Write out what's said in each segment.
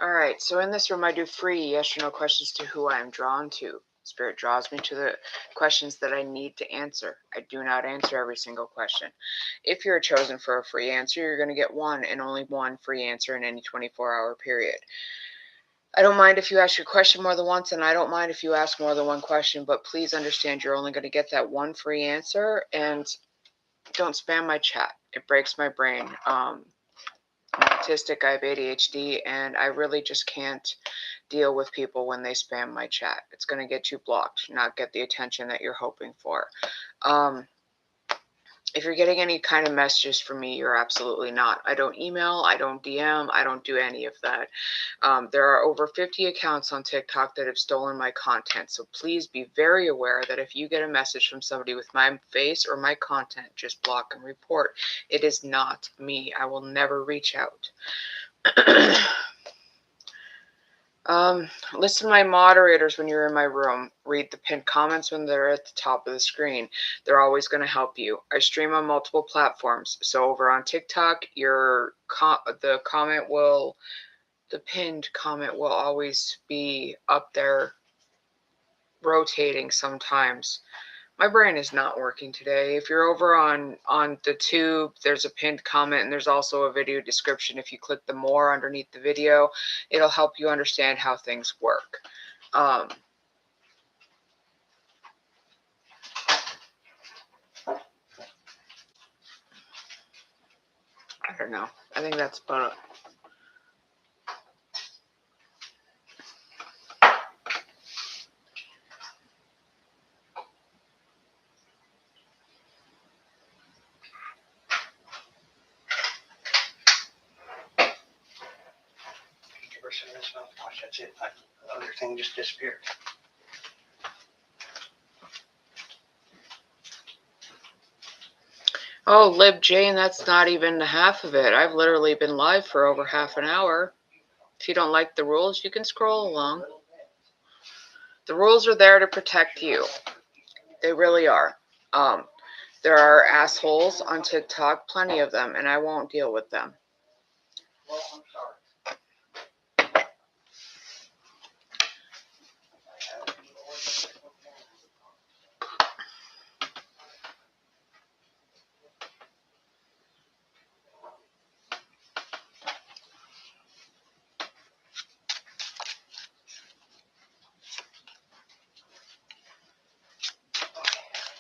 Alright, so in this room I do free yes or no questions to who I am drawn to. Spirit draws me to the questions that I need to answer. I do not answer every single question. If you're chosen for a free answer, you're going to get one and only one free answer in any 24-hour period. I don't mind if you ask your question more than once, and I don't mind if you ask more than one question, but please understand you're only going to get that one free answer, and don't spam my chat. It breaks my brain. I'm autistic, I have ADHD, and I really just can't deal with people when they spam my chat. It's going to get you blocked, not get the attention that you're hoping for. If you're getting any kind of messages from me, you're absolutely not. I don't email, I don't DM, I don't do any of that. There are over 50 accounts on TikTok that have stolen my content, so please be very aware that if you get a message from somebody with my face or my content, just block and report. It is not me. I will never reach out. Listen to my moderators when you're in my room. Read the pinned comments when they're at the top of the screen. They're always going to help you. I stream on multiple platforms. So over on TikTok, the pinned comment will always be up there, rotating sometimes. My brain is not working today. If you're over on the tube, there's a pinned comment and there's also a video description. If you click the more underneath the video, it'll help you understand how things work. I don't know. I think that's about it. That's it. The other thing just disappeared. Oh, Lib Jane, that's not even the half of it. I've literally been live for over half an hour. If you don't like the rules, you can scroll along. The rules are there to protect you. They really are. There are assholes on TikTok, plenty of them, and I won't deal with them. Well, I'm sorry.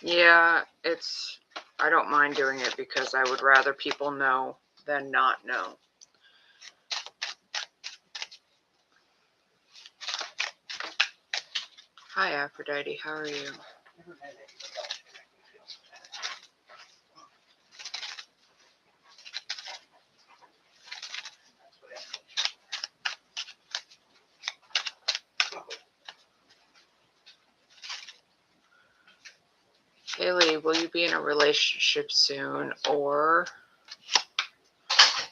Yeah, I don't mind doing it because I would rather people know than not know. Hi, Aphrodite. How are you? Haley, will you be in a relationship soon? Or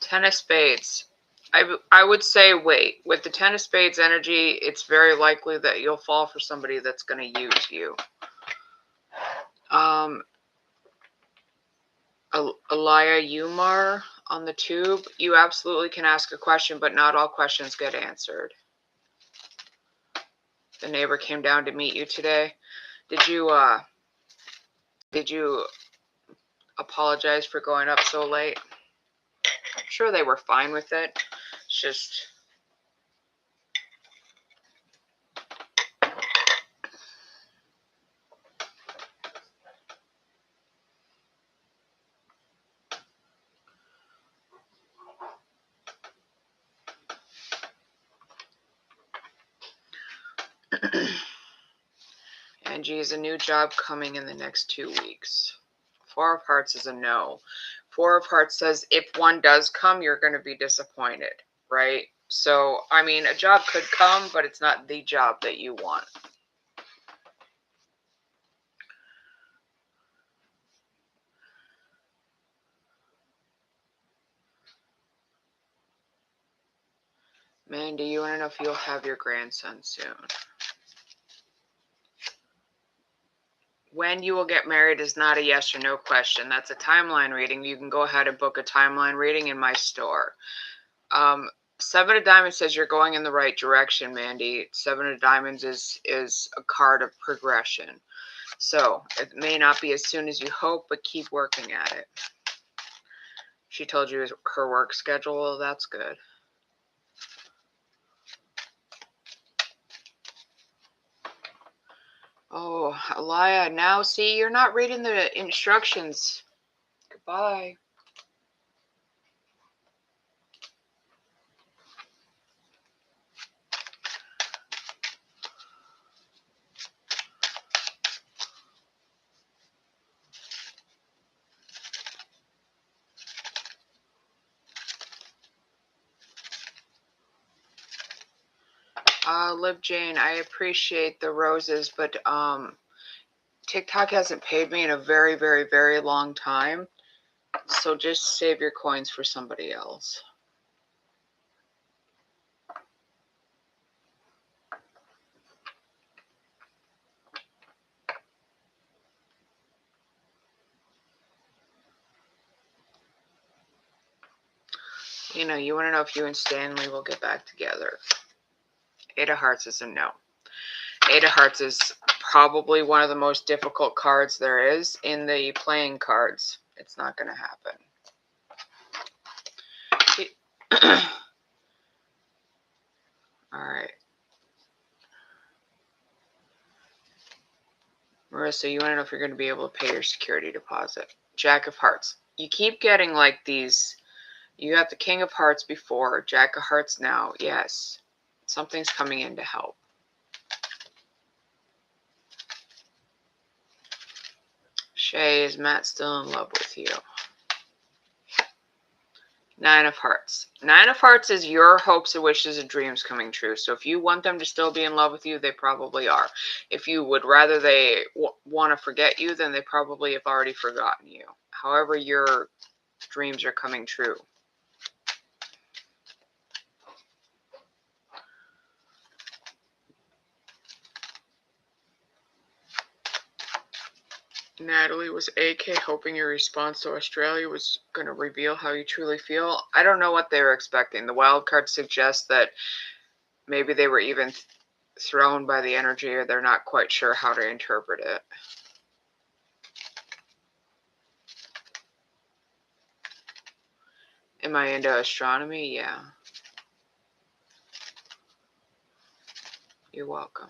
Ten of Spades. I would say wait. With the Ten of Spades energy, it's very likely that you'll fall for somebody that's going to use you. Alaya Umar on the tube, you absolutely can ask a question, but not all questions get answered. The neighbor came down to meet you today. Did you apologize for going up so late? I'm sure they were fine with it. It's just... Angie, is a new job coming in the next 2 weeks? Four of Hearts is a no. Four of Hearts says if one does come, you're going to be disappointed, right? So, I mean, a job could come, but it's not the job that you want. Mandy, you want to know if you'll have your grandson soon? When you will get married is not a yes or no question. That's a timeline reading. You can go ahead and book a timeline reading in my store. Seven of Diamonds says you're going in the right direction, Mandy. Seven of Diamonds is a card of progression. So it may not be as soon as you hope, but keep working at it. She told you her work schedule. Well, that's good. Oh, Alaya, now see, you're not reading the instructions. Goodbye. Liv Jane, I appreciate the roses, but TikTok hasn't paid me in a very, very, very long time. So just save your coins for somebody else. You know, you want to know if you and Stanley will get back together. Eight of Hearts is a no. Eight of Hearts is probably one of the most difficult cards there is in the playing cards. It's not going to happen. All right. Marissa, you want to know if you're going to be able to pay your security deposit. Jack of Hearts. You keep getting like these. You got the King of Hearts before. Jack of Hearts now. Yes. Something's coming in to help. Shay, is Matt still in love with you? Nine of Hearts. Nine of Hearts is your hopes and wishes and dreams coming true. So if you want them to still be in love with you, they probably are. If you would rather they want to forget you, then they probably have already forgotten you. However, your dreams are coming true. Natalie, was AK hoping your response to Australia was going to reveal how you truly feel? I don't know what they were expecting. The wild card suggests that maybe they were even thrown by the energy, or they're not quite sure how to interpret it. Am I into astronomy? Yeah. You're welcome.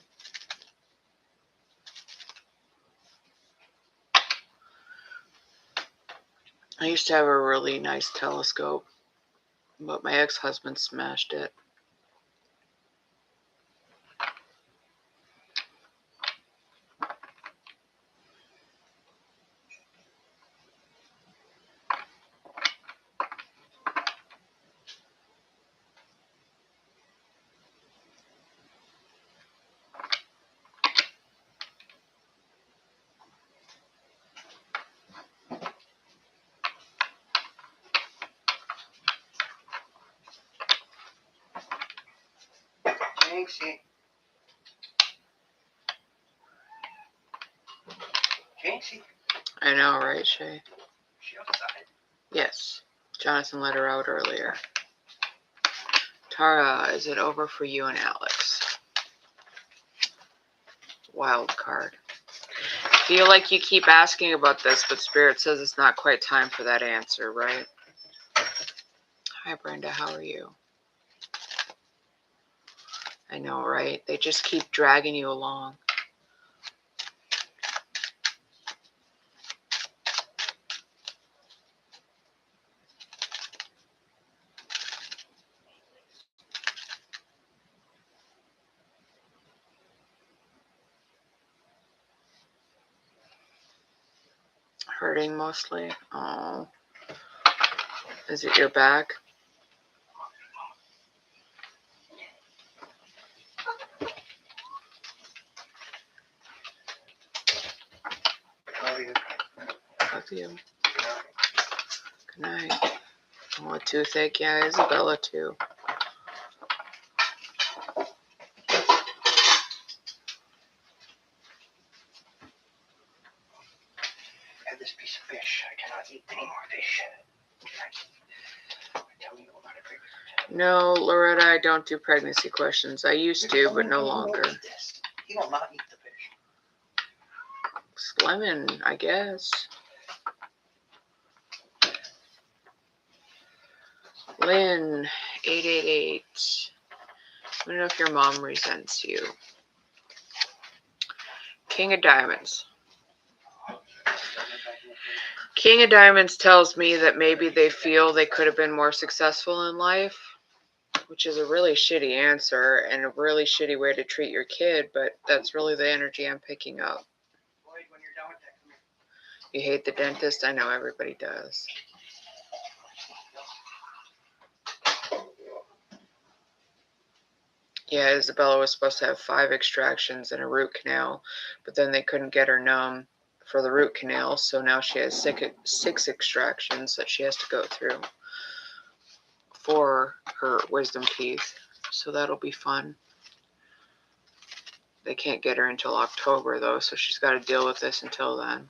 I used to have a really nice telescope, but my ex-husband smashed it. Jinxie. Jinxie. I know, right, Shay? She outside. Yes. Jonathan let her out earlier. Tara, is it over for you and Alex? Wild card. I feel like you keep asking about this, but Spirit says it's not quite time for that answer, right? Hi, Brenda. How are you? I know, right? They just keep dragging you along. Hurting mostly. Oh. Is it your back? Love you. Love you. Good night. Oh, a toothache. Yeah, Isabella too. Have this piece of fish. I cannot eat any more fish. Tell me you will not agree with it. No, Loretta, I don't do pregnancy questions. I used to, but no longer. He will not eat the fish. It's lemon, I guess. Lynn, 888. I don't know if your mom resents you. King of Diamonds. King of Diamonds tells me that maybe they feel they could have been more successful in life, which is a really shitty answer and a really shitty way to treat your kid, but that's really the energy I'm picking up. Lloyd, when you're done with that, come here. You hate the dentist? I know everybody does. Yeah, Isabella was supposed to have 5 extractions and a root canal, but then they couldn't get her numb for the root canal, so now she has 6 extractions that she has to go through for her wisdom teeth. So that'll be fun. They can't get her until October, though, so she's got to deal with this until then.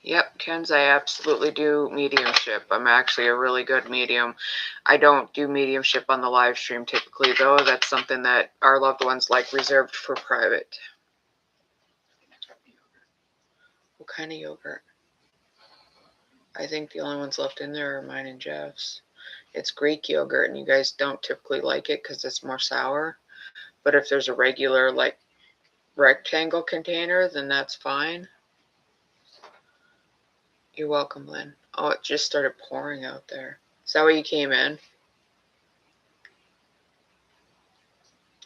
Yep, Ken's, I absolutely do mediumship. I'm actually a really good medium. I don't do mediumship on the live stream typically, though. That's something that our loved ones like reserved for private. What kind of yogurt? I think the only ones left in there are mine and Jeff's. It's Greek yogurt, and you guys don't typically like it because it's more sour. But if there's a regular, like, rectangle container, then that's fine. You're welcome, Lynn. Oh, it just started pouring out there. Is that why you came in?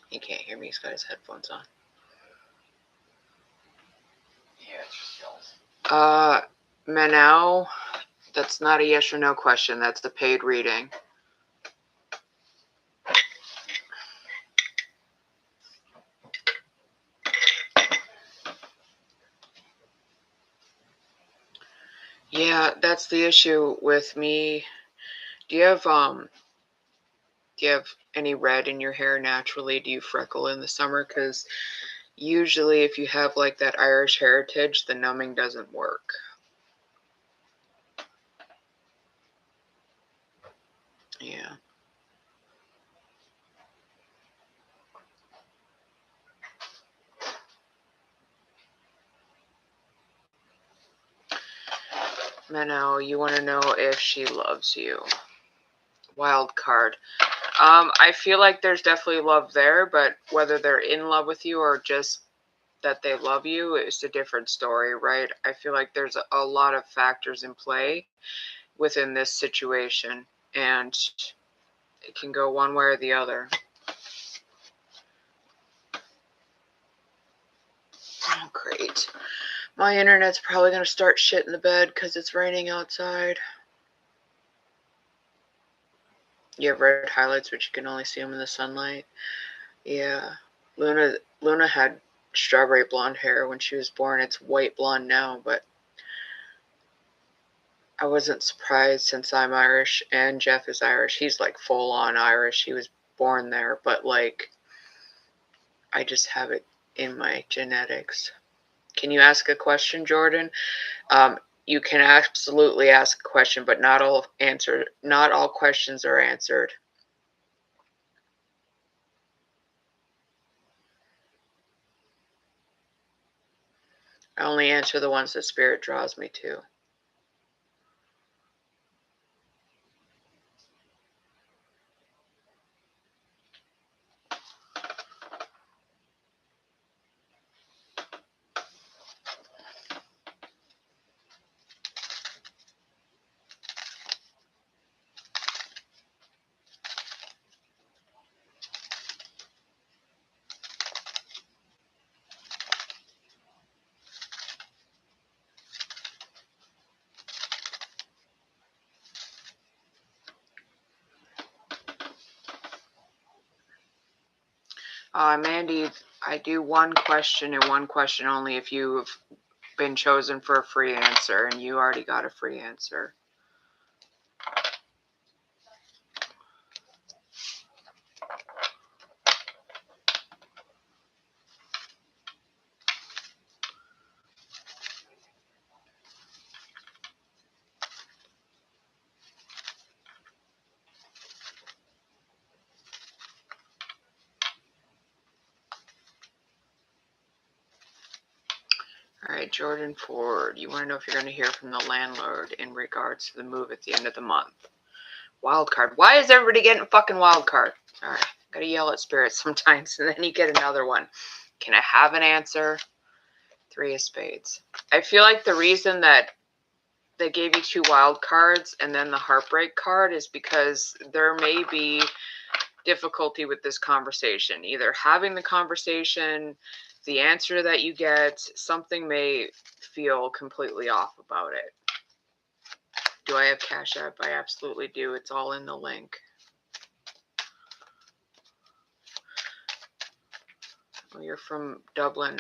He can't hear me. He's got his headphones on. Yeah, it's just yells. Manau, that's not a yes or no question. That's the paid reading. Yeah, that's the issue with me. Do you have any red in your hair naturally? Do you freckle in the summer? Because usually if you have like that Irish heritage, the numbing doesn't work. Yeah. Manau, you want to know if she loves you. Wild card. I feel like there's definitely love there, but whether they're in love with you or just that they love you is a different story, right? I feel like there's a lot of factors in play within this situation, and it can go one way or the other. Oh, great. My internet's probably going to start shitting the bed because it's raining outside. You have red highlights, but you can only see them in the sunlight. Yeah. Luna had strawberry blonde hair when she was born. It's white blonde now, but I wasn't surprised since I'm Irish and Jeff is Irish. He's like full on Irish. He was born there, but like I just have it in my genetics. Can you ask a question, Jordan? You can absolutely ask a question, but not all questions are answered. I only answer the ones that Spirit draws me to. Mandy, I do one question and one question only if you've been chosen for a free answer, and you already got a free answer. right, Jordan Ford. You want to know if you're going to hear from the landlord in regards to the move at the end of the month. Wild card. Why is everybody getting a fucking wild card? All right. Gotta yell at spirits sometimes, and then you get another one. Can I have an answer? 3 of spades. I feel like the reason that they gave you 2 wild cards and then the heartbreak card is because there may be difficulty with this conversation. Either having the conversation, the answer that you get, something may feel completely off about it. Do I have Cash App? I absolutely do. It's all in the link. Oh, you're from Dublin.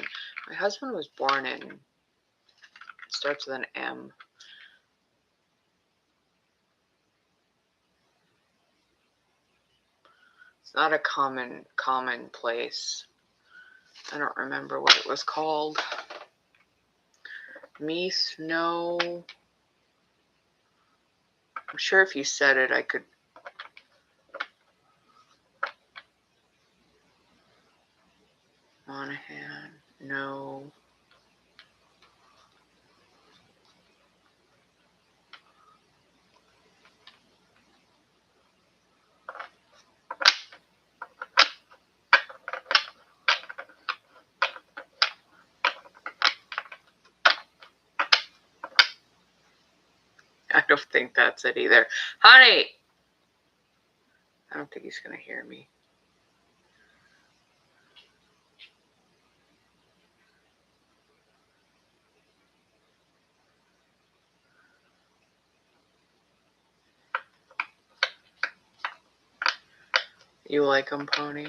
My husband was born in, it starts with an M. It's not a common place. I don't remember what it was called. Meath, no. I'm sure if you said it, I could. Monahan, no. I don't think that's it either. Honey! I don't think he's going to hear me. You like him, Pony?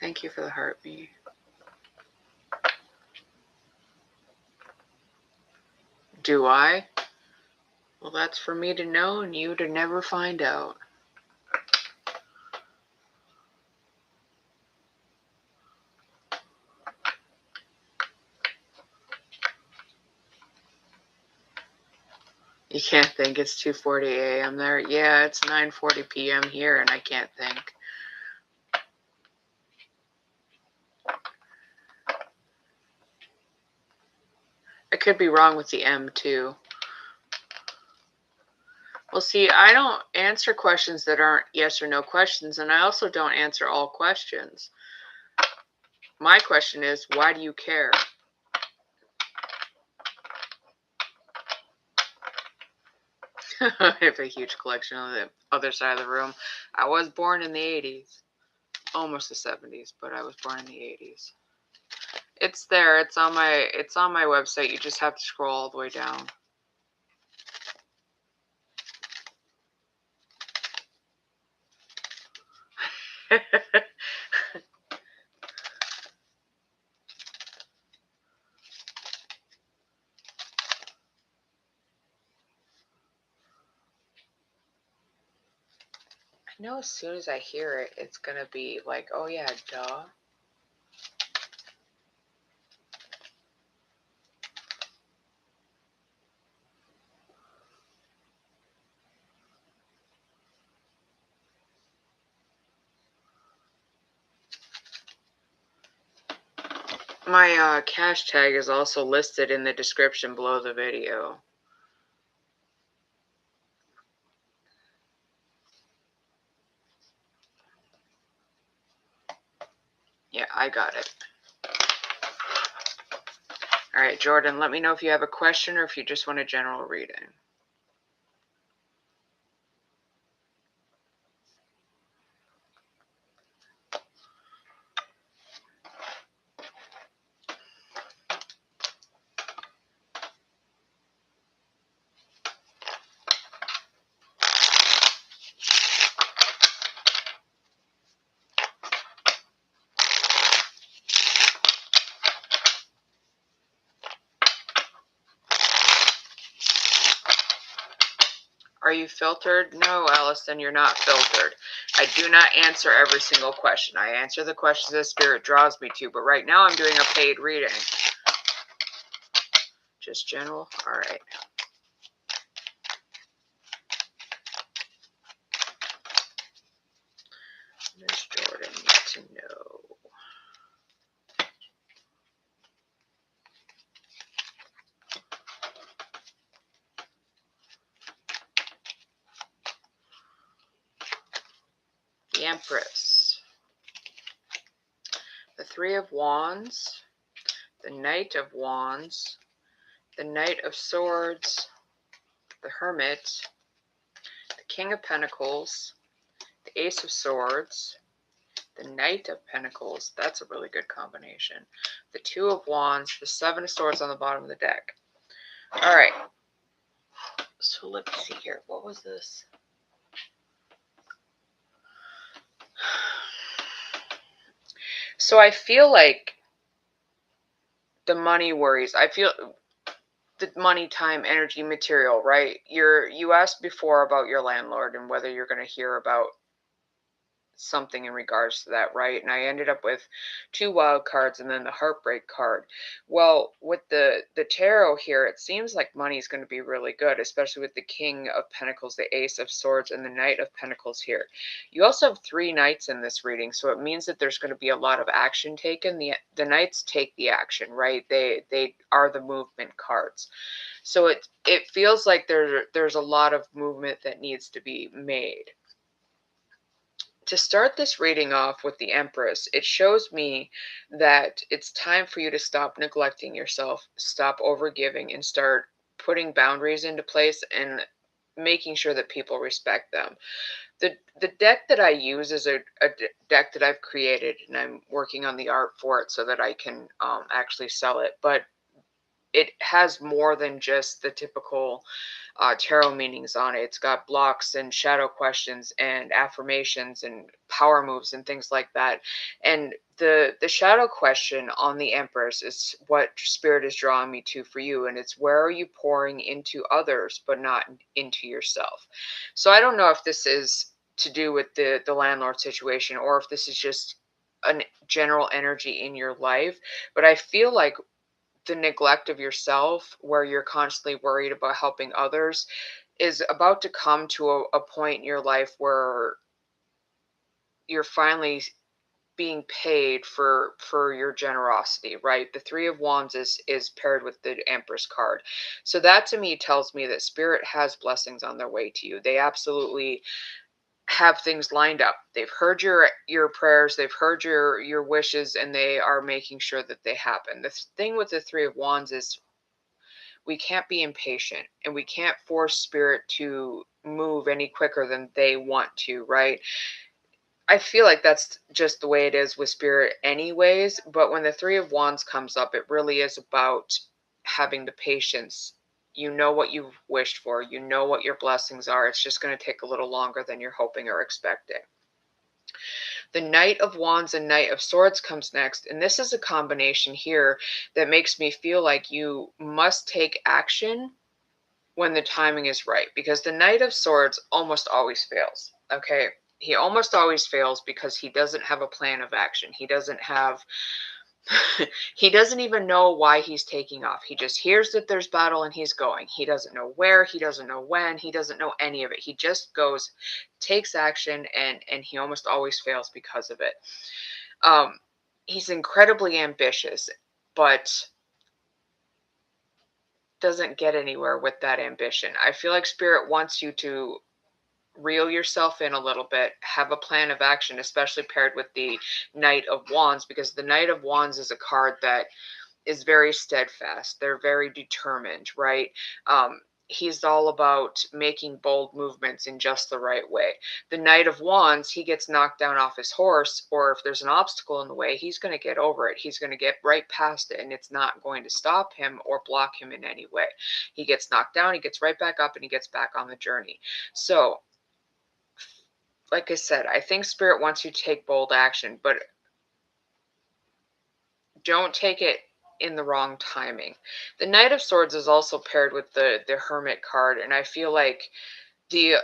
Thank you for the heartbeat. Do I? Well, that's for me to know and you to never find out. You can't think it's 2:40 a.m. there? Yeah, it's 9:40 p.m. here and I can't think. I could be wrong with the M too. Well, see, I don't answer questions that aren't yes or no questions, and I also don't answer all questions. My question is, why do you care? I have a huge collection on the other side of the room. I was born in the 80s. Almost the 70s, but I was born in the 80s. It's there. It's on my website. You just have to scroll all the way down. I know as soon as I hear it, it's going to be like, oh yeah, duh. My cash tag is also listed in the description below the video. Yeah, I got it. All right, Jordan, let me know if you have a question or if you just want a general reading. Are you filtered? No, Allison, you're not filtered. I do not answer every single question. I answer the questions that Spirit draws me to, but right now I'm doing a paid reading. Just general? All right. What does Jordan need to know? The Empress. The Three of Wands. The Knight of Wands. The Knight of Swords. The Hermit. The King of Pentacles. The Ace of Swords. The Knight of Pentacles. That's a really good combination. The Two of Wands. The Seven of Swords on the bottom of the deck. All right. So let me see here. What was this? So I feel like the money worries. I feel the money, time, energy, material, right? You asked before about your landlord and whether you're going to hear about something in regards to that, right? And I ended up with 2 wild cards and then the heartbreak card. Well, with the tarot here, it seems like money is going to be really good, especially with the King of Pentacles, the Ace of Swords, and the Knight of Pentacles here. You also have 3 knights in this reading, so it means that there's going to be a lot of action taken. The knights take the action, right? They are the movement cards. So it feels like there's a lot of movement that needs to be made. To start this reading off with the Empress, it shows me that it's time for you to stop neglecting yourself, stop overgiving, and start putting boundaries into place and making sure that people respect them. The deck that I use is a deck that I've created, and I'm working on the art for it so that I can actually sell it. But it has more than just the typical tarot meanings on it. It's got blocks and shadow questions and affirmations and power moves and things like that. And the shadow question on the Empress is what Spirit is drawing me to for you, and it's where are you pouring into others but not into yourself. So I don't know if this is to do with the landlord situation or if this is just a general energy in your life, but I feel like the neglect of yourself, where you're constantly worried about helping others, is about to come to a point in your life where you're finally being paid for your generosity, right? The Three of Wands is paired with the Empress card. So that to me tells me that Spirit has blessings on their way to you. They absolutely have things lined up. They've heard your prayers, they've heard your wishes, and they are making sure that they happen. The thing with the Three of Wands is we can't be impatient and we can't force Spirit to move any quicker than they want to, right? I feel like that's just the way it is with Spirit anyways, but when the Three of Wands comes up, it really is about having the patience. You know what you've wished for, you know what your blessings are. It's just going to take a little longer than you're hoping or expecting. The Knight of Wands and Knight of Swords comes next, and this is a combination here that makes me feel like you must take action when the timing is right, because the Knight of Swords almost always fails. Okay, he almost always fails because he doesn't have a plan of action. He doesn't have he doesn't even know why he's taking off. He just hears that there's battle and he's going. He doesn't know where, he doesn't know when, he doesn't know any of it. He just goes, takes action, and he almost always fails because of it. He's incredibly ambitious, but doesn't get anywhere with that ambition. I feel like Spirit wants you to reel yourself in a little bit, have a plan of action, especially paired with the Knight of Wands, because the Knight of Wands is a card that is very steadfast. They're very determined, right? He's all about making bold movements in just the right way. The Knight of Wands, he gets knocked down off his horse, or if there's an obstacle in the way, he's going to get over it. He's going to get right past it, and it's not going to stop him or block him in any way. He gets knocked down, he gets right back up, and he gets back on the journey. So, like I said, I think Spirit wants you to take bold action, but don't take it in the wrong timing. The Knight of Swords is also paired with the Hermit card, and I feel like the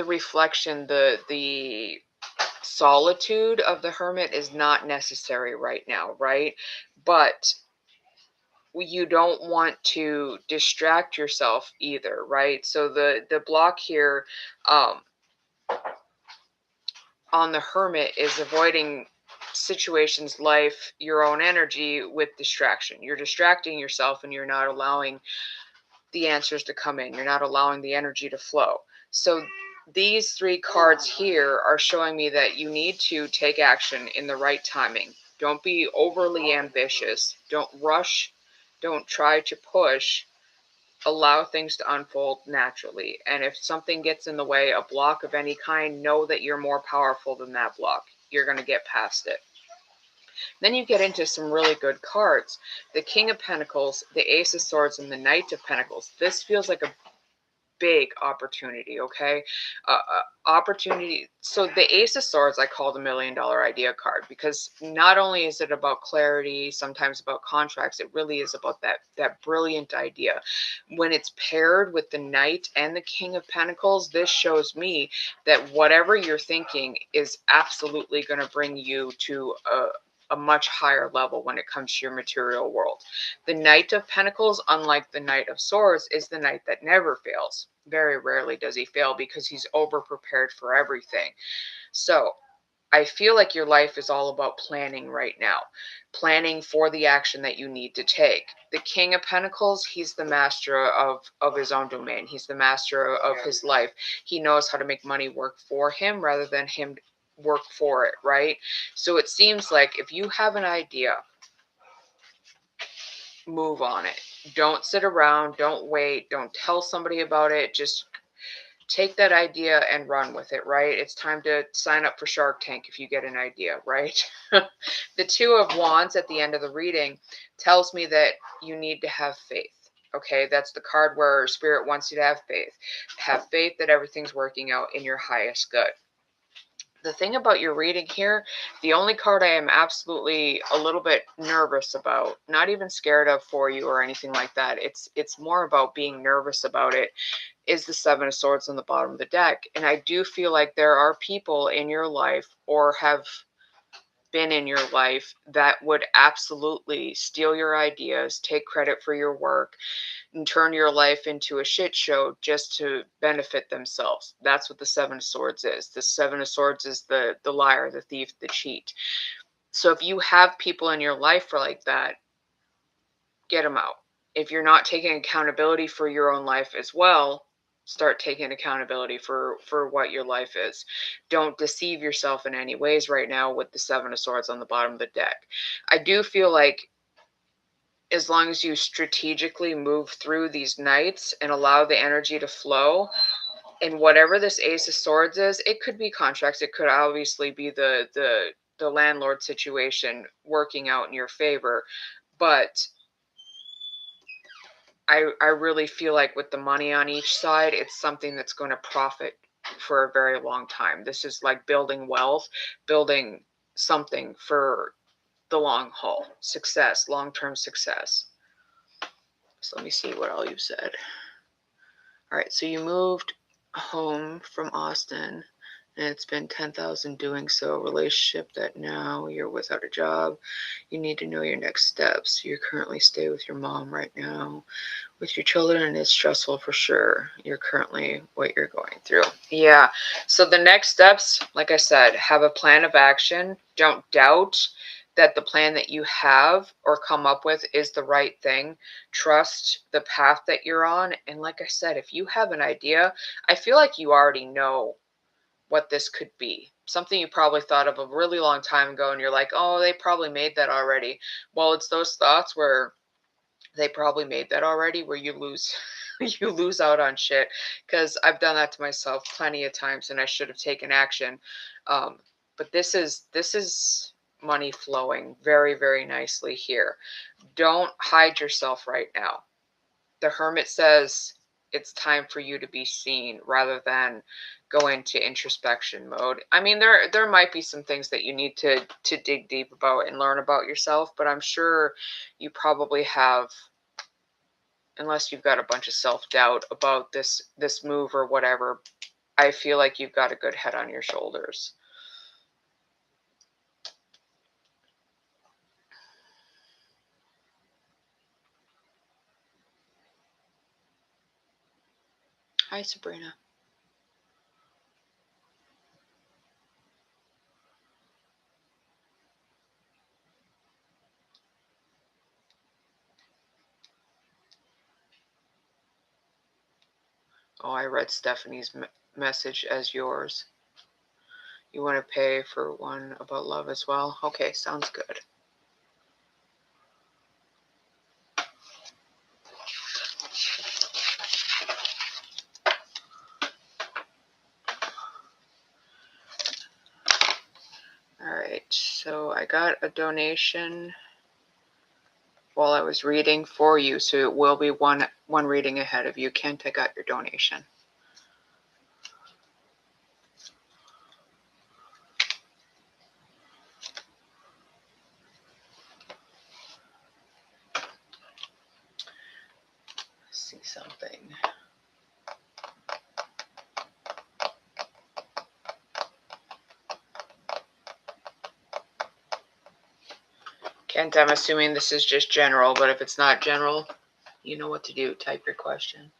reflection, the solitude of the Hermit is not necessary right now, right? But you don't want to distract yourself either, right? So the block here on the Hermit is avoiding situations, life, your own energy with distraction. You're distracting yourself and you're not allowing the answers to come in. You're not allowing the energy to flow. So these three cards here are showing me that you need to take action in the right timing. Don't be overly ambitious. Don't rush. Don't try to push. Allow things to unfold naturally. And if something gets in the way, a block of any kind, know that you're more powerful than that block. You're going to get past it. Then you get into some really good cards. The King of Pentacles, the Ace of Swords, and the Knight of Pentacles. This feels like a big opportunity, okay? Opportunity. So the Ace of Swords I call the $1 million idea card, because not only is it about clarity, sometimes about contracts, it really is about that brilliant idea. When it's paired with the Knight and the King of Pentacles, this shows me that whatever you're thinking is absolutely going to bring you to a much higher level when it comes to your material world. The Knight of Pentacles, unlike the Knight of Swords, is the knight that never fails. Very rarely does he fail because he's over prepared for everything. So I feel like your life is all about planning right now, planning for the action that you need to take. The King of Pentacles, he's the master of his own domain. He's the master of his life. He knows how to make money work for him rather than him work for it, right? So it seems like if you have an idea, move on it. Don't sit around. Don't wait. Don't tell somebody about it. Just take that idea and run with it, right? It's time to sign up for Shark Tank if you get an idea, right? The Two of Wands at the end of the reading tells me that you need to have faith. Okay, that's the card where Spirit wants you to have faith. Have faith that everything's working out in your highest good. The thing about your reading here, the only card I am absolutely a little bit nervous about, not even scared of for you or anything like that, it's more about being nervous about it, is the Seven of Swords on the bottom of the deck. And I do feel like there are people in your life or have been in your life that would absolutely steal your ideas, take credit for your work, and turn your life into a shit show just to benefit themselves. That's what the Seven of Swords is. The Seven of Swords is the liar, the thief, the cheat. So if you have people in your life for like that, get them out. If you're not taking accountability for your own life as well, start taking accountability for what your life is. Don't deceive yourself in any ways right now with the Seven of Swords on the bottom of the deck. I do feel like as long as you strategically move through these nights and allow the energy to flow, and whatever this Ace of Swords is, it could be contracts, it could obviously be the landlord situation working out in your favor, but I really feel like with the money on each side, it's something that's going to profit for a very long time. This is like building wealth, building something for the long haul, success, long-term success. So let me see what all you said. All right, so you moved home from Austin, and it's been 10,000 doing so. Relationship that now you're without a job. You need to know your next steps. You currently stay with your mom right now. With your children, and it's stressful for sure. You're currently what you're going through. Yeah. So the next steps, like I said, have a plan of action. Don't doubt that the plan that you have or come up with is the right thing. Trust the path that you're on. And like I said, if you have an idea, I feel like you already know what this could be. Something you probably thought of a really long time ago, and you're like, oh, they probably made that already. Well, it's those thoughts where they probably made that already, where you lose you lose out on shit, because I've done that to myself plenty of times and I should have taken action. But this is money flowing very, very nicely here. Don't hide yourself right now. The Hermit says it's time for you to be seen rather than go into introspection mode. I mean, there might be some things that you need to dig deep about and learn about yourself, but I'm sure you probably have, unless you've got a bunch of self-doubt about this move or whatever. I feel like you've got a good head on your shoulders. Hi, Sabrina. Oh, I read Stephanie's message as yours. You want to pay for one about love as well? Okay, sounds good. Alright, so I got a donation while I was reading for you, so it will be one reading ahead of you. Kent, I got your donation. Let's see something. Kent, I'm assuming this is just general, but if it's not general, you know what to do. Type your question.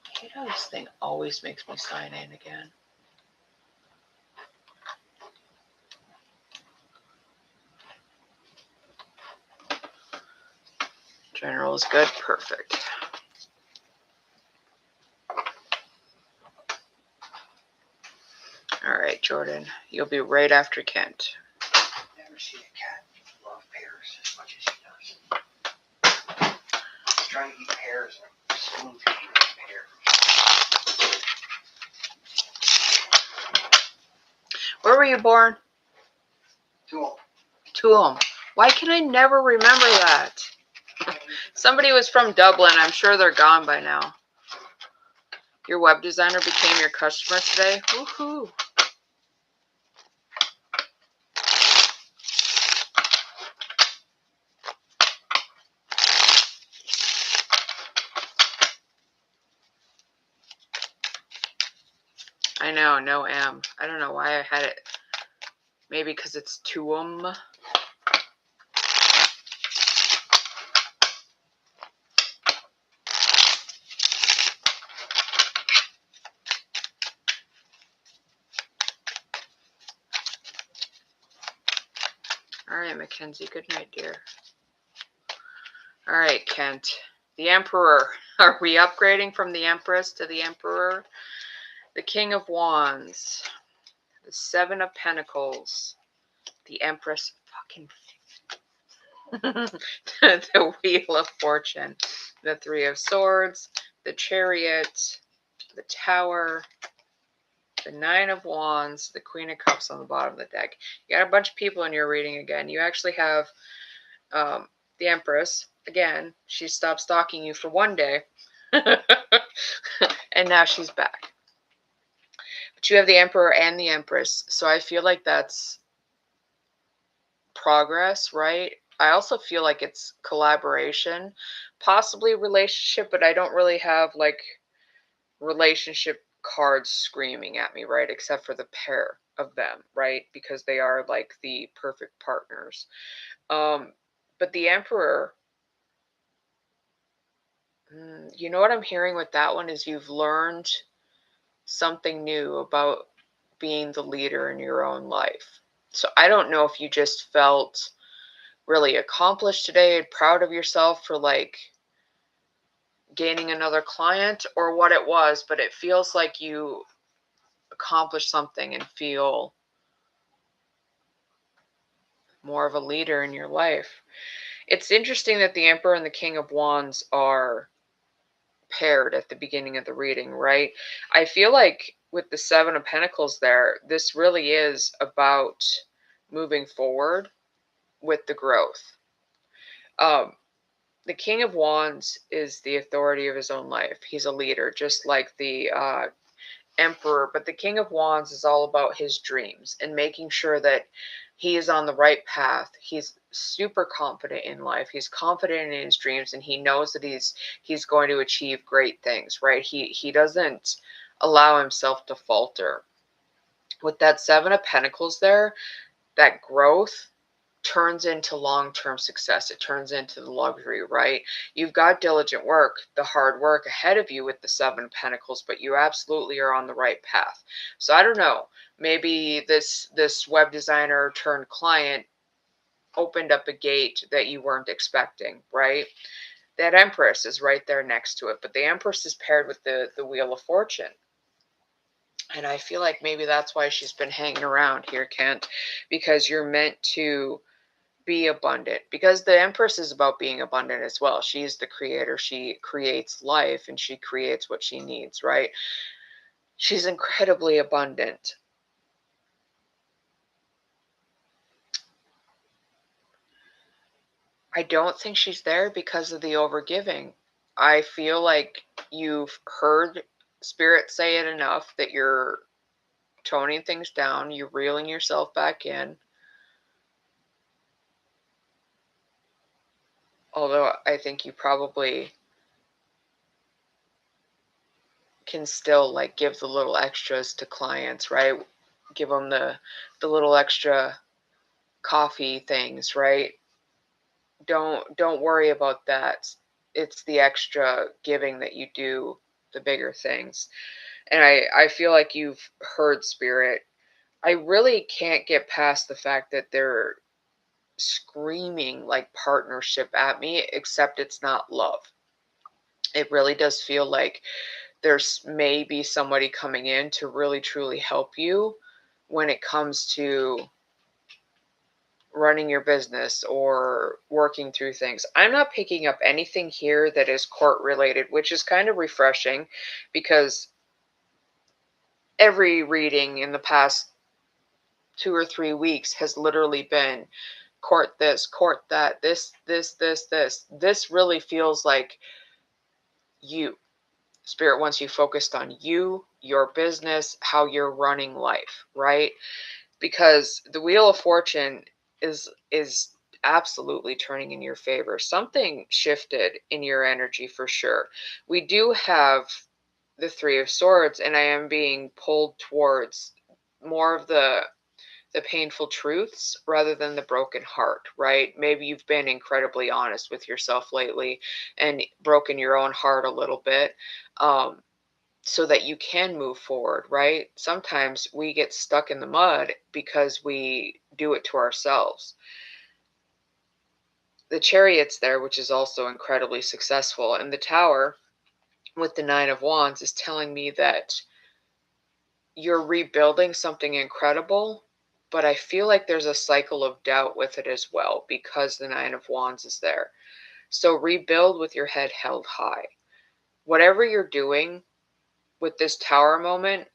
I hate how this thing always makes me sign in again. General is good. Perfect. All right, Jordan. You'll be right after Kent. Never seen a cat love pears as much as he does. He's trying to eat pears and spoon feeding pears. Where were you born? Tuam. Why can I never remember that? Somebody was from Dublin. I'm sure they're gone by now. Your web designer became your customer today? Woohoo! I know, no M. I don't know why I had it. Maybe because it's Tuam. All right, Mackenzie. Good night, dear. All right, Kent. The Emperor. Are we upgrading from the Empress to the Emperor? The King of Wands. The Seven of Pentacles. The Empress. Fucking. The Wheel of Fortune. The Three of Swords. The Chariot. The Tower. The Nine of Wands. The Queen of Cups on the bottom of the deck. You got a bunch of people in your reading again. You actually have the Empress. Again, she stopped stalking you for one day. And now she's back. But you have the Emperor and the Empress. So I feel like that's progress, right? I also feel like it's collaboration, possibly relationship, but I don't really have like relationship cards screaming at me, right? Except for the pair of them, right? Because they are like the perfect partners. But the Emperor, you know what I'm hearing with that one is you've learned something new about being the leader in your own life. So I don't know if you just felt really accomplished today, proud of yourself for like gaining another client or what it was, but it feels like you accomplished something and feel more of a leader in your life. It's interesting that the Emperor and the King of Wands are paired at the beginning of the reading, right? I feel like with the Seven of Pentacles there, this really is about moving forward with the growth. The King of Wands is the authority of his own life. He's a leader, just like the Emperor. But the King of Wands is all about his dreams and making sure that he is on the right path. He's super confident in life. He's confident in his dreams, and he knows that he's going to achieve great things, right? He doesn't allow himself to falter. With that Seven of Pentacles there, that growth turns into long-term success. It turns into the luxury, right? You've got diligent work, the hard work ahead of you with the Seven of Pentacles, but you absolutely are on the right path. So I don't know, maybe this web designer turned client opened up a gate that you weren't expecting, right? That Empress is right there next to it, but the Empress is paired with the Wheel of Fortune. And I feel like maybe that's why she's been hanging around here, Kent, because you're meant to be abundant, because the Empress is about being abundant as well. She's the creator. She creates life and she creates what she needs, right? She's incredibly abundant. I don't think she's there because of the overgiving. I feel like you've heard Spirit say it enough that you're toning things down, you're reeling yourself back in. Although I think you probably can still like give the little extras to clients, right? Give them the little extra coffee things, right? Don't worry about that. It's the extra giving that you do, the bigger things. And I feel like you've heard Spirit. I really can't get past the fact that they're screaming like partnership at me, except it's not love. It really does feel like there's maybe somebody coming in to really truly help you when it comes to running your business or working through things. I'm not picking up anything here that is court related, which is kind of refreshing because every reading in the past 2 or 3 weeks has literally been court this, court that, this. This really feels like you. Spirit wants you focused on you, your business, how you're running life, right? Because the Wheel of Fortune is absolutely turning in your favor. Something shifted in your energy for sure. We do have the Three of Swords, and I am being pulled towards more of the painful truths rather than the broken heart, right? Maybe you've been incredibly honest with yourself lately and broken your own heart a little bit. So that you can move forward, right? Sometimes we get stuck in the mud because we do it to ourselves. The Chariot's there, which is also incredibly successful, and the Tower with the Nine of Wands is telling me that you're rebuilding something incredible, but I feel like there's a cycle of doubt with it as well because the Nine of Wands is there. So rebuild with your head held high. Whatever you're doing with this Tower moment,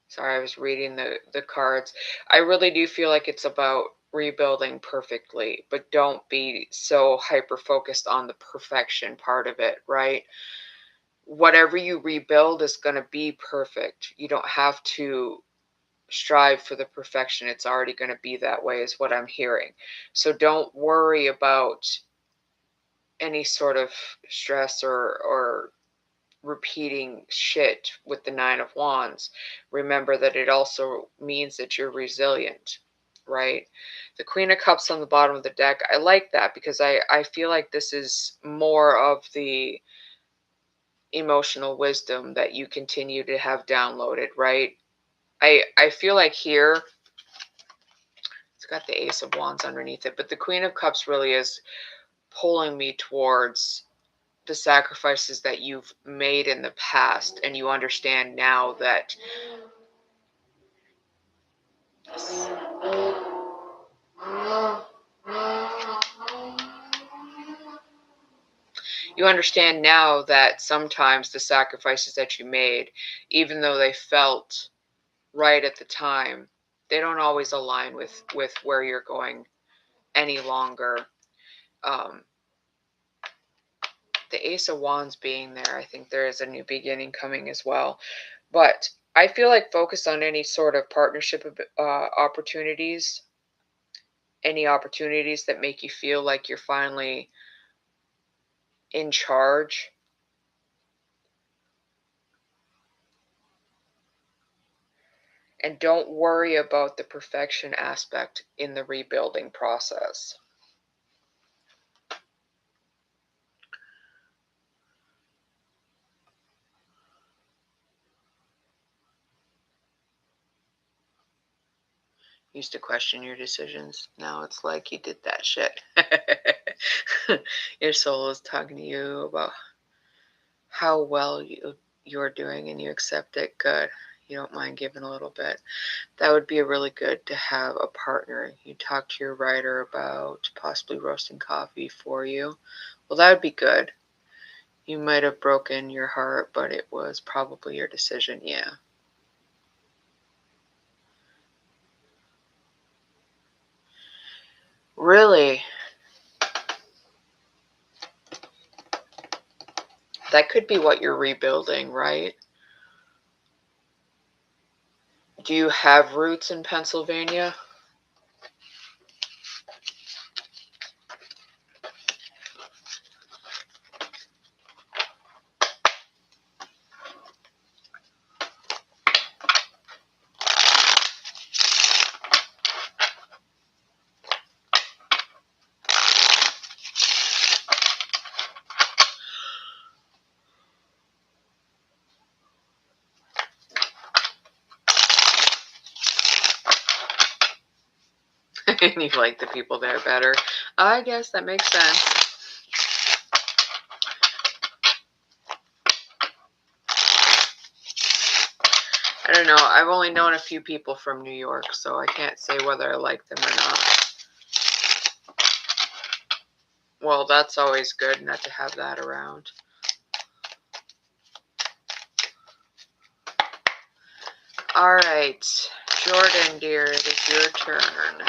sorry, I was reading the cards. I really do feel like it's about rebuilding perfectly, but don't be so hyper focused on the perfection part of it, right? Whatever you rebuild is going to be perfect. You don't have to strive for the perfection. It's already going to be that way, is what I'm hearing. So don't worry about any sort of stress or repeating shit with the Nine of Wands. Remember that it also means that you're resilient, right? The Queen of Cups on the bottom of the deck, I like that because I feel like this is more of the emotional wisdom that you continue to have downloaded, right? I feel like here, it's got the Ace of Wands underneath it, but the Queen of Cups really is pulling me towards the sacrifices that you've made in the past, and you understand now that sometimes the sacrifices that you made, even though they felt right at the time, they don't always align with where you're going any longer. The Ace of Wands being there, I think there is a new beginning coming as well. But I feel like focus on any sort of partnership opportunities any opportunities that make you feel like you're finally in charge. And don't worry about the perfection aspect in the rebuilding process. Used to question your decisions. Now it's like you did that shit. Your soul is talking to you about how well you're doing, and you accept it. Good. You don't mind giving a little bit. That would be really good to have a partner. You talk to your writer about possibly roasting coffee for you. Well, that would be good. You might have broken your heart, but it was probably your decision, yeah. Really? That could be what you're rebuilding, right? Do you have roots in Pennsylvania? And you like the people there better. I guess that makes sense. I don't know. I've only known a few people from New York, so I can't say whether I like them or not. Well, that's always good not to have that around. All right, Jordan, dear, it is your turn.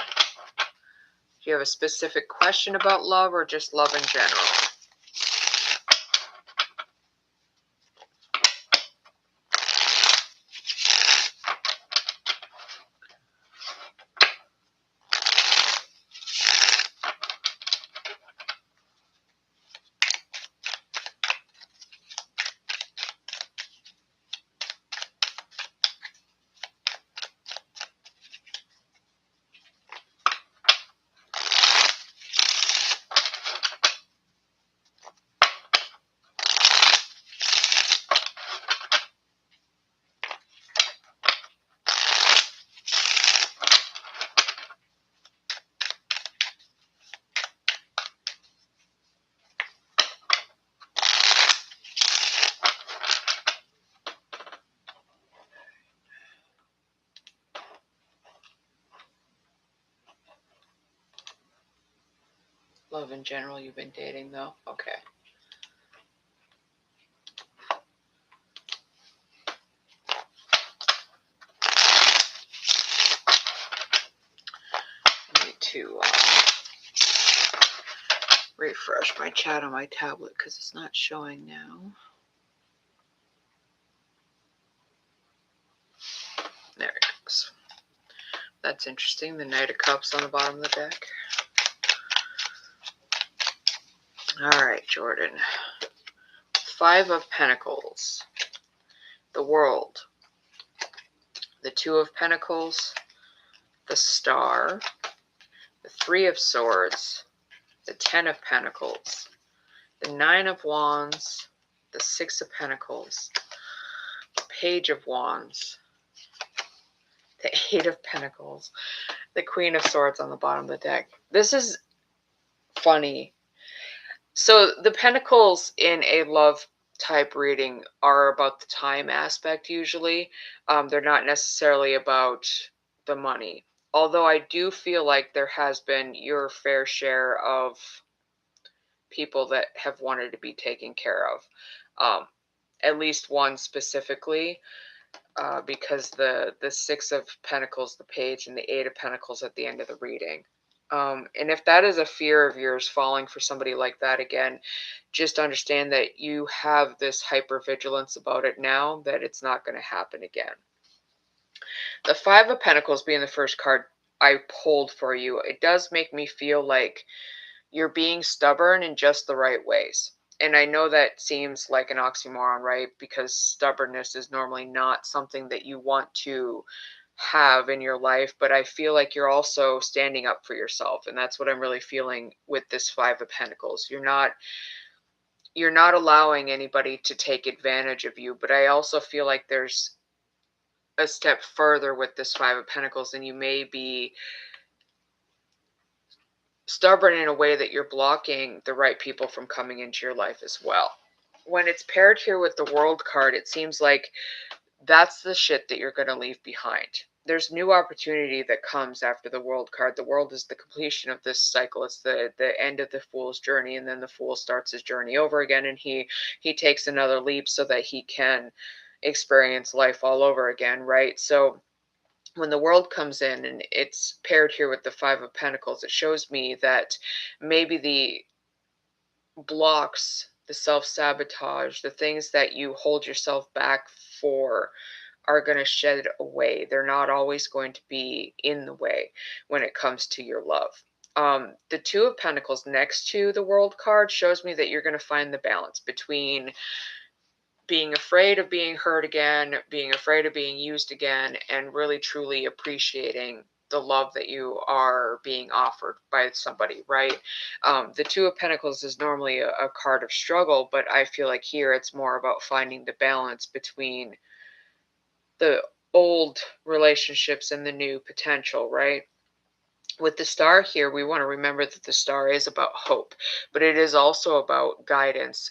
Do you have a specific question about love or just love in general? Love in general, you've been dating though? Okay. I need to refresh my chat on my tablet because it's not showing now. There it goes. That's interesting. The Knight of Cups on the bottom of the deck. All right, Jordan. Five of Pentacles. The World. The Two of Pentacles. The Star. The Three of Swords. The Ten of Pentacles. The Nine of Wands. The Six of Pentacles. The Page of Wands. The Eight of Pentacles. The Queen of Swords on the bottom of the deck. This is funny. So the pentacles in a love type reading are about the time aspect usually. They're not necessarily about the money. Although I do feel like there has been your fair share of people that have wanted to be taken care of. At least one specifically. Because the Six of Pentacles, the Page, and the Eight of Pentacles at the end of the reading. And if that is a fear of yours, falling for somebody like that again, just understand that you have this hypervigilance about it now, that it's not going to happen again. The Five of Pentacles being the first card I pulled for you, it does make me feel like you're being stubborn in just the right ways. And I know that seems like an oxymoron, right? Because stubbornness is normally not something that you want to have in your life, but I feel like you're also standing up for yourself, and that's what I'm really feeling with this 5 of Pentacles. You're not allowing anybody to take advantage of you, but I also feel like there's a step further with this 5 of Pentacles, and you may be stubborn in a way that you're blocking the right people from coming into your life as well. When it's paired here with the World card, it seems like that's the shit that you're going to leave behind. There's new opportunity that comes after the World card. The World is the completion of this cycle. It's the end of the Fool's journey, and then the Fool starts his journey over again, and he takes another leap so that he can experience life all over again, right? So when the World comes in and it's paired here with the 5 of Pentacles, it shows me that maybe the blocks, the self-sabotage, the things that you hold yourself back for are going to shed away. They're not always going to be in the way when it comes to your love. The 2 of Pentacles next to the World card shows me that you're going to find the balance between being afraid of being hurt again, being afraid of being used again, and really truly appreciating the love that you are being offered by somebody, right? The 2 of Pentacles is normally a card of struggle, but I feel like here it's more about finding the balance between the old relationships and the new potential, right? With the star here, we want to remember that the star is about hope, but it is also about guidance.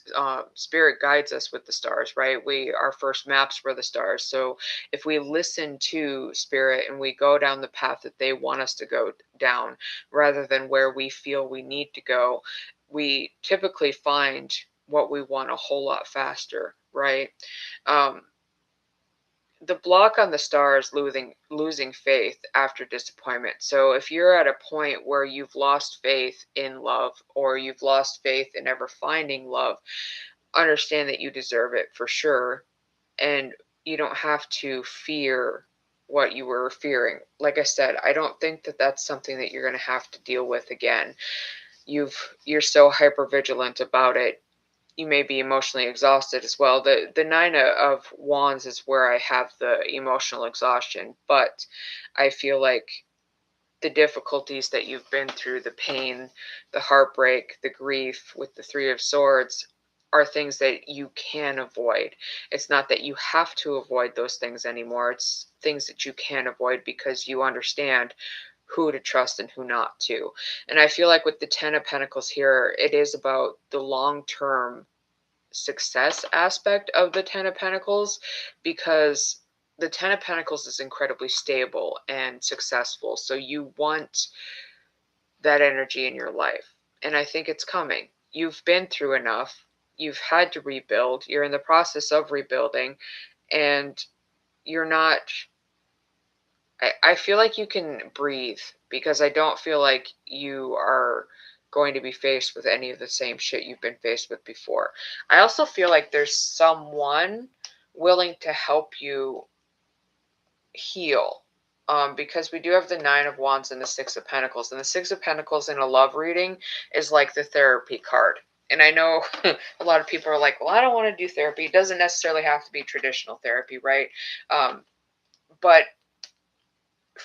Spirit guides us with the stars, right? Our first maps were the stars. So if we listen to Spirit and we go down the path that they want us to go down, rather than where we feel we need to go, we typically find what we want a whole lot faster, right? Um, the block on the star is losing faith after disappointment. So if you're at a point where you've lost faith in love, or you've lost faith in ever finding love, understand that you deserve it for sure, and you don't have to fear what you were fearing. Like I said, I don't think that that's something that you're going to have to deal with again. You're so hyper vigilant about it. You may be emotionally exhausted as well. The 9 of Wands is where I have the emotional exhaustion, but I feel like the difficulties that you've been through, the pain, the heartbreak, the grief with the 3 of Swords, are things that you can avoid. It's not that you have to avoid those things anymore. It's things that you can avoid because you understand who to trust and who not to. And I feel like with the 10 of Pentacles here, it is about the long-term success aspect of the 10 of Pentacles, because the 10 of Pentacles is incredibly stable and successful. So you want that energy in your life. And I think it's coming. You've been through enough. You've had to rebuild. You're in the process of rebuilding. And you're not. I feel like you can breathe, because I don't feel like you are going to be faced with any of the same shit you've been faced with before. I also feel like there's someone willing to help you heal. Because we do have the 9 of Wands and the 6 of Pentacles. And the 6 of Pentacles in a love reading is like the therapy card. And I know a lot of people are like, well, I don't want to do therapy. It doesn't necessarily have to be traditional therapy, right? But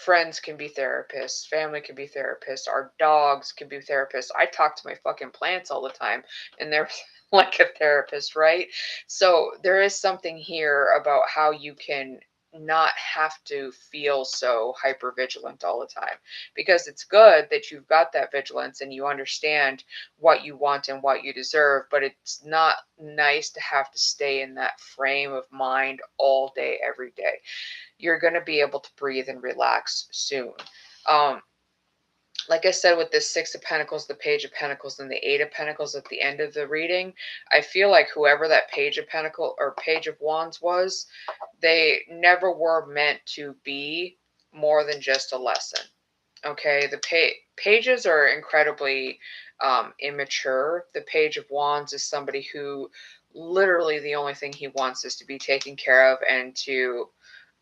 friends can be therapists, family can be therapists, our dogs can be therapists. I talk to my fucking plants all the time, and they're like a therapist, right? So there is something here about how you can not have to feel so hyper vigilant all the time, because it's good that you've got that vigilance and you understand what you want and what you deserve, but it's not nice to have to stay in that frame of mind all day every day. You're going to be able to breathe and relax soon. Like I said, with this 6 of Pentacles, the Page of Pentacles, and the 8 of Pentacles at the end of the reading, I feel like whoever that Page of Pentacles or Page of Wands was, they never were meant to be more than just a lesson. Okay, the pages are incredibly immature. The Page of Wands is somebody who literally the only thing he wants is to be taken care of and to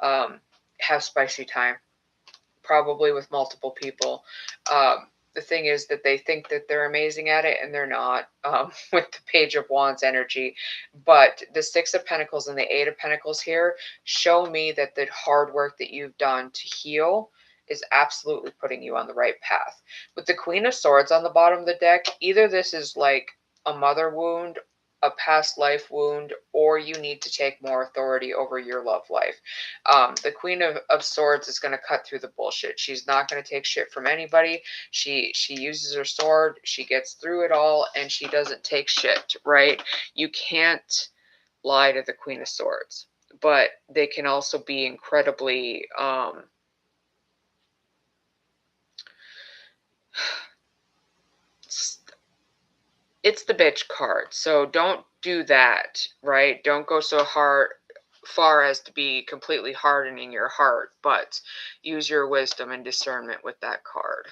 have spicy time. probably with multiple people. The thing is that they think that they're amazing at it, and they're not, with the Page of Wands energy. But the Six of Pentacles and the Eight of Pentacles here show me that the hard work that you've done to heal is absolutely putting you on the right path. With the Queen of Swords on the bottom of the deck, either this is like a mother wound, a past life wound, or you need to take more authority over your love life. The Queen of Swords is going to cut through the bullshit. She's not going to take shit from anybody. She uses her sword, she gets through it all, and she doesn't take shit, right? You can't lie to the Queen of Swords, but they can also be incredibly it's the bitch card. So don't do that, right? Don't go so far as to be completely hardening your heart, but use your wisdom and discernment with that card.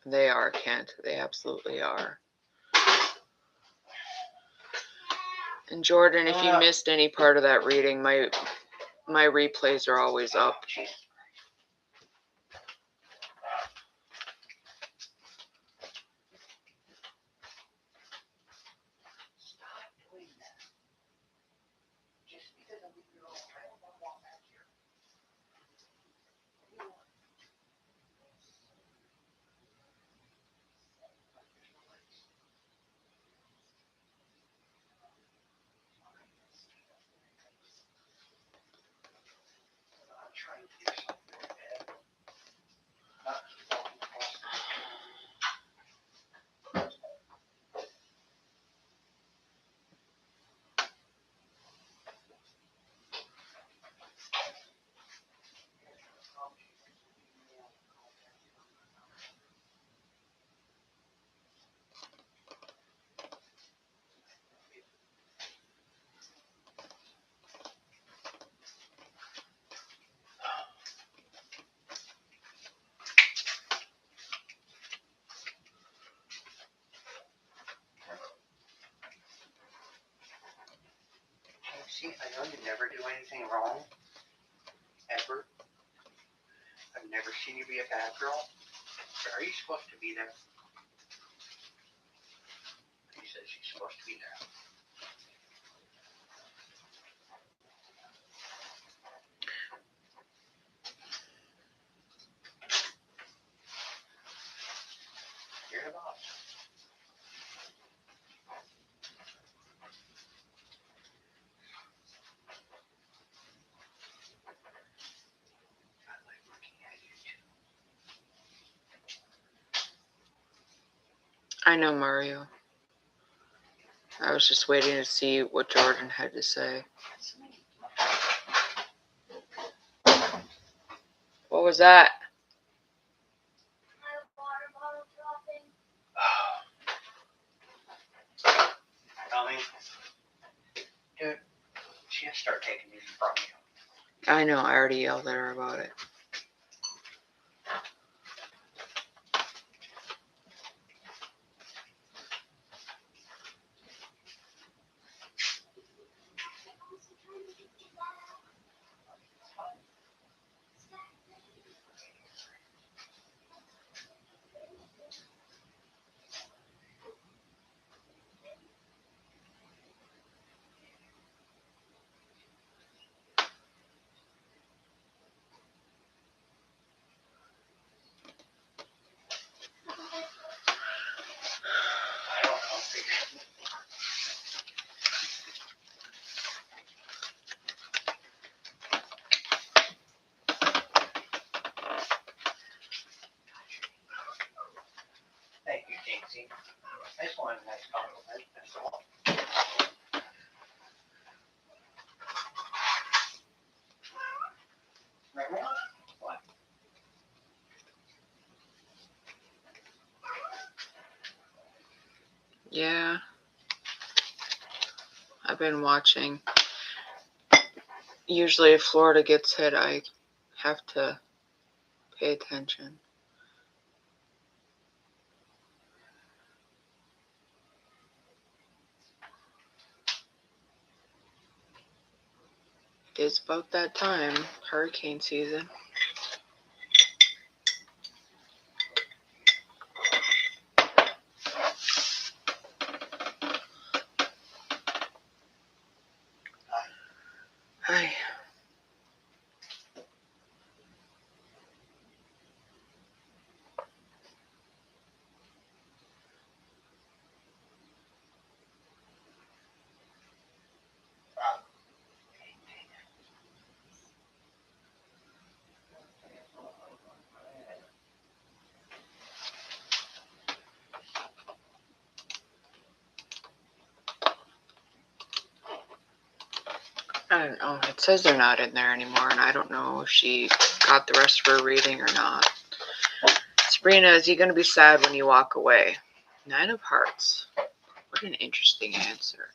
They are, Kent. They absolutely are. And Jordan, if you missed any part of that reading, my replays are always up. See, I know you never do anything wrong, ever. I've never seen you be a bad girl. So are you supposed to be there? He says she's supposed to be there. You're the boss. I like looking at you too. I know, Mario. I was just waiting to see what Jordan had to say. What was that? Tommy, dude, she has to start taking these from you. I know, I already yelled at her about it. I don't know. Thank you, Jinxie. This one's a nice compliment. That's all. Remember? What? Yeah. I've been watching. Usually if Florida gets hit, I have to Pay attention. It is about that time, hurricane season. Hi. I don't know. It says they're not in there anymore, and I don't know if she got the rest of her reading or not. Sabrina, is he going to be sad when you walk away? 9 of Hearts. What an interesting answer.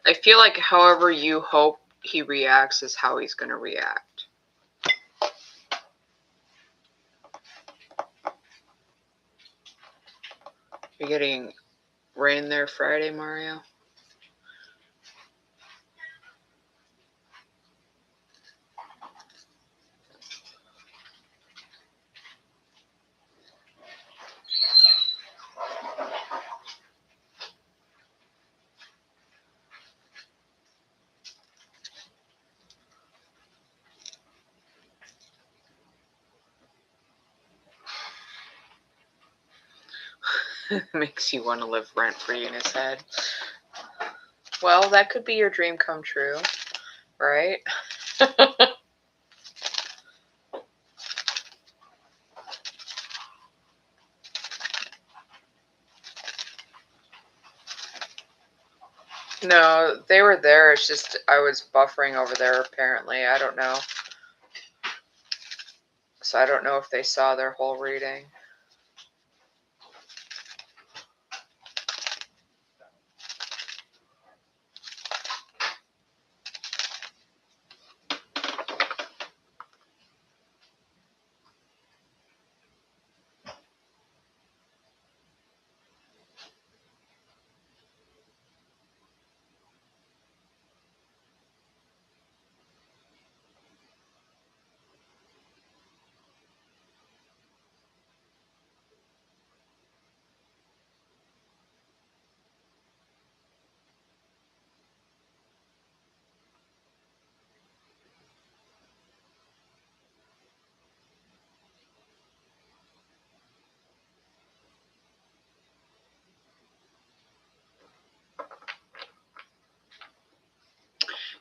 I feel like however you hope he reacts is how he's going to react. You're getting rain there Friday, Mario? Makes you want to live rent-free in his head. Well, that could be your dream come true, right? No, they were there. It's just I was buffering over there, apparently. I don't know. So I don't know if they saw their whole reading.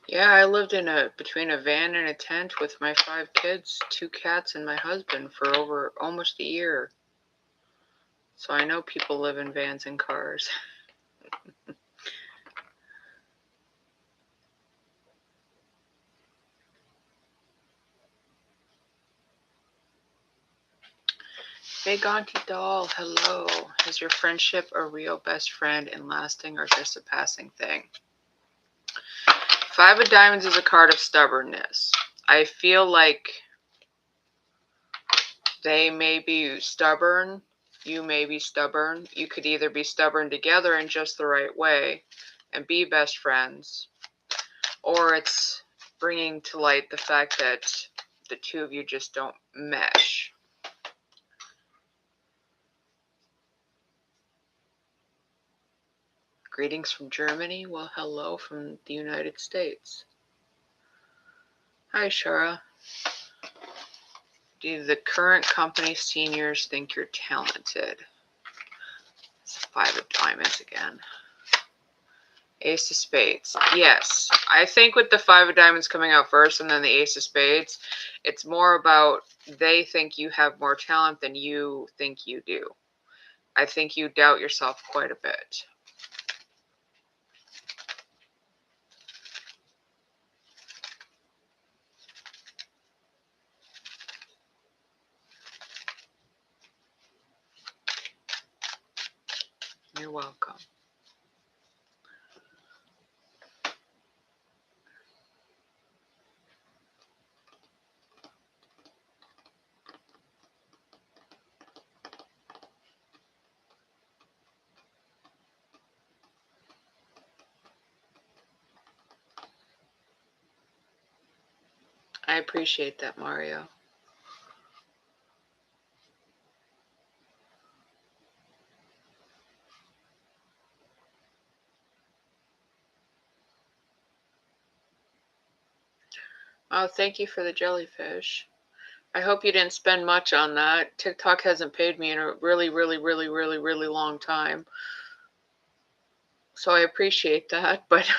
Yeah, I lived in between a van and a tent with my 5 kids, 2 cats, and my husband for over almost a year. So I know people live in vans and cars. Big Auntie Doll, hello. Is your friendship a real best friend and lasting or just a passing thing? 5 of Diamonds is a card of stubbornness. I feel like they may be stubborn. You may be stubborn. You could either be stubborn together in just the right way and be best friends, or it's bringing to light the fact that the two of you just don't mesh. Greetings from Germany. Well, hello from the United States. Hi, Shara. Do the current company seniors think you're talented? It's the 5 of Diamonds again. Ace of Spades. Yes. I think with the 5 of Diamonds coming out first and then the Ace of Spades, it's more about they think you have more talent than you think you do. I think you doubt yourself quite a bit. You're welcome. I appreciate that, Mario. Oh, thank you for the jellyfish. I hope you didn't spend much on that. TikTok hasn't paid me in a really, really, really, really, really long time. So I appreciate that, but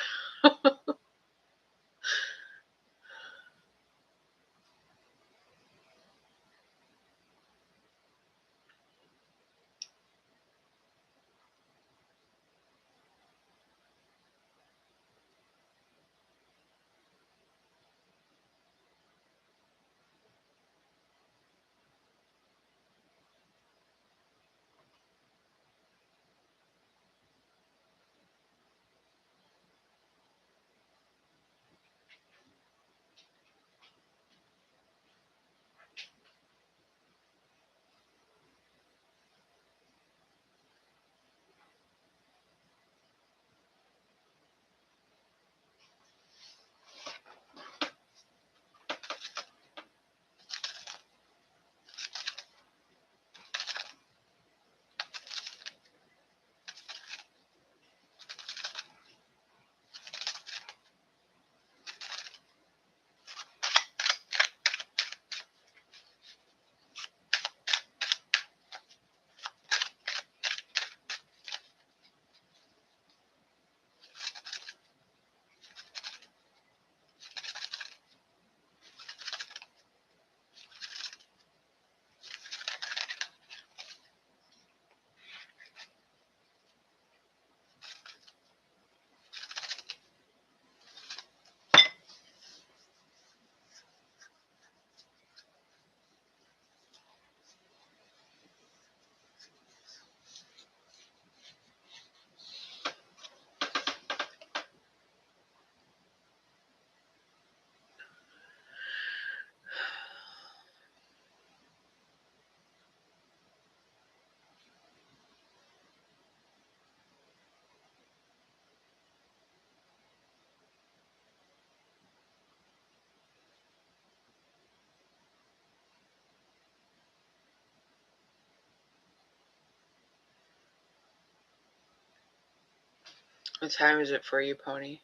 what time is it for you, Pony?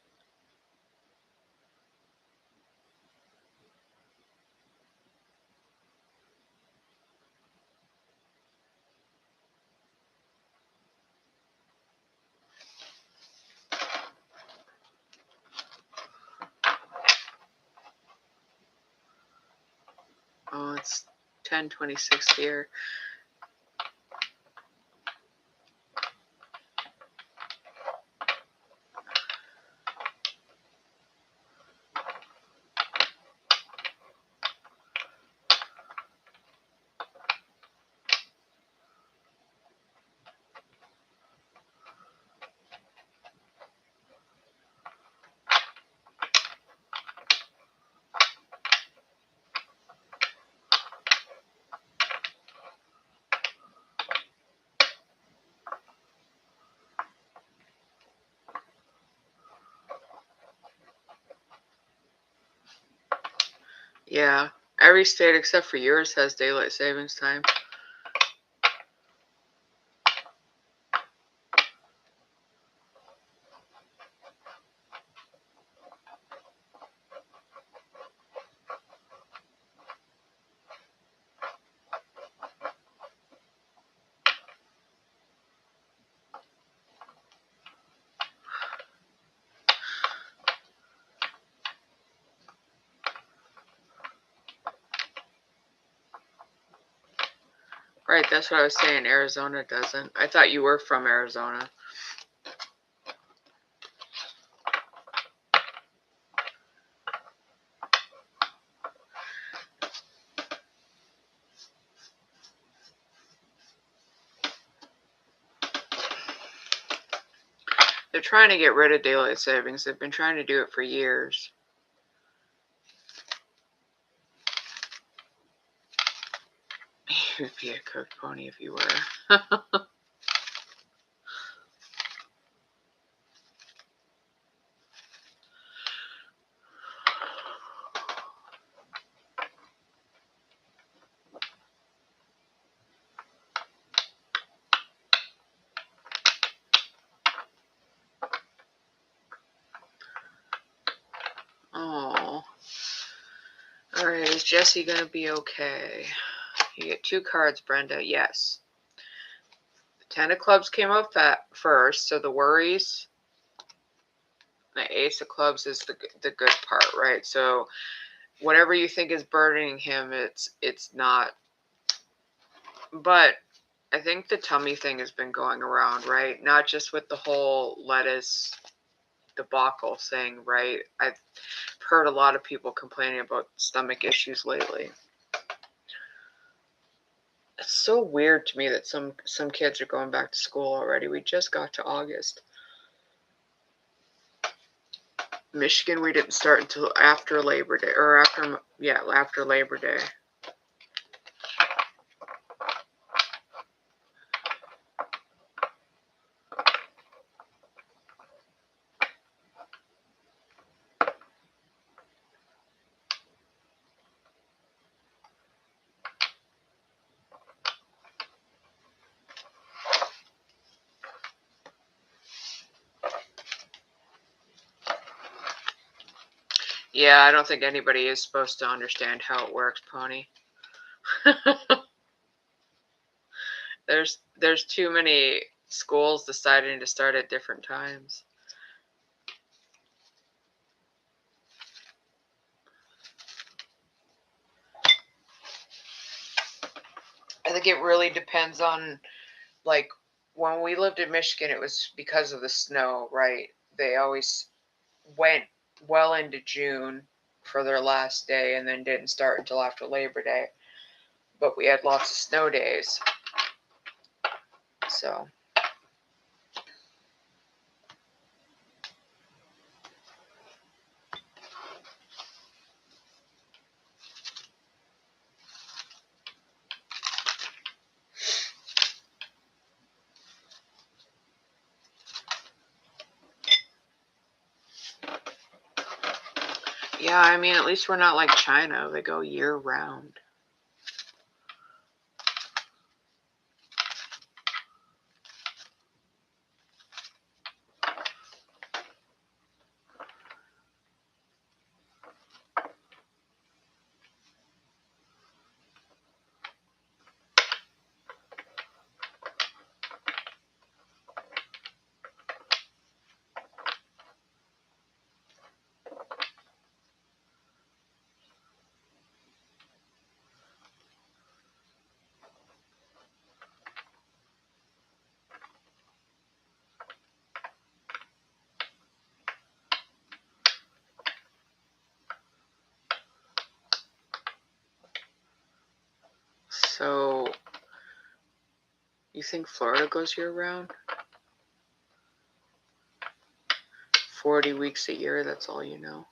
Oh, it's 10:26 here. Yeah, every state except for yours has daylight savings time. Right, that's what I was saying. Arizona doesn't. I thought you were from Arizona. They're trying to get rid of daylight savings. They've been trying to do it for years. You'd be a cooked pony if you were. Is Jesse going to be okay? You get 2 cards, Brenda. Yes. The 10 of clubs came up first, so the worries. The Ace of clubs is the good part, right? So whatever you think is burdening him, it's not. But I think the tummy thing has been going around, right? Not just with the whole lettuce debacle thing, right? I've heard a lot of people complaining about stomach issues lately. It's so weird to me that some kids are going back to school already. We just got to August. Michigan, we didn't start until after Labor Day, or after Labor Day. Yeah, I don't think anybody is supposed to understand how it works, Pony. There's too many schools deciding to start at different times. I think it really depends on, like, when we lived in Michigan, it was because of the snow, right? They always went well into June for their last day and then didn't start until after Labor Day. But we had lots of snow days. So. Yeah, I mean, at least we're not like China. They go year round. So, you think Florida goes year round? 40 weeks a year, that's all you know.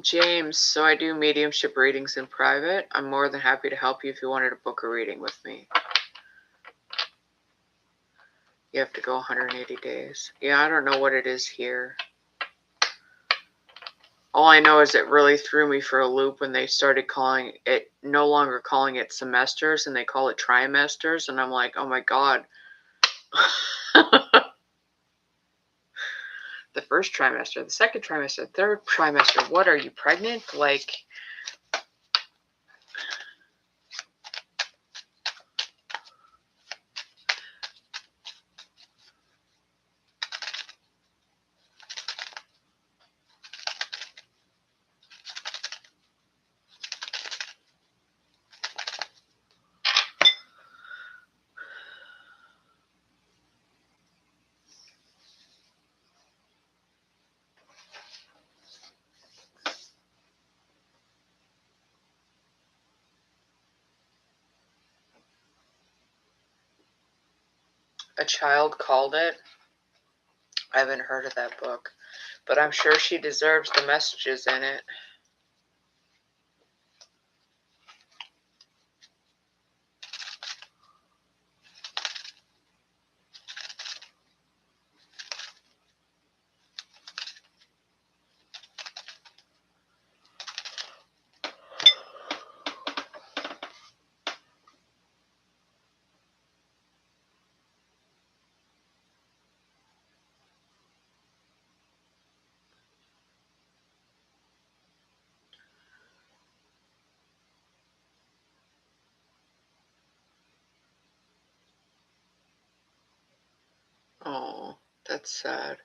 James, so I do mediumship readings in private. I'm more than happy to help you if you wanted to book a reading with me. You have to go 180 days. Yeah, I don't know what it is here. All I know is it really threw me for a loop when they started no longer calling it semesters, and they call it trimesters, and I'm like, oh my god. The first trimester, the second trimester, third trimester. What, are you pregnant? Like, A Child Called It. I haven't heard of that book, but I'm sure she deserves the messages in it. Oh, that's sad.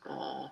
Oh.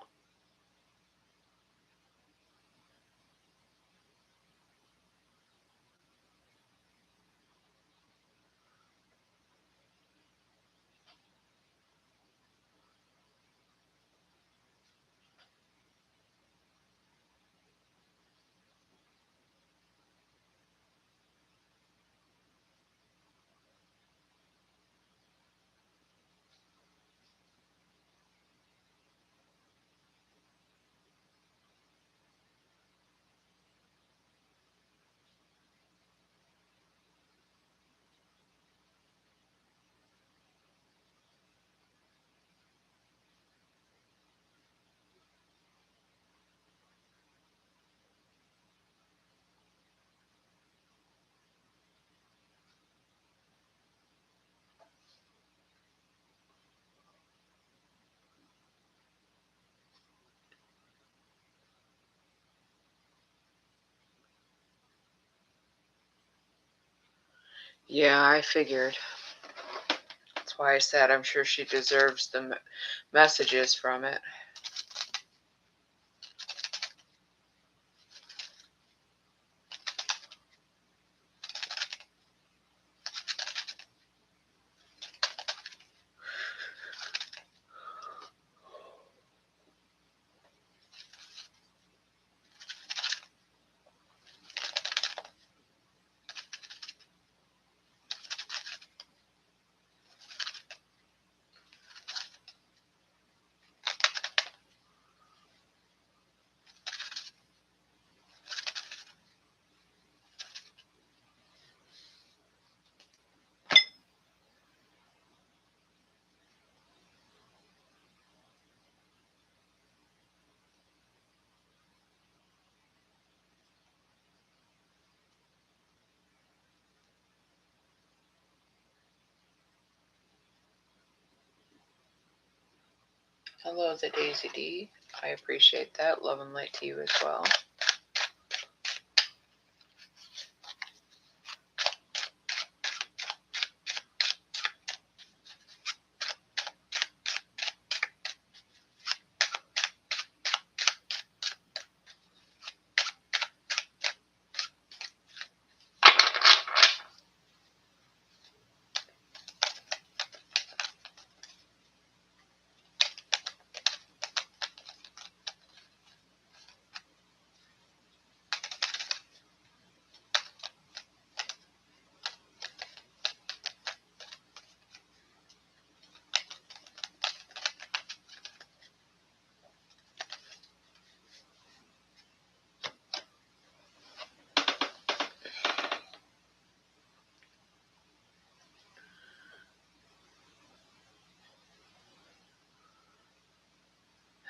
Yeah, I figured. That's why I said I'm sure she deserves the messages from it. Hello, the Daisy D. I appreciate that. Love and light to you as well.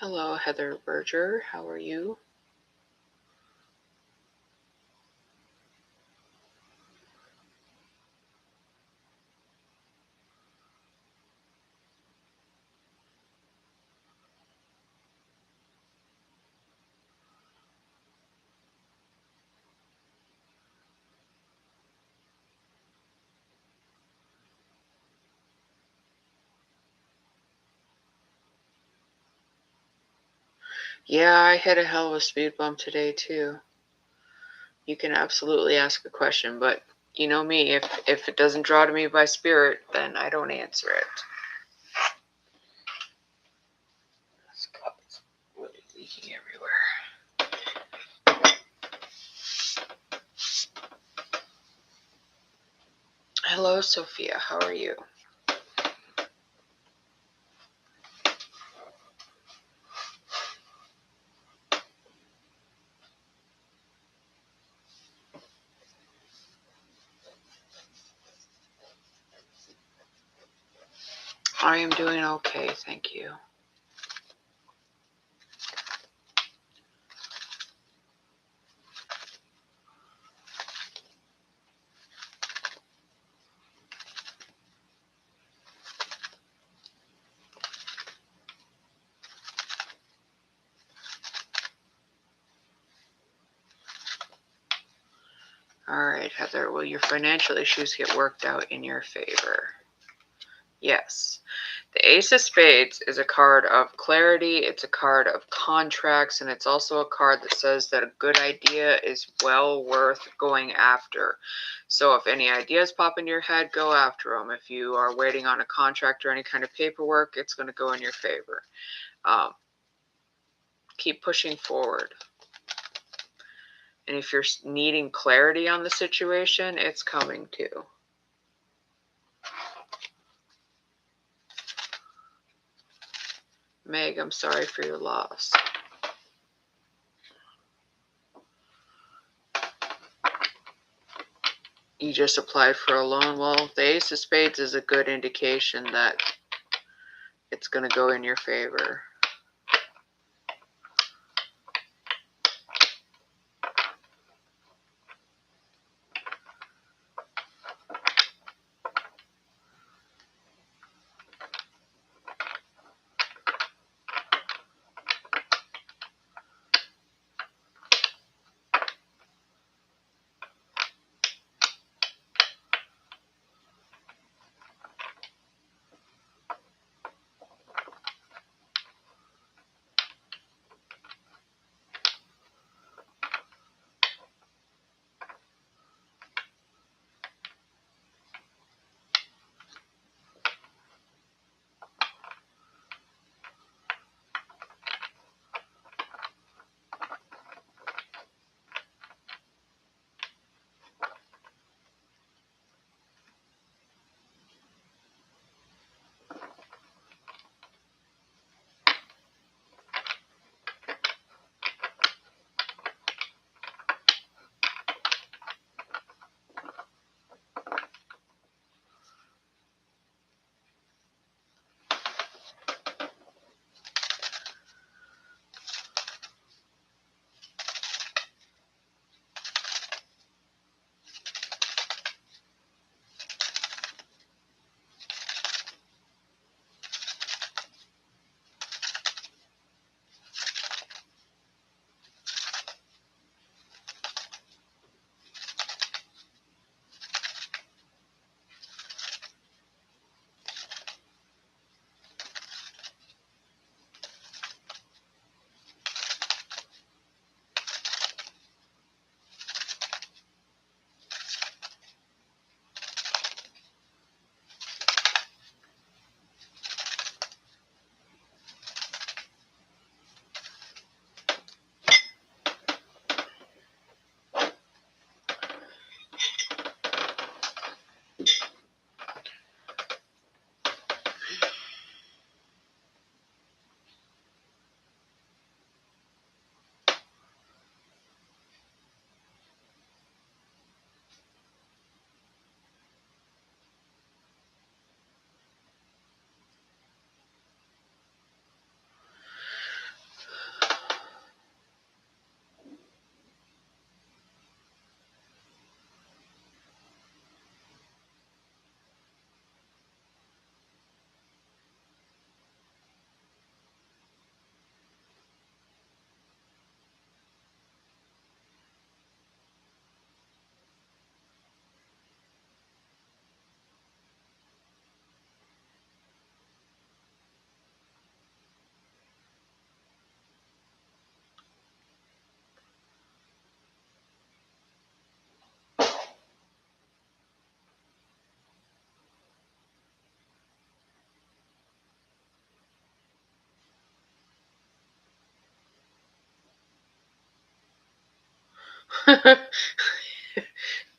Hello, Heather Berger. How are you? Yeah, I hit a hell of a speed bump today, too. You can absolutely ask a question, but you know me, if it doesn't draw to me by spirit, then I don't answer it. This cup is really leaking everywhere. Hello, Sophia. How are you? I am doing okay, thank you. All right, Heather, will your financial issues get worked out in your favor? Yes. The Ace of Spades is a card of clarity, it's a card of contracts, and it's also a card that says that a good idea is well worth going after. So if any ideas pop into your head, go after them. If you are waiting on a contract or any kind of paperwork, it's going to go in your favor. Keep pushing forward. And if you're needing clarity on the situation, it's coming too. Meg, I'm sorry for your loss. You just applied for a loan. Well, the Ace of Spades is a good indication that it's going to go in your favor.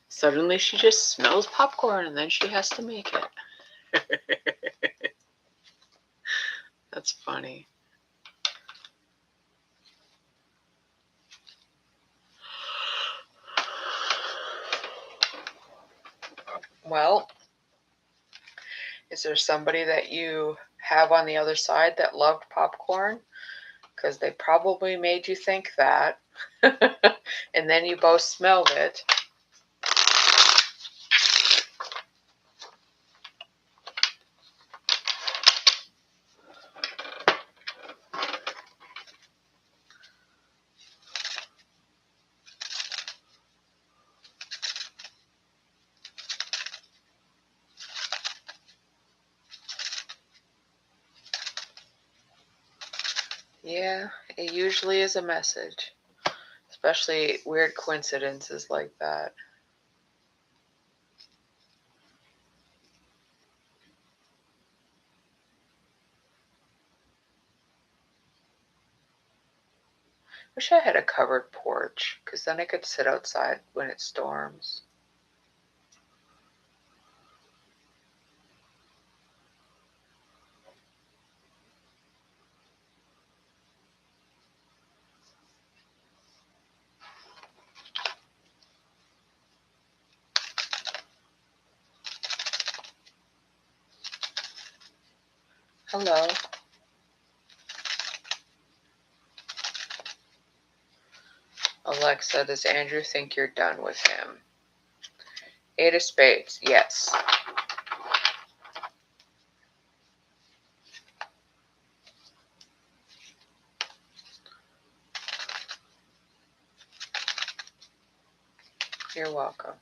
Suddenly she just smells popcorn and then she has to make it. That's funny. Well, is there somebody that you have on the other side that loved popcorn? Because they probably made you think that. And then you both smelled it. Yeah, it usually is a message. Especially weird coincidences like that. Wish I had a covered porch, because then I could sit outside when it storms. Hello. Alexa, does Andrew think you're done with him? 8 of spades, yes. You're welcome.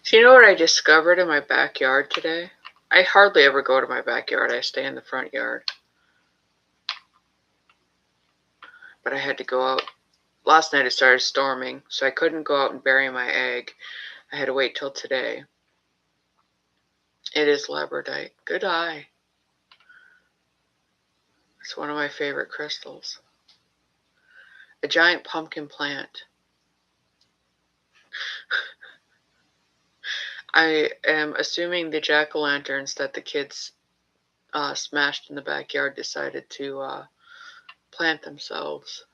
So you know what I discovered in my backyard today? I hardly ever go to my backyard. I stay in the front yard. But I had to go out. Last night it started storming, so I couldn't go out and bury my egg. I had to wait till today. It is labradorite. Good eye. It's one of my favorite crystals. A giant pumpkin plant. I am assuming the jack-o'-lanterns that the kids smashed in the backyard decided to plant themselves.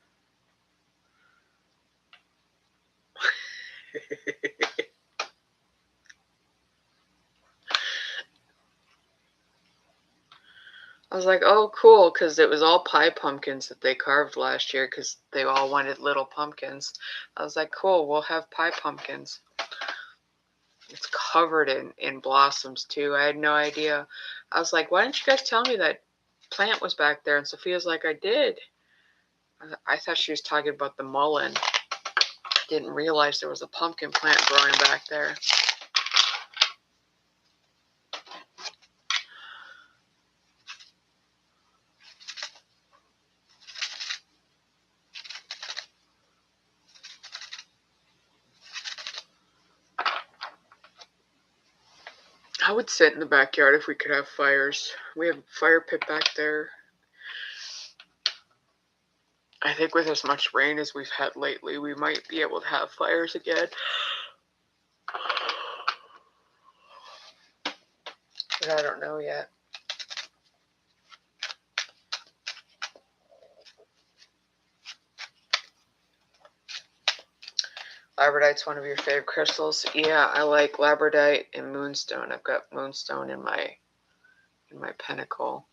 I was like, oh, cool, because it was all pie pumpkins that they carved last year because they all wanted little pumpkins. I was like, cool, we'll have pie pumpkins. It's covered in blossoms, too. I had no idea. I was like, why didn't you guys tell me that plant was back there? And Sophia's like, I did. I thought she was talking about the mullein. Didn't realize there was a pumpkin plant growing back there. I would sit in the backyard if we could have fires. We have a fire pit back there. I think with as much rain as we've had lately, we might be able to have fires again. But I don't know yet. Labradorite's one of your favorite crystals. Yeah, I like labradorite and moonstone. I've got moonstone in my pentacle.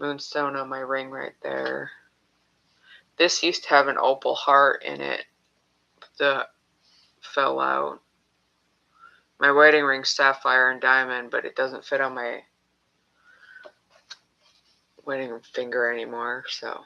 Moonstone on my ring right there. This used to have an opal heart in it, but the fell out. My wedding ring's sapphire and diamond, but it doesn't fit on my wedding finger anymore, so.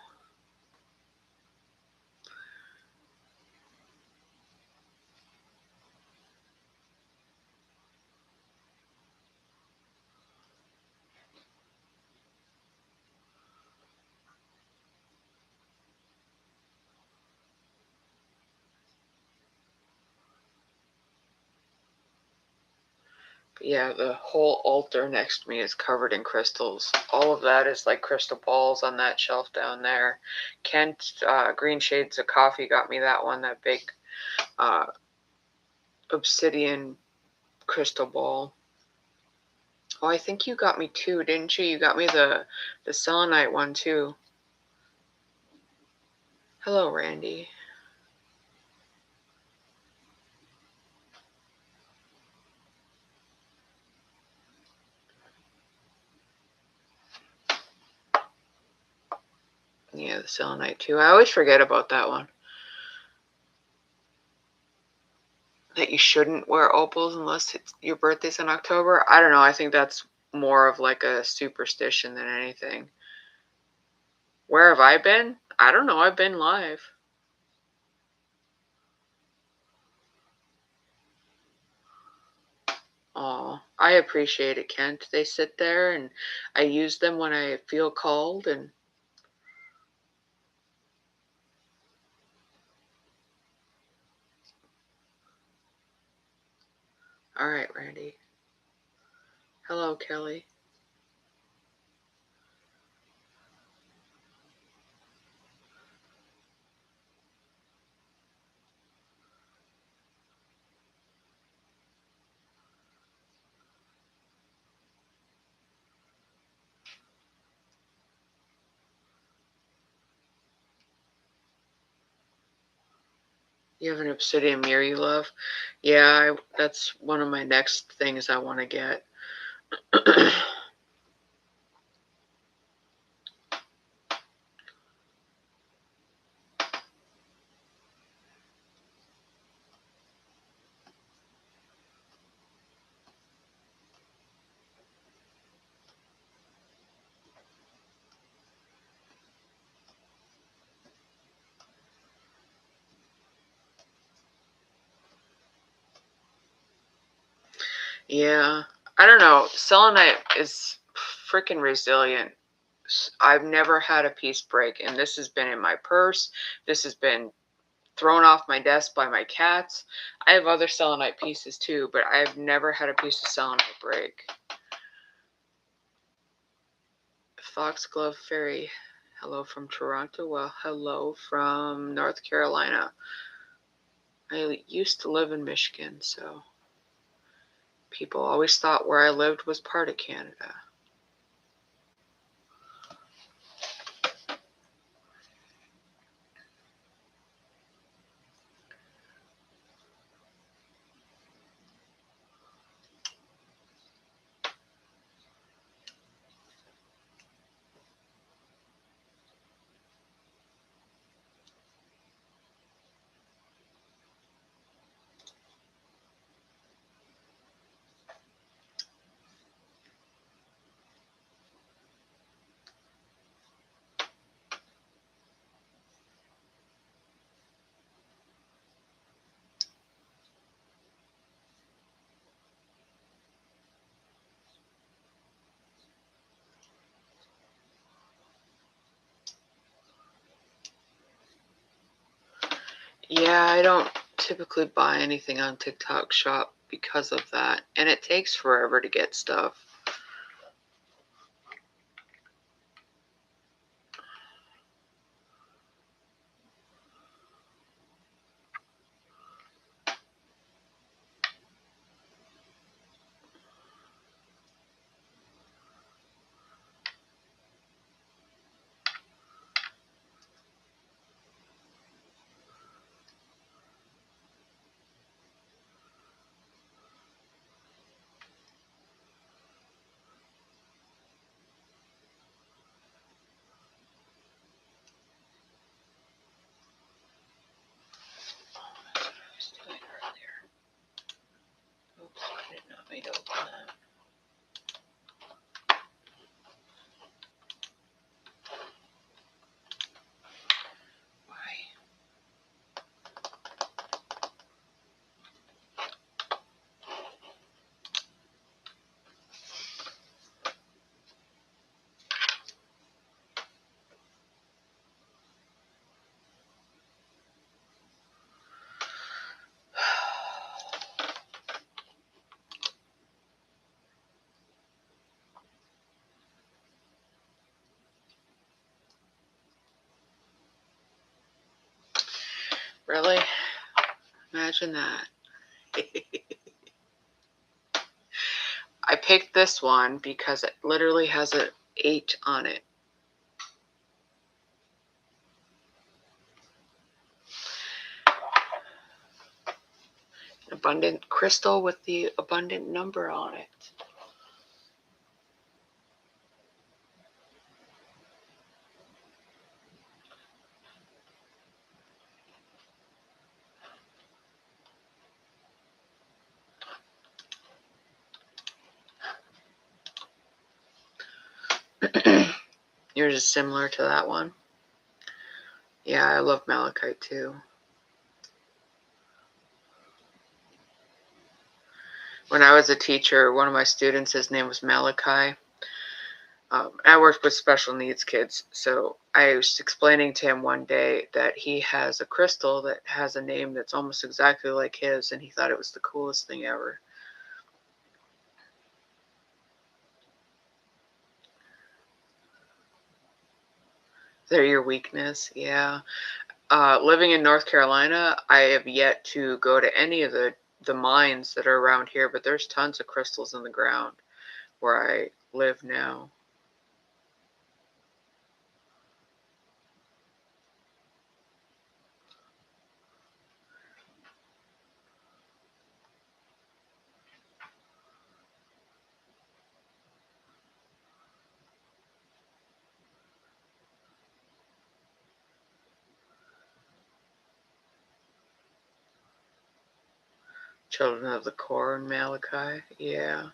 Yeah, the whole altar next to me is covered in crystals. All of that is like crystal balls on that shelf down there. Kent, Green Shades of Coffee got me that one, that big obsidian crystal ball. Oh, I think you got me two, didn't you? You got me the selenite one too. Hello, Randy. Yeah, the selenite too. I always forget about that one. That you shouldn't wear opals unless your birthday's in October. I don't know. I think that's more of like a superstition than anything. Where have I been? I don't know. I've been live. Oh, I appreciate it, Kent. They sit there and I use them when I feel called and all right, Randy. Hello, Kelly. You have an obsidian mirror you love? Yeah, that's one of my next things I want to get. Yeah, I don't know. Selenite is freaking resilient. I've never had a piece break, and this has been in my purse. This has been thrown off my desk by my cats. I have other selenite pieces too, but I've never had a piece of selenite break. Foxglove Fairy, hello from Toronto. Well, hello from North Carolina. I used to live in Michigan, so people always thought where I lived was part of Canada. Yeah, I don't typically buy anything on TikTok Shop because of that, and it takes forever to get stuff. Really? Imagine that. I picked this one because it literally has an 8 on it. Abundant crystal with the abundant number on it. Yours is similar to that one. Yeah, I love malachite too. When I was a teacher, one of my students, his name was Malachi. I worked with special needs kids, so I was explaining to him one day that he has a crystal that has a name that's almost exactly like his, and he thought it was the coolest thing ever. They're your weakness, yeah. Living in North Carolina, I have yet to go to any of the mines that are around here, but there's tons of crystals in the ground where I live now. Children of the Corn, Malachi, yeah.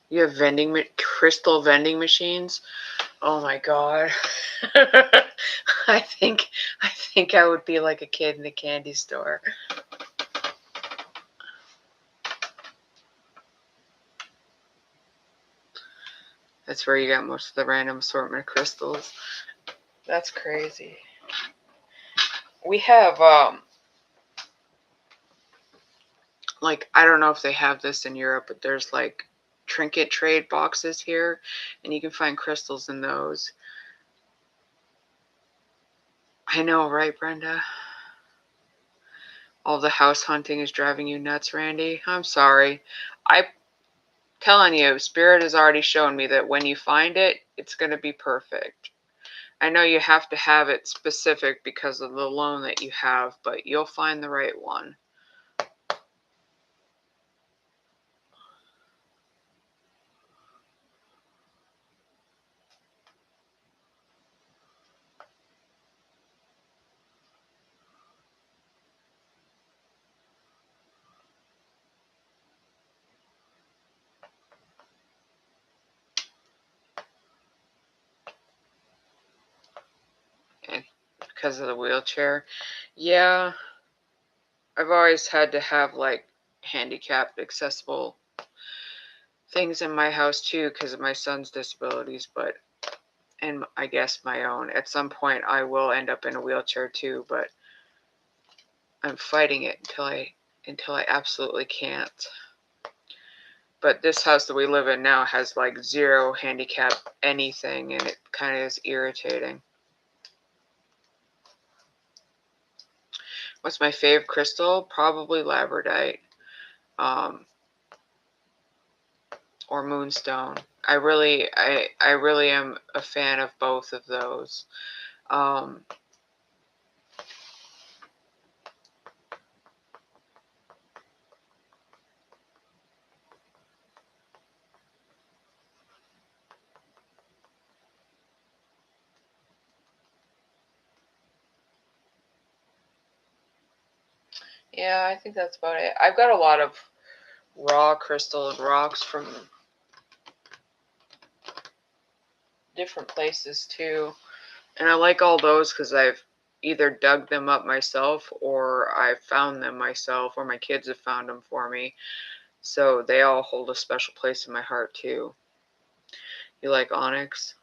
You have crystal vending machines. Oh my god. I think I would be like a kid in a candy store. That's where you got most of the random assortment of crystals. That's crazy. We have like, I don't know if they have this in Europe, but there's like trinket trade boxes here, and you can find crystals in those. I know, right, Brenda? All the house hunting is driving you nuts, Randy. I'm sorry. I'm telling you, Spirit has already shown me that when you find it, it's going to be perfect. I know you have to have it specific because of the loan that you have, but you'll find the right one. And because of the wheelchair. Yeah, I've always had to have like handicapped accessible things in my house too because of my son's disabilities, but and I guess my own. At some point I will end up in a wheelchair too, but I'm fighting it until I absolutely can't. But this house that we live in now has like zero handicap anything, and it kind of is irritating. What's my fave crystal? Probably labradite, or moonstone. I really am a fan of both of those. Um, Yeah, I think that's about it. I've got a lot of raw crystal and rocks from different places too. And I like all those because I've either dug them up myself or I've found them myself or my kids have found them for me. So they all hold a special place in my heart too. You like onyx?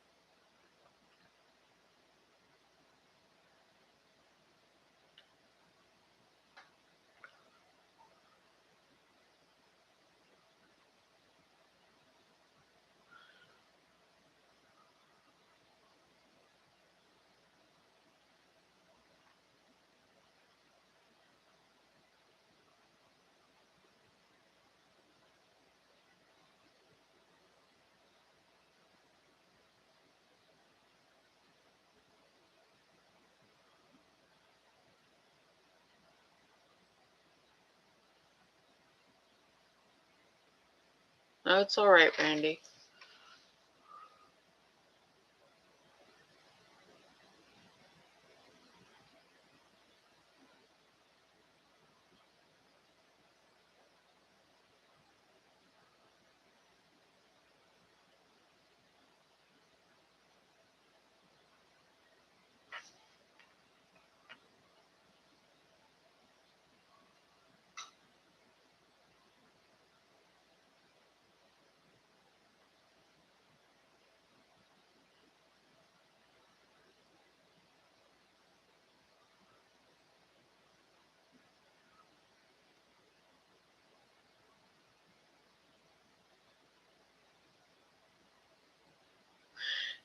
No, it's all right, Randy.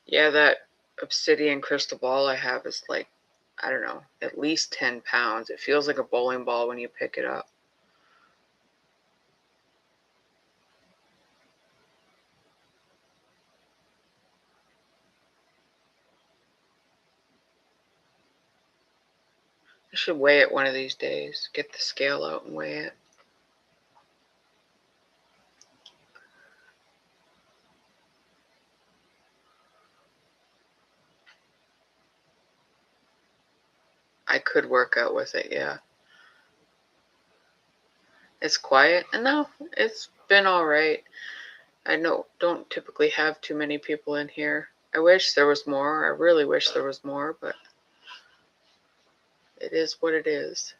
Yeah, that obsidian crystal ball I have is like, I don't know, at least 10 pounds. It feels like a bowling ball when you pick it up. I should weigh it one of these days. Get the scale out and weigh it. I could work out with it, yeah. It's quiet, and no, it's been all right. I don't typically have too many people in here. I wish there was more. I really wish there was more, but it is what it is.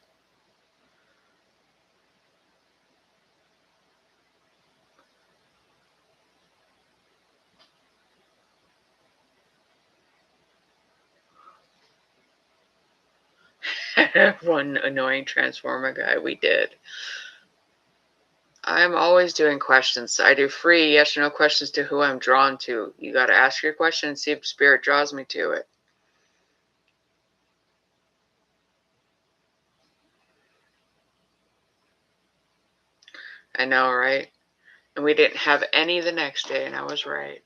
One annoying Transformer guy, we did. I'm always doing questions. I do free yes or no questions to who I'm drawn to. You got to ask your question and see if spirit draws me to it. I know, right? And we didn't have any the next day, and I was right.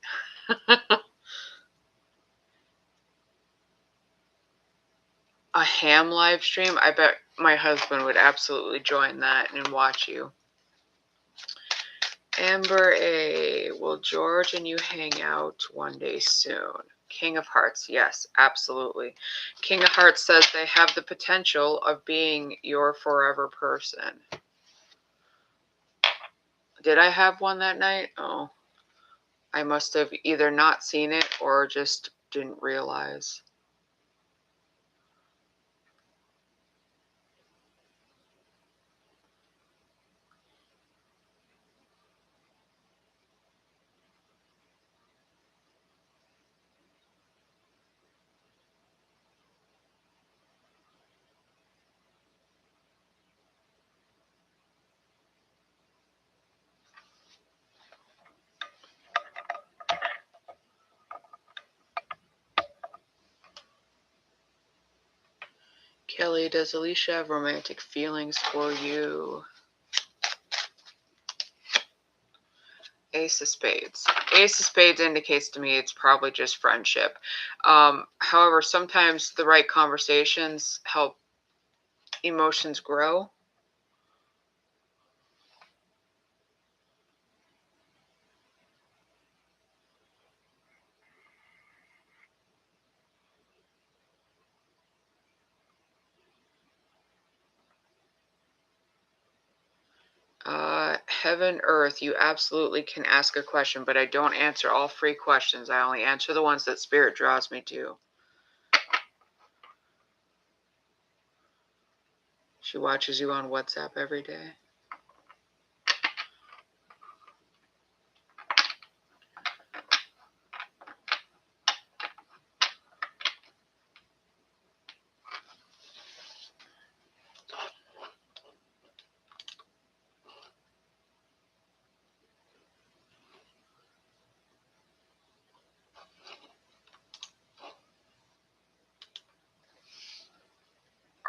A ham live stream? I bet my husband would absolutely join that and watch you. Amber A. Will George and you hang out one day soon? King of Hearts. Yes, absolutely. King of Hearts says they have the potential of being your forever person. Did I have one that night? Oh, I must have either not seen it or just didn't realize. Kelly, does Alicia have romantic feelings for you? Ace of Spades. Ace of Spades indicates to me it's probably just friendship. However, sometimes the right conversations help emotions grow. Heaven, Earth, you absolutely can ask a question, but I don't answer all free questions. I only answer the ones that Spirit draws me to. She watches you on WhatsApp every day.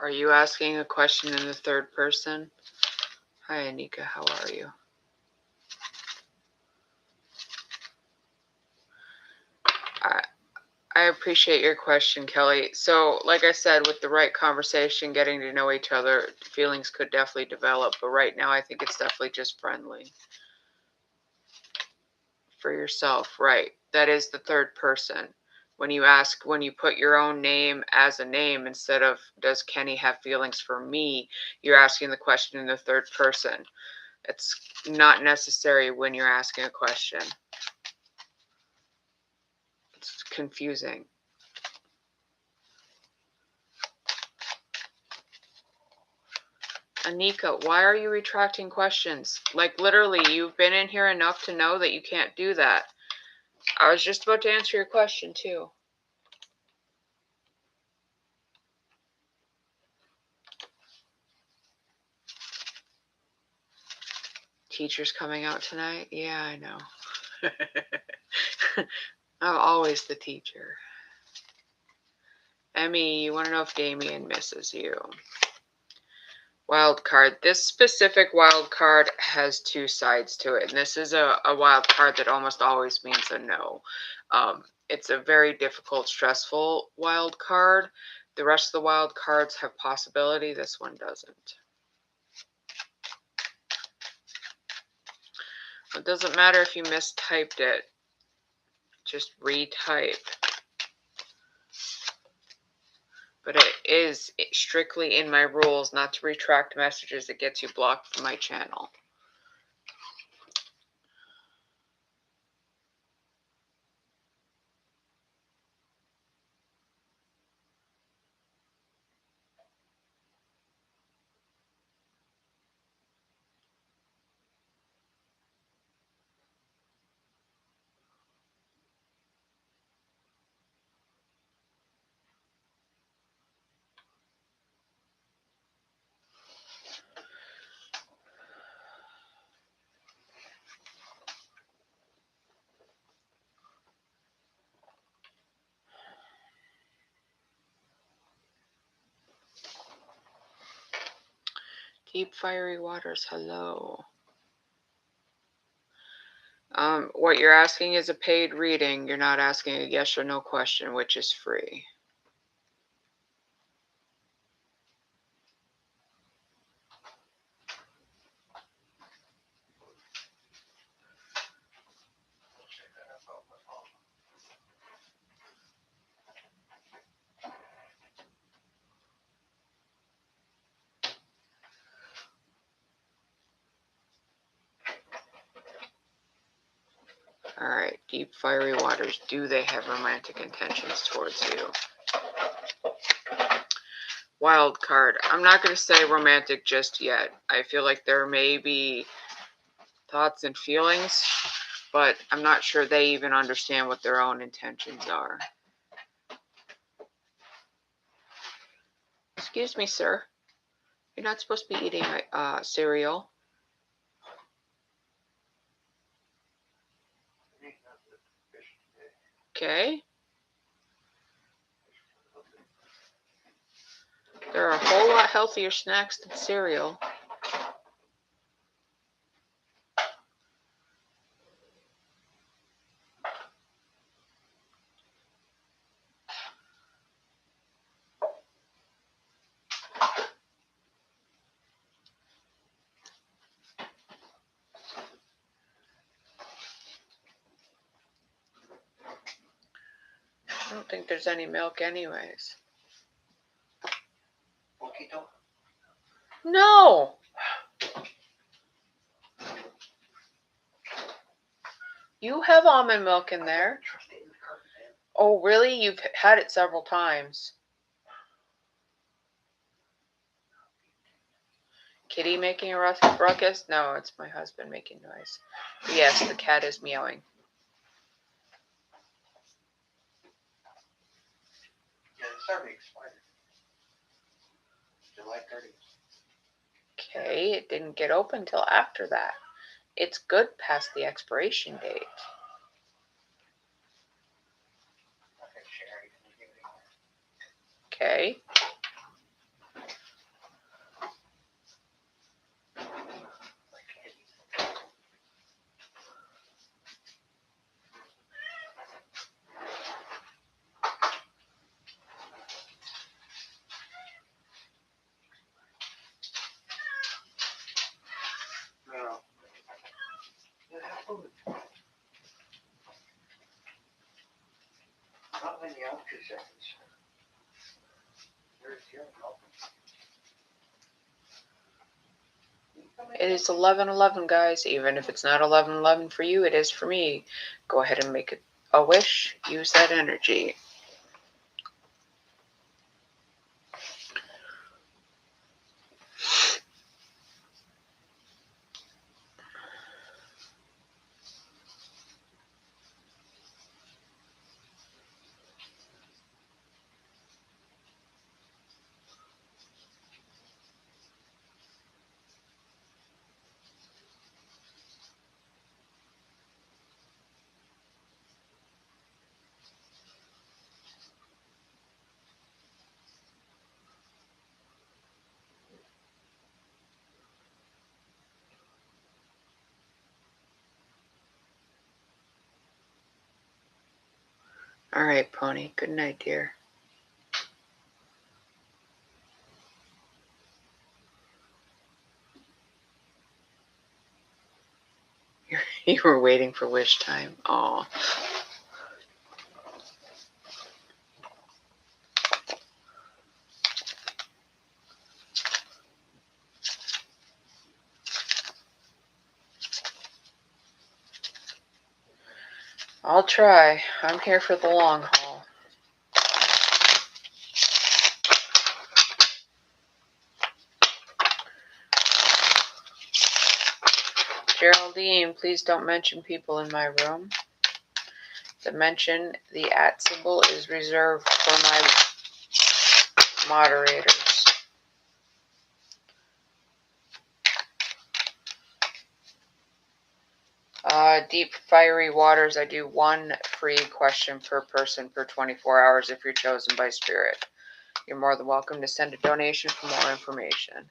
Are you asking a question in the third person? Hi, Anika. How are you? I appreciate your question, Kelly. So, like I said, with the right conversation, getting to know each other, feelings could definitely develop. But right now, I think it's definitely just friendly. For yourself, right? That is the third person. When you put your own name as a name instead of does Kenny have feelings for me, you're asking the question in the third person. It's not necessary when you're asking a question. It's confusing. Anika, why are you retracting questions? Like, literally, you've been in here enough to know that you can't do that. I was just about to answer your question, too. Teacher's coming out tonight? Yeah, I know. I'm always the teacher. Emmy, you want to know if Damien misses you? Wild card. This specific wild card has two sides to it. And this is a wild card that almost always means a no. It's a very difficult, stressful wild card. The rest of the wild cards have possibility. This one doesn't. It doesn't matter if you mistyped it. Just retype. But it is strictly in my rules not to retract messages that gets you blocked from my channel. Deep fiery waters, hello. What you're asking is a paid reading. You're not asking a yes or no question, which is free. Alright, deep fiery waters. Do they have romantic intentions towards you? Wild card. I'm not going to say romantic just yet. I feel like there may be thoughts and feelings, but I'm not sure they even understand what their own intentions are. Excuse me, sir. You're not supposed to be eating cereal. Okay. There are a whole lot healthier snacks than cereal. I don't think there's any milk anyways. No! You have almond milk in there. Trust it in the carton, man. Oh, really? You've had it several times. Kitty making a ruckus? No, it's my husband making noise. But yes, the cat is meowing. Yeah, it's already expired. July 30th. Okay, it didn't get open till after that. It's good past the expiration date. I'm not going to share anything with you anymore. Okay. Like kitties. No. Yeah, have food. Not many out 2 seconds. Where's the other help? It is 11:11, guys. Even if it's not 11:11 for you, it is for me. Go ahead and make a wish. Use that energy. All right, Pony. Good night, dear. You were waiting for wish time. Aw. I'll try. I'm here for the long haul. Geraldine, please don't mention people in my room. The @ symbol is reserved for my moderators. Deep Fiery Waters, I do 1 free question per person per 24 hours if you're chosen by Spirit. You're more than welcome to send a donation for more information.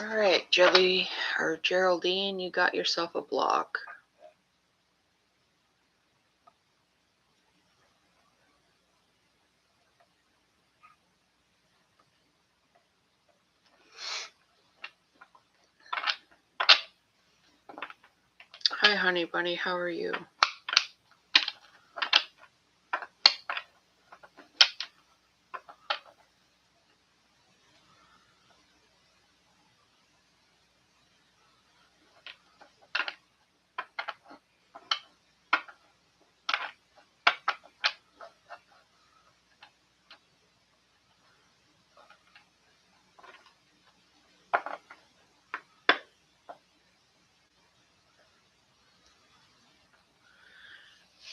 Alright, Geraldine, you got yourself a block. Hi, honey bunny, how are you?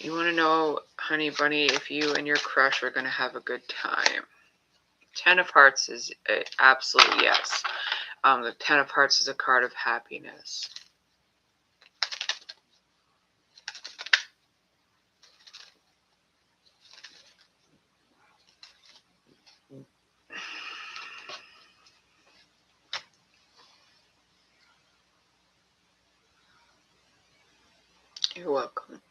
You want to know, honey bunny, if you and your crush are going to have a good time. 10 of Hearts is an absolute yes. The 10 of Hearts is a card of happiness. You're welcome.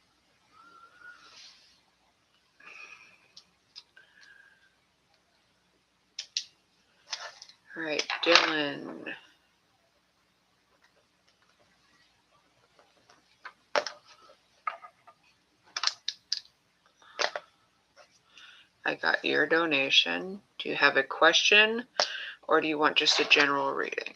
All right, Dylan. I got your donation. Do you have a question, or do you want just a general reading?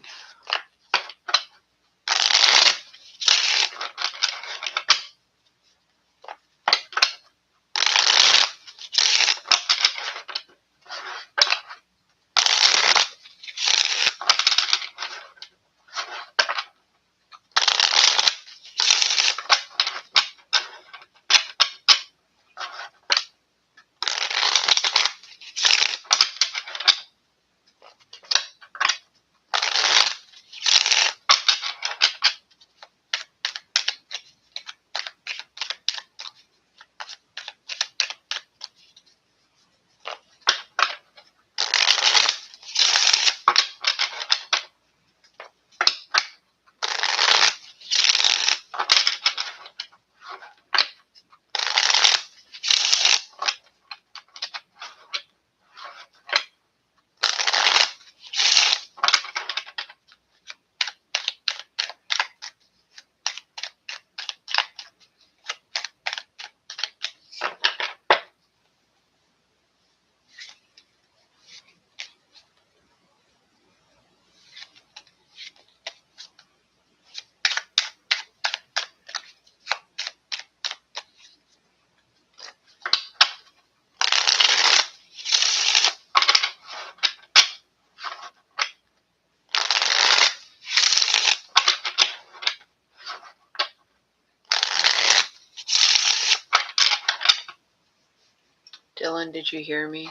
Dylan, did you hear me?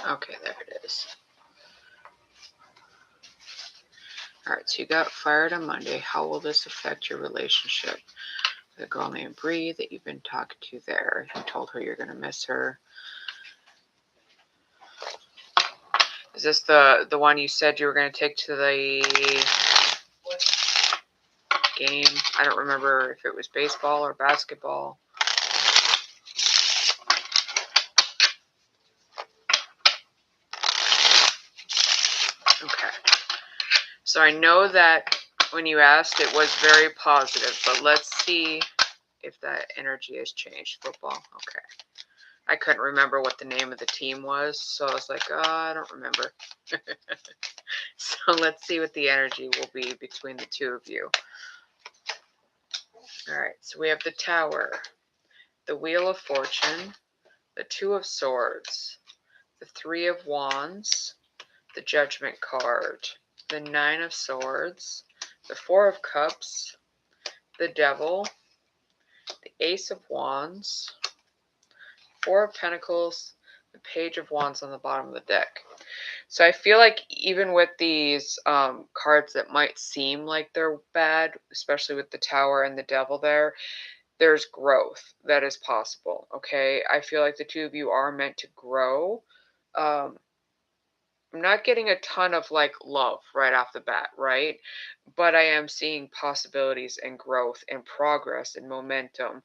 Okay, there it is. Alright, so you got fired on Monday. How will this affect your relationship? The girl named Bree that you've been talking to there. You told her you're going to miss her. Is this the one you said you were going to take to the game? I don't remember if it was baseball or basketball. Okay. So I know that when you asked, it was very positive, but let's see if that energy has changed. Football. Okay. I couldn't remember what the name of the team was, so I was like, oh, I don't remember. So let's see what the energy will be between the two of you. All right, so we have the Tower, the Wheel of Fortune, the Two of Swords, the Three of Wands, the Judgment card, the Nine of Swords, the Four of Cups, the Devil, the Ace of Wands, Four of Pentacles, the Page of Wands on the bottom of the deck. So I feel like even with these cards that might seem like they're bad, especially with the Tower and the Devil there's growth that is possible, okay? I feel like the two of you are meant to grow. I'm not getting a ton of like love right off the bat, right? But I am seeing possibilities and growth and progress and momentum.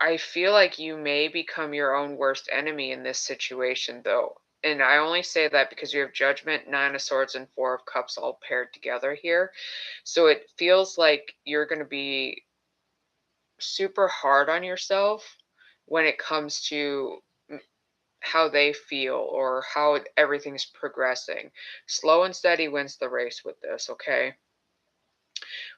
I feel like you may become your own worst enemy in this situation, though. And I only say that because you have Judgment, Nine of Swords, and Four of Cups all paired together here. So it feels like you're going to be super hard on yourself when it comes to how they feel or how everything's progressing. Slow and steady wins the race with this, okay?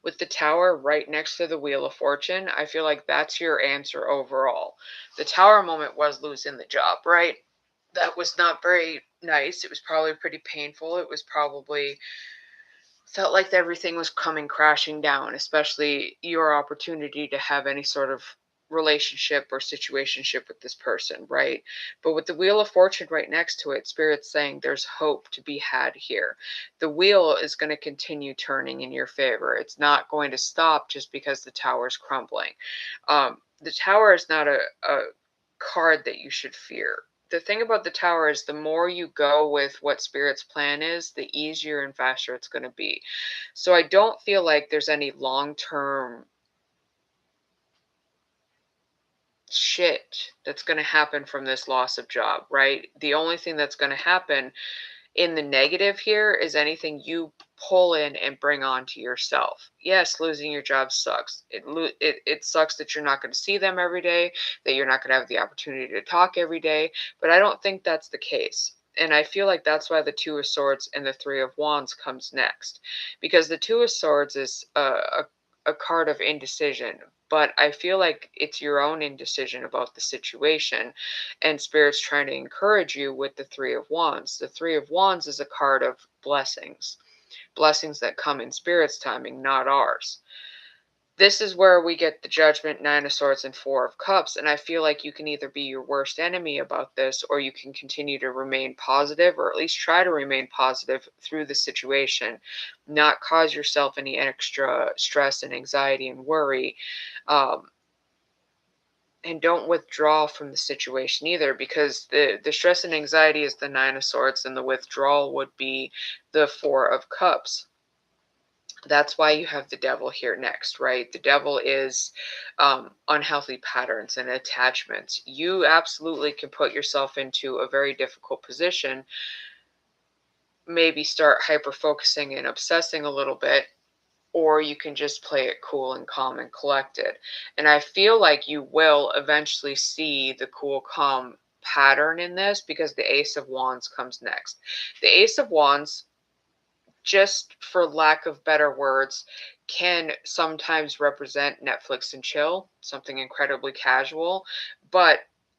With the tower right next to the wheel of fortune, I feel like that's your answer overall. The tower moment was losing the job, right? That was not very nice. It was probably pretty painful. It was probably felt like everything was coming crashing down, especially your opportunity to have any sort of relationship or situationship with this person, right? But with the wheel of fortune right next to it, spirit's saying there's hope to be had here. The wheel is going to continue turning in your favor. It's not going to stop just because the tower's crumbling. The tower is not a card that you should fear. The thing about the tower is the more you go with what spirit's plan is, the easier and faster it's going to be. So I don't feel like there's any long-term shit that's going to happen from this loss of job, right? The only thing that's going to happen in the negative here is anything you pull in and bring on to yourself. Yes, losing your job sucks. It sucks that you're not going to see them every day, that you're not going to have the opportunity to talk every day, but I don't think that's the case. And I feel like that's why the Two of Swords and the Three of Wands comes next, because the Two of Swords is a card of indecision, but I feel like it's your own indecision about the situation, and spirit's trying to encourage you with the Three of Wands. The Three of Wands is a card of blessings, blessings that come in spirit's timing, not ours. This is where we get the Judgment, Nine of Swords, and Four of Cups, and I feel like you can either be your worst enemy about this, or you can continue to remain positive, or at least try to remain positive through the situation, not cause yourself any extra stress and anxiety and worry. And don't withdraw from the situation either, because the stress and anxiety is the Nine of Swords, and the withdrawal would be the Four of Cups. That's why you have the Devil here next, right? The Devil is unhealthy patterns and attachments. You absolutely can put yourself into a very difficult position, maybe start hyper focusing and obsessing a little bit, or you can just play it cool and calm and collected. And I feel like you will eventually see the cool, calm pattern in this, because the Ace of Wands comes next. The Ace of Wands, just for lack of better words, can sometimes represent Netflix and chill, something incredibly casual. But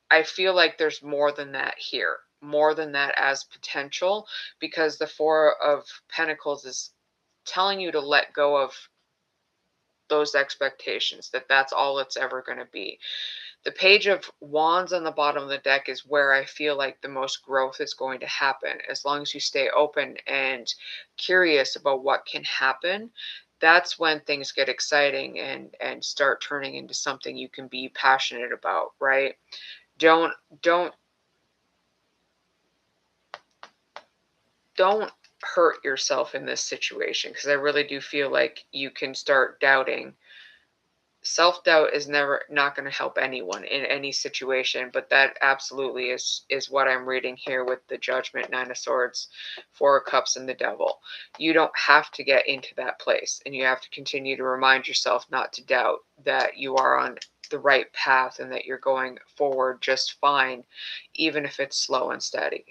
I feel like there's more than that here, more than that as potential, because the Four of Pentacles is telling you to let go of those expectations, that that's all it's ever going to be. The Page of Wands on the bottom of the deck is where I feel like the most growth is going to happen. As long as you stay open and curious about what can happen, that's when things get exciting and start turning into something you can be passionate about, right? Don't don't hurt yourself in this situation, because I really do feel like you can start doubting. Self-doubt is never not going to help anyone in any situation, but that absolutely is what I'm reading here with the Judgment, Nine of Swords, Four of Cups, and the Devil. You don't have to get into that place, and you have to continue to remind yourself not to doubt that you are on the right path and that you're going forward just fine, even if it's slow and steady.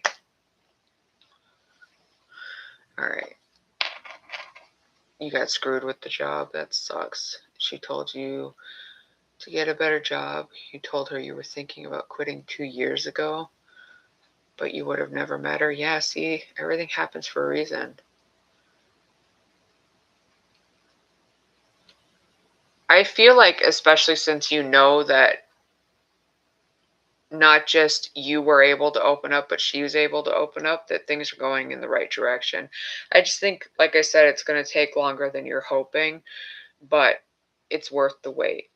All right. You got screwed with the job. That sucks. She told you to get a better job. You told her you were thinking about quitting 2 years ago, but you would have never met her. Yeah, see, everything happens for a reason. I feel like, especially since you know that not just you were able to open up, but she was able to open up, that things are going in the right direction. I just think, like I said, it's going to take longer than you're hoping, but it's worth the wait.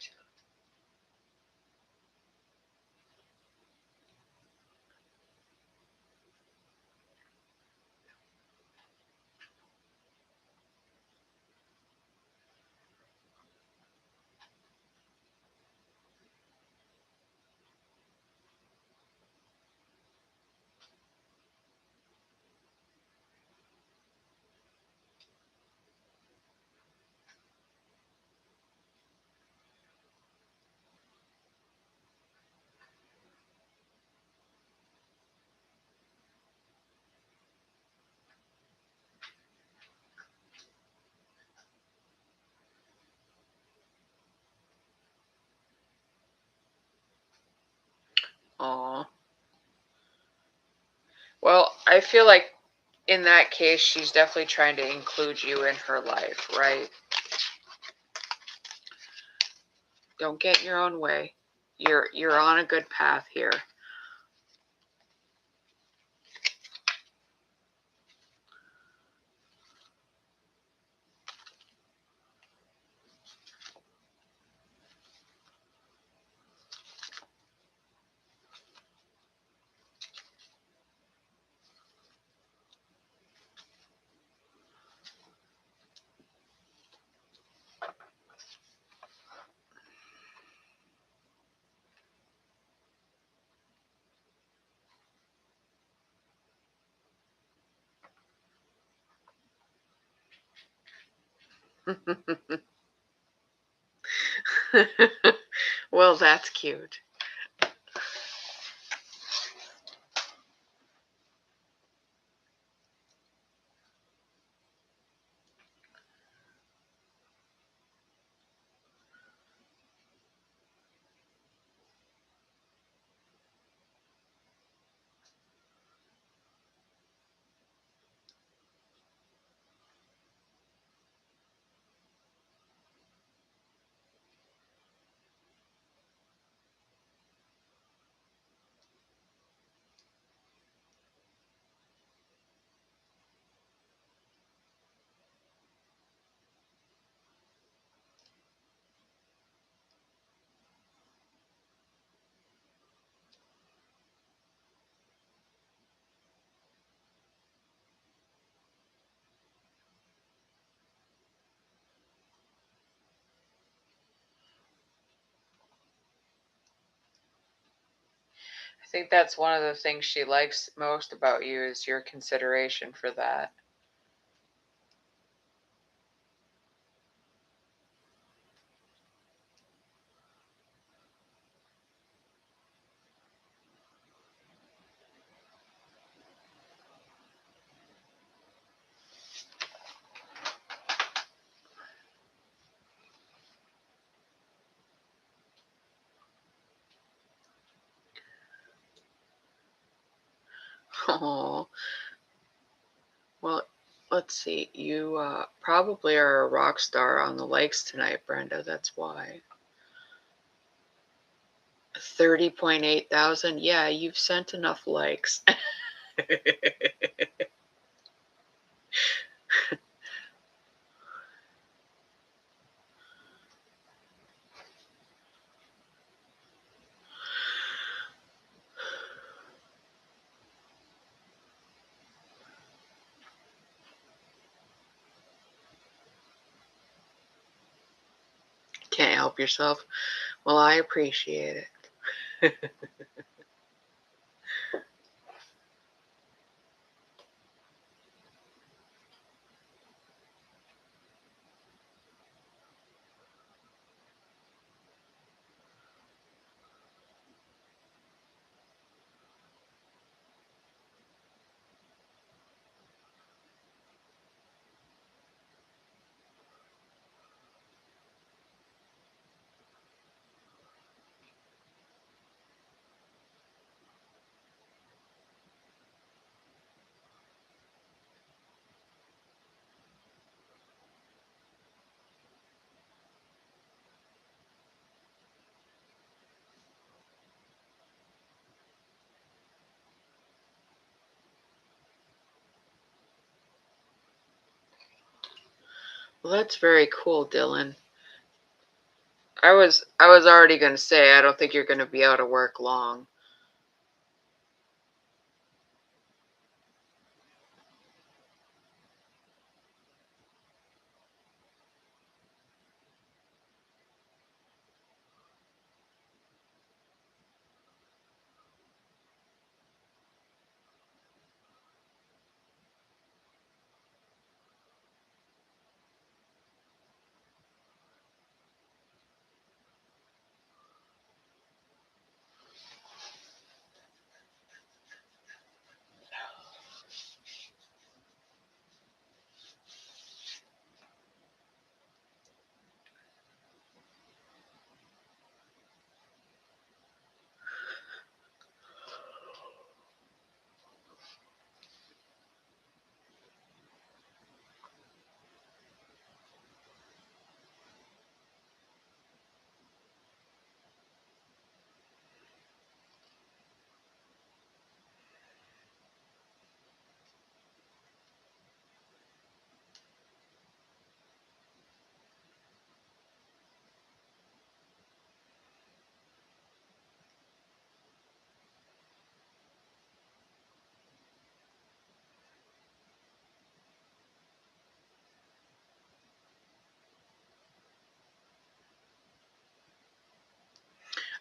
Aw. Well, I feel like in that case, she's definitely trying to include you in her life, right? Don't get in your own way. You're on a good path here. Well, that's cute. I think that's one of the things she likes most about you is your consideration for that. Oh, well, let's see. You probably are a rock star on the lakes tonight, Brenda. That's why. 30.8 thousand. Yeah, you've sent enough likes. Can't help yourself. Well, I appreciate it. Well, that's very cool, Dylan. I was already going to say I don't think you're going to be out of work long.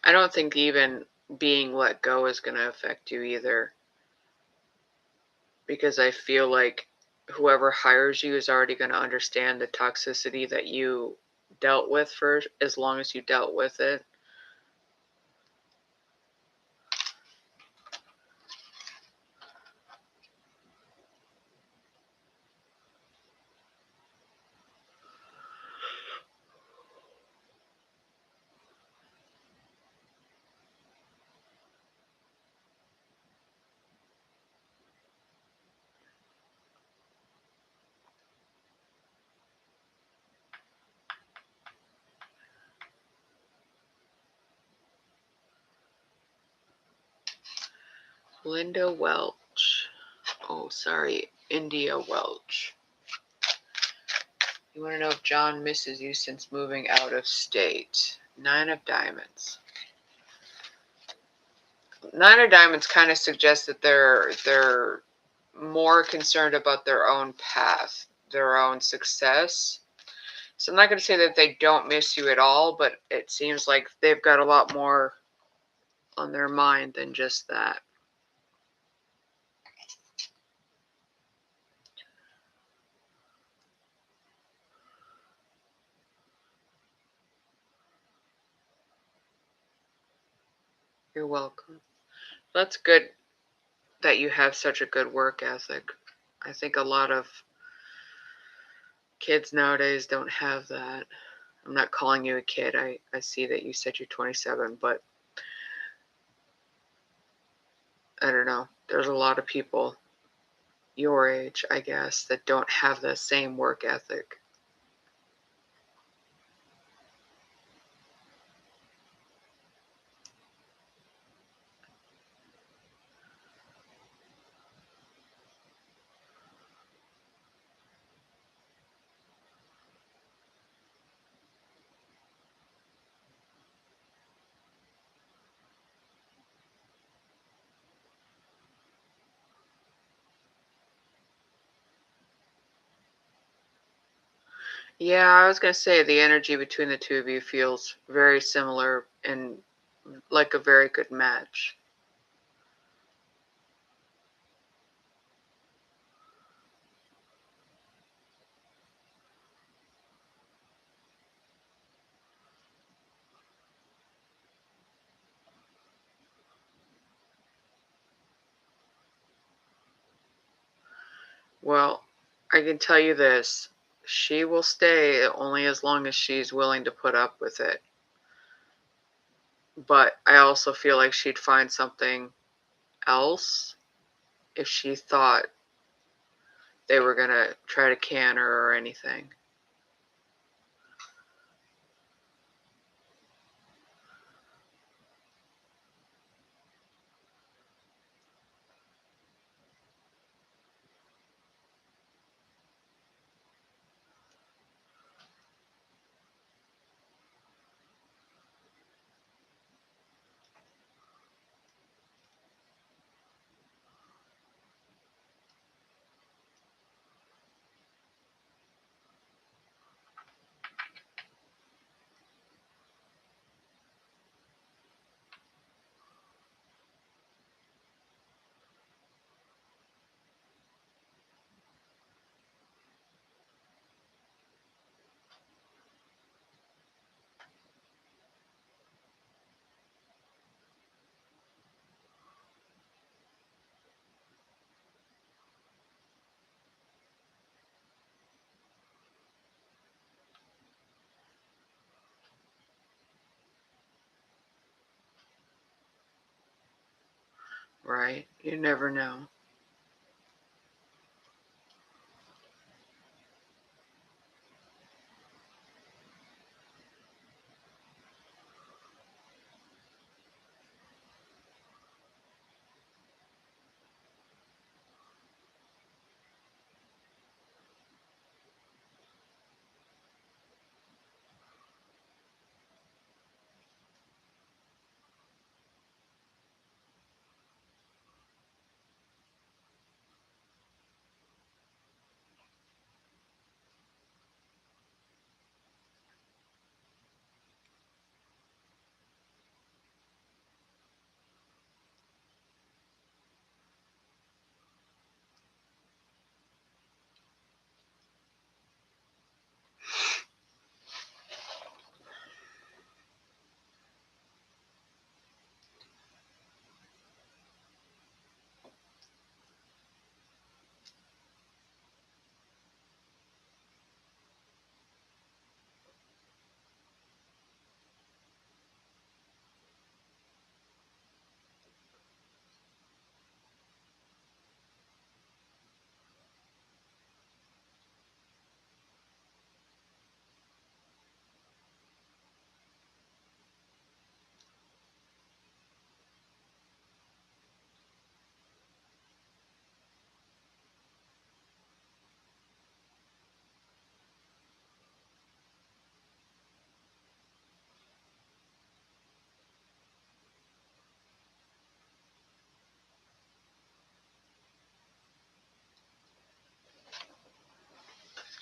I don't think even being let go is going to affect you either, because I feel like whoever hires you is already going to understand the toxicity that you dealt with for as long as you dealt with it. Linda Welch. Oh, sorry, India Welch. You want to know if John misses you since moving out of state. 9 of Diamonds. 9 of Diamonds kind of suggests that they're more concerned about their own path, their own success. So I'm not going to say that they don't miss you at all, but it seems like they've got a lot more on their mind than just that. You're welcome. That's good that you have such a good work ethic. I think a lot of kids nowadays don't have that. I'm not calling you a kid. I see that you said you're 27, but I don't know. There's a lot of people your age, I guess, that don't have the same work ethic. Yeah, I was going to say the energy between the two of you feels very similar and like a very good match. Well, I can tell you this. She will stay only as long as she's willing to put up with it. But I also feel like she'd find something else if she thought they were going to try to can her or anything. Right? You never know.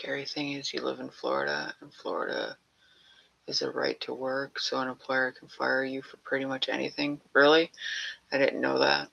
scary thing is you live in Florida, and Florida is a right to work, so an employer can fire you for pretty much anything. Really? I didn't know that.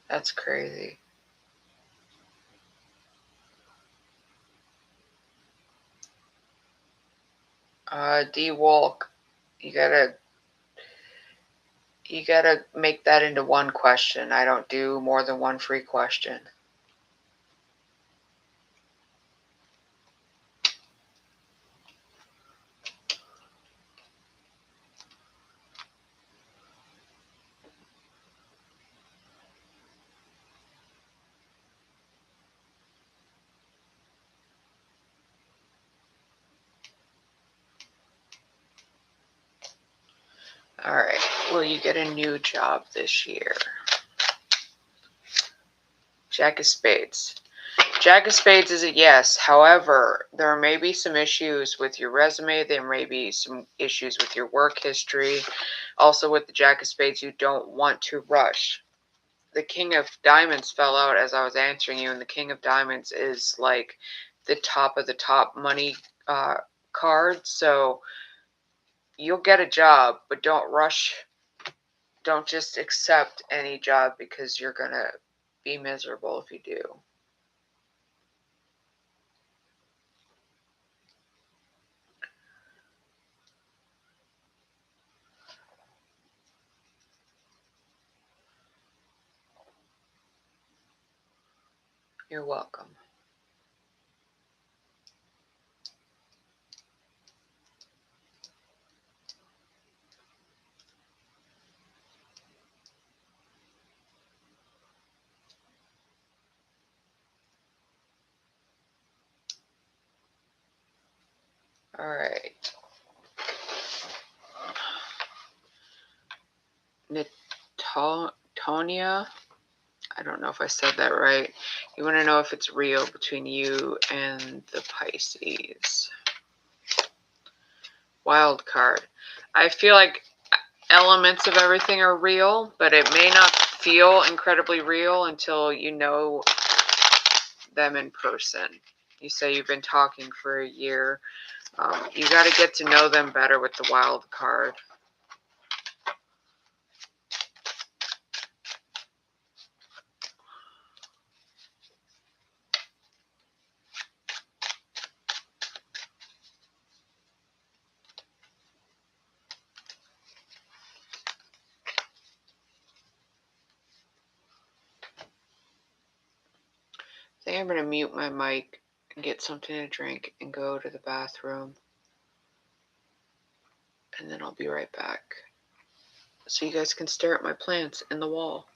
That's crazy. D Walk, you gotta make that into one question. I don't do more than one free question. Alright, will you get a new job this year? Jack of Spades. Jack of Spades is a yes. However, there may be some issues with your resume. There may be some issues with your work history. Also, with the Jack of Spades, you don't want to rush. The King of Diamonds fell out as I was answering you, and the King of Diamonds is like the top of the top money card. So you'll get a job, but don't rush. Don't just accept any job because you're going to be miserable if you do. You're welcome. All right. Natonia, I don't know if I said that right. You want to know if it's real between you and the Pisces. Wild card. I feel like elements of everything are real, but it may not feel incredibly real until you know them in person. You say you've been talking for a year. You got to get to know them better with the wild card. I think I'm going to mute my mic and get something to drink and go to the bathroom. And then I'll be right back. So you guys can stare at my plants in the wall.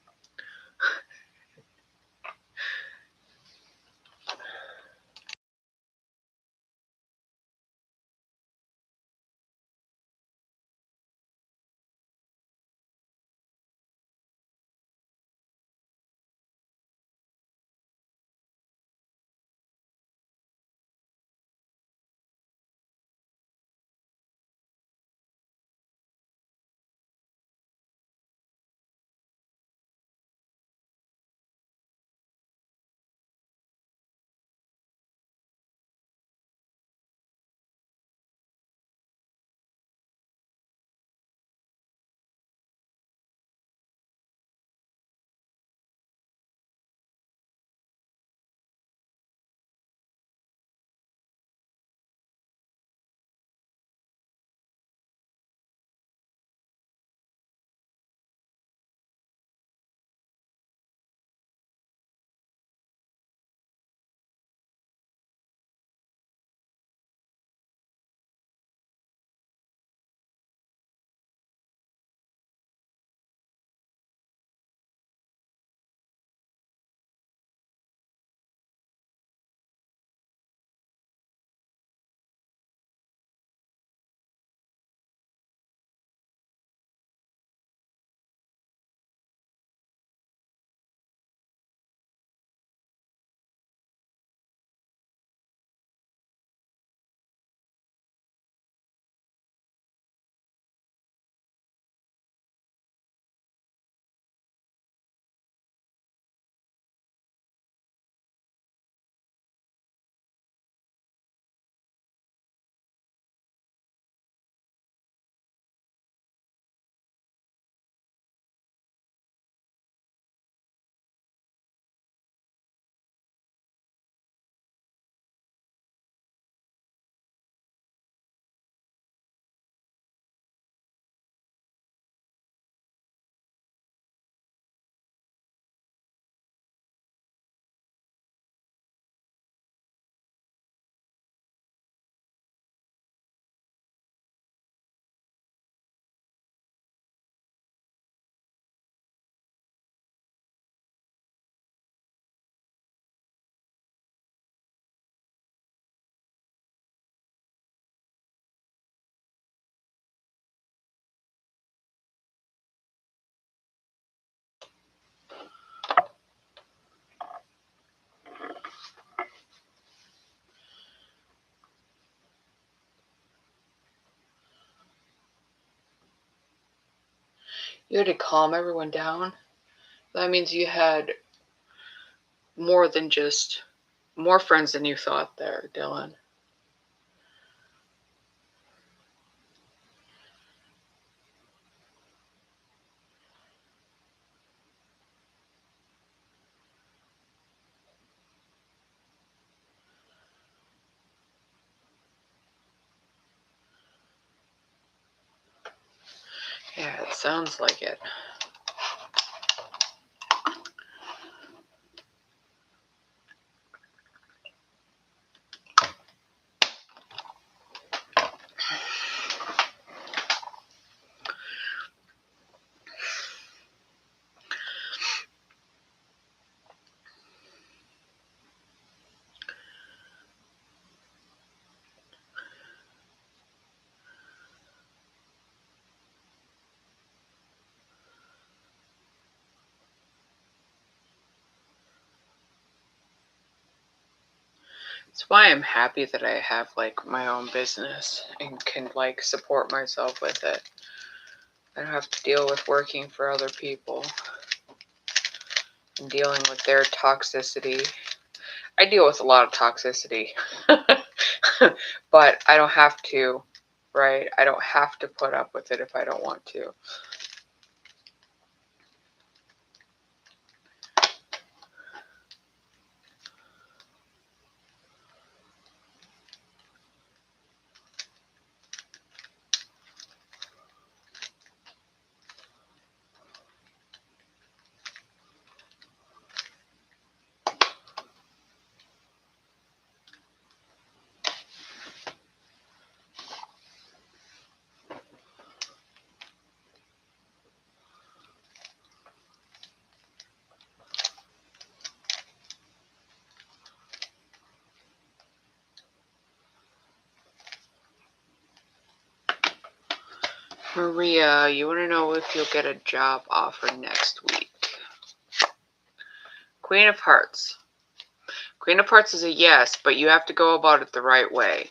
You had to calm everyone down? That means you had more than just more friends than you thought there, Dylan. Yeah, it sounds like it. It's why I'm happy that I have like my own business and can like support myself with it. I don't have to deal with working for other people and dealing with their toxicity. I deal with a lot of toxicity, but I don't have to, right? I don't have to put up with it if I don't want to. Maria, you want to know if you'll get a job offer next week? Queen of Hearts. Queen of Hearts is a yes, but you have to go about it the right way.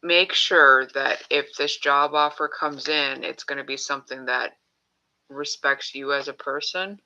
Make sure that if this job offer comes in, it's going to be something that respects you as a person.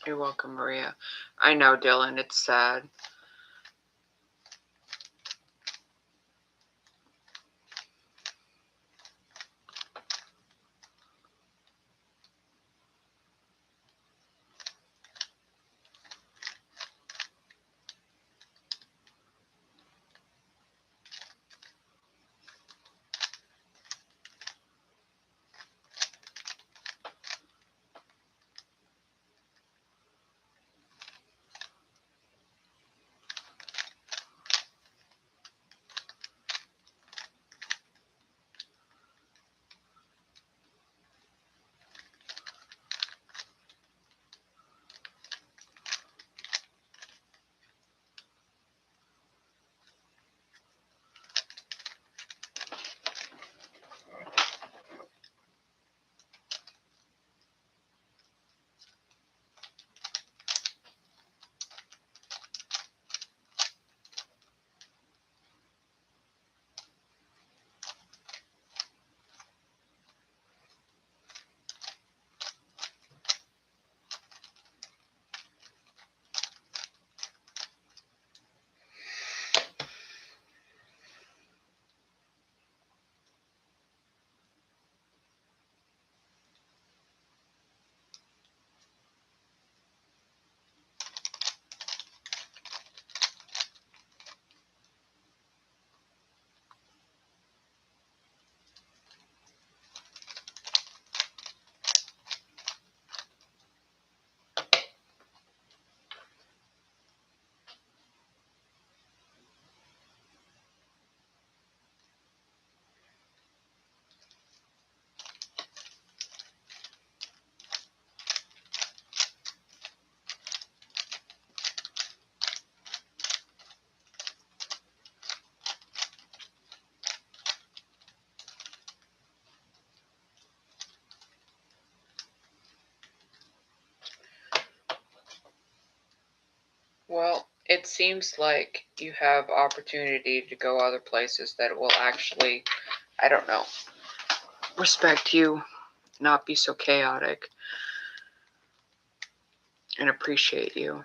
You're welcome, Maria. I know, Dylan, it's sad. seems like you have opportunity to go other places that will actually, I don't know, respect you, not be so chaotic, and appreciate you.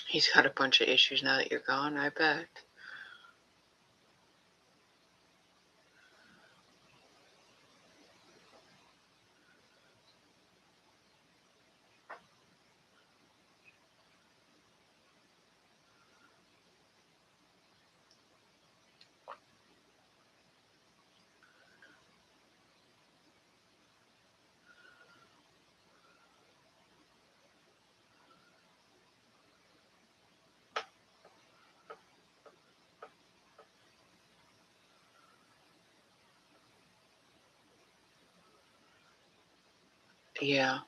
He's got a bunch of issues now that you're gone, I bet. Yeah.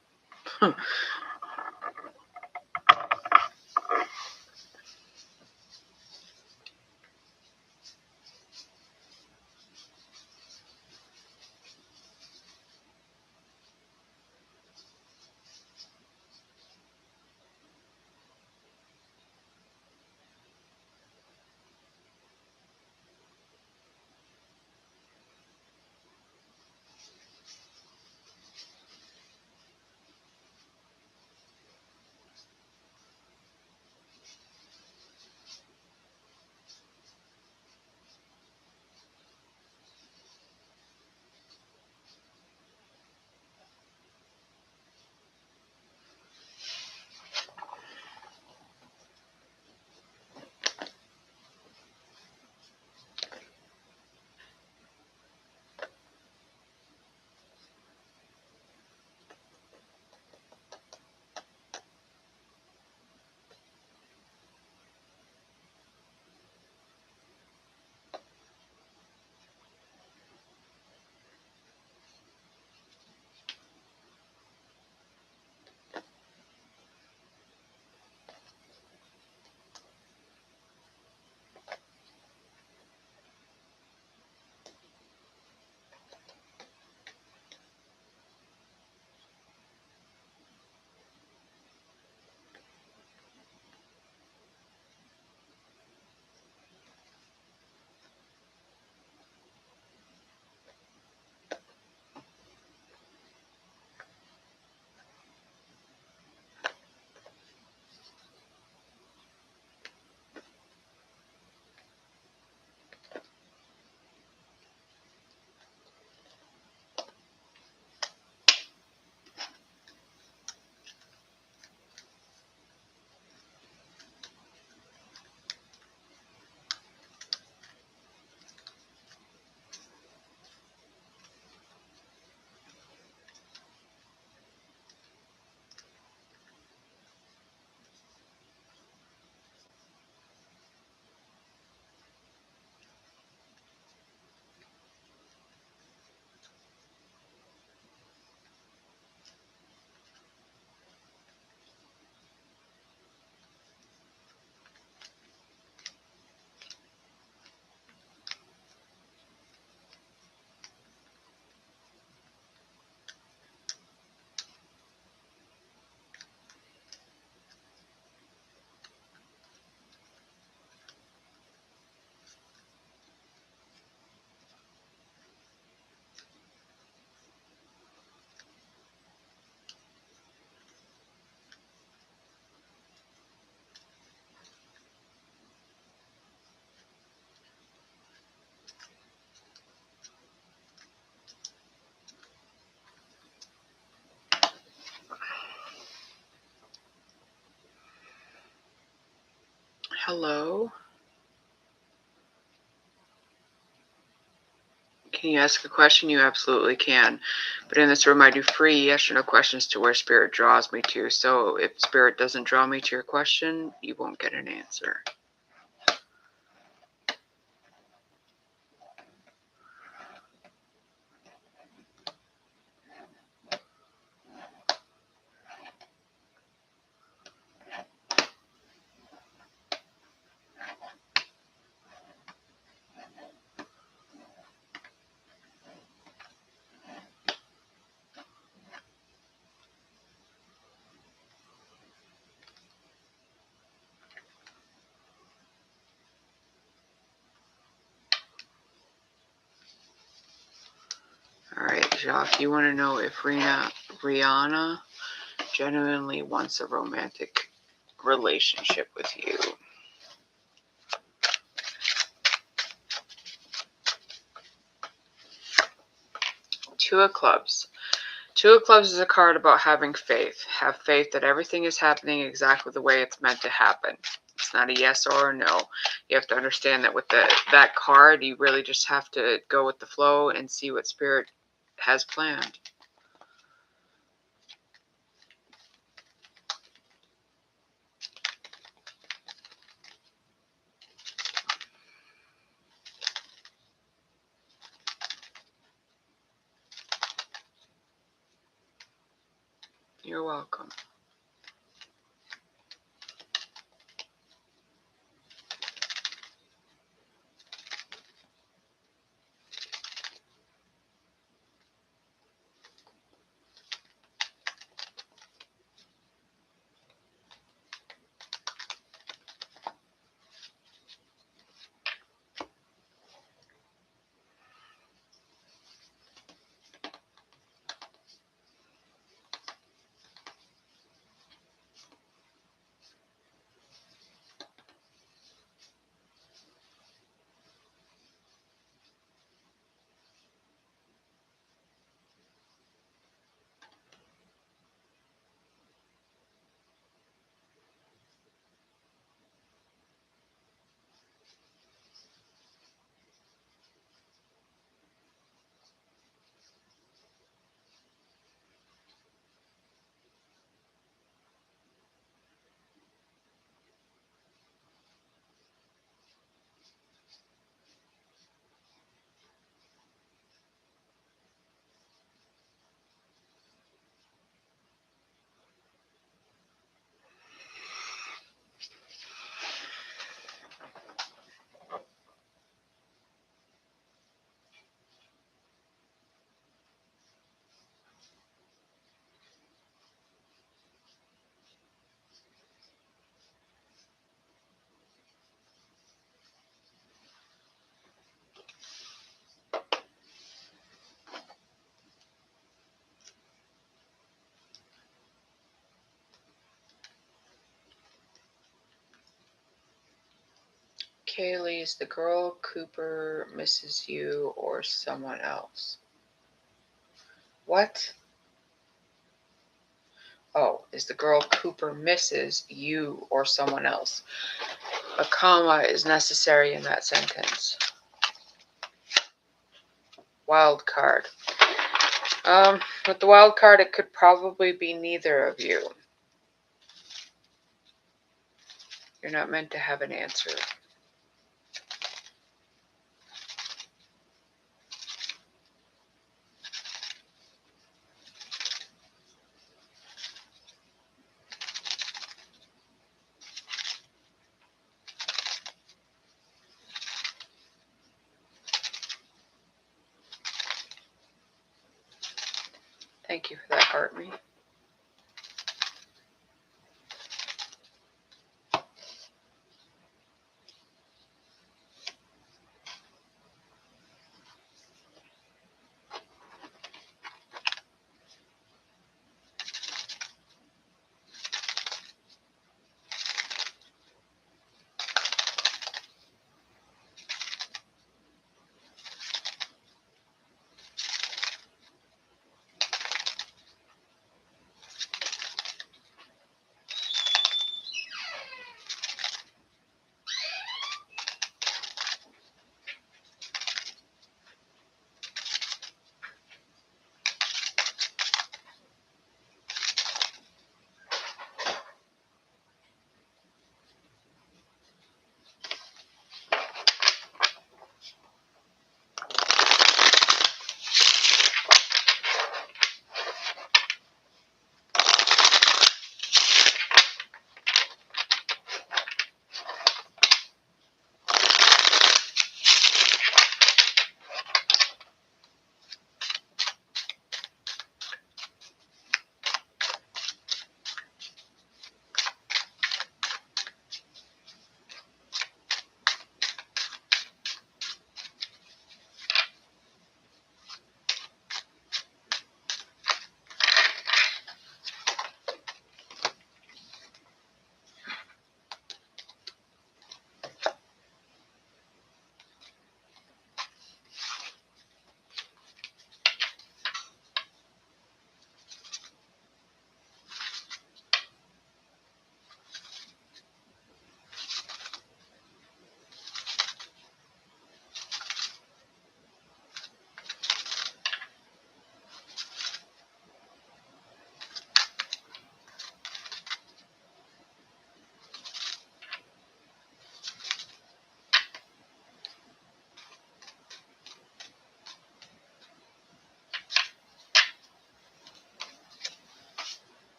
Hello? Can you ask a question? You absolutely can. But in this room, I do free yes or no questions to where Spirit draws me to. So if Spirit doesn't draw me to your question, you won't get an answer. Alright, Jacques, you want to know if Rihanna genuinely wants a romantic relationship with you. Two of Clubs. Two of Clubs is a card about having faith. Have faith that everything is happening exactly the way it's meant to happen. It's not a yes or a no. You have to understand that with that card, you really just have to go with the flow and see what Spirit has planned. You're welcome. Kaylee, is the girl Cooper misses you or someone else? What? Oh, is the girl Cooper misses you or someone else? A comma is necessary in that sentence. Wild card. With the wild card, it could probably be neither of you. You're not meant to have an answer. Thank you for that, Hartme.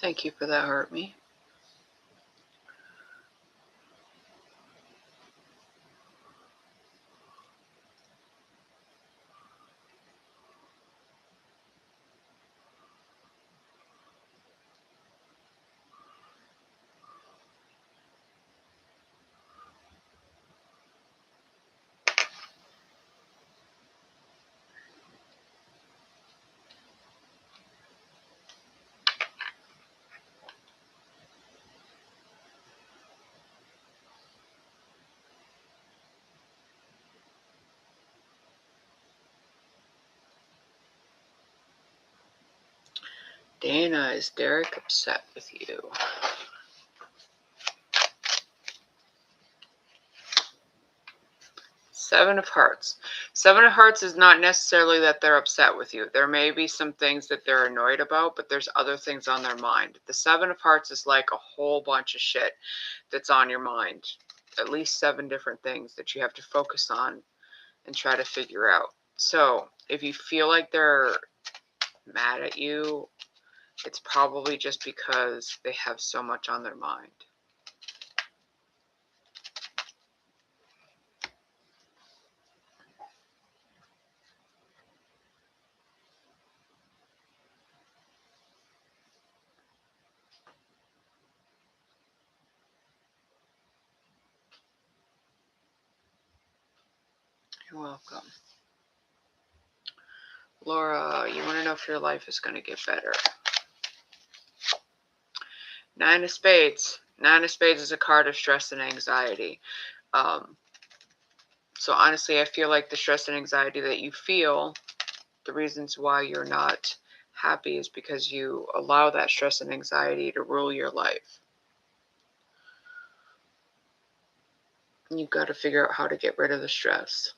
Thank you for that, Hurt Me. Dana, is Derek upset with you? Seven of Hearts. Seven of Hearts is not necessarily that they're upset with you. There may be some things that they're annoyed about, but there's other things on their mind. The Seven of Hearts is like a whole bunch of shit that's on your mind. At least 7 different things that you have to focus on and try to figure out. So if you feel like they're mad at you, it's probably just because they have so much on their mind. You're welcome. Laura, you want to know if your life is going to get better. 9 of Spades. 9 of Spades is a card of stress and anxiety. So honestly, I feel like the stress and anxiety that you feel, the reasons why you're not happy is because you allow that stress and anxiety to rule your life. And you've got to figure out how to get rid of the stress.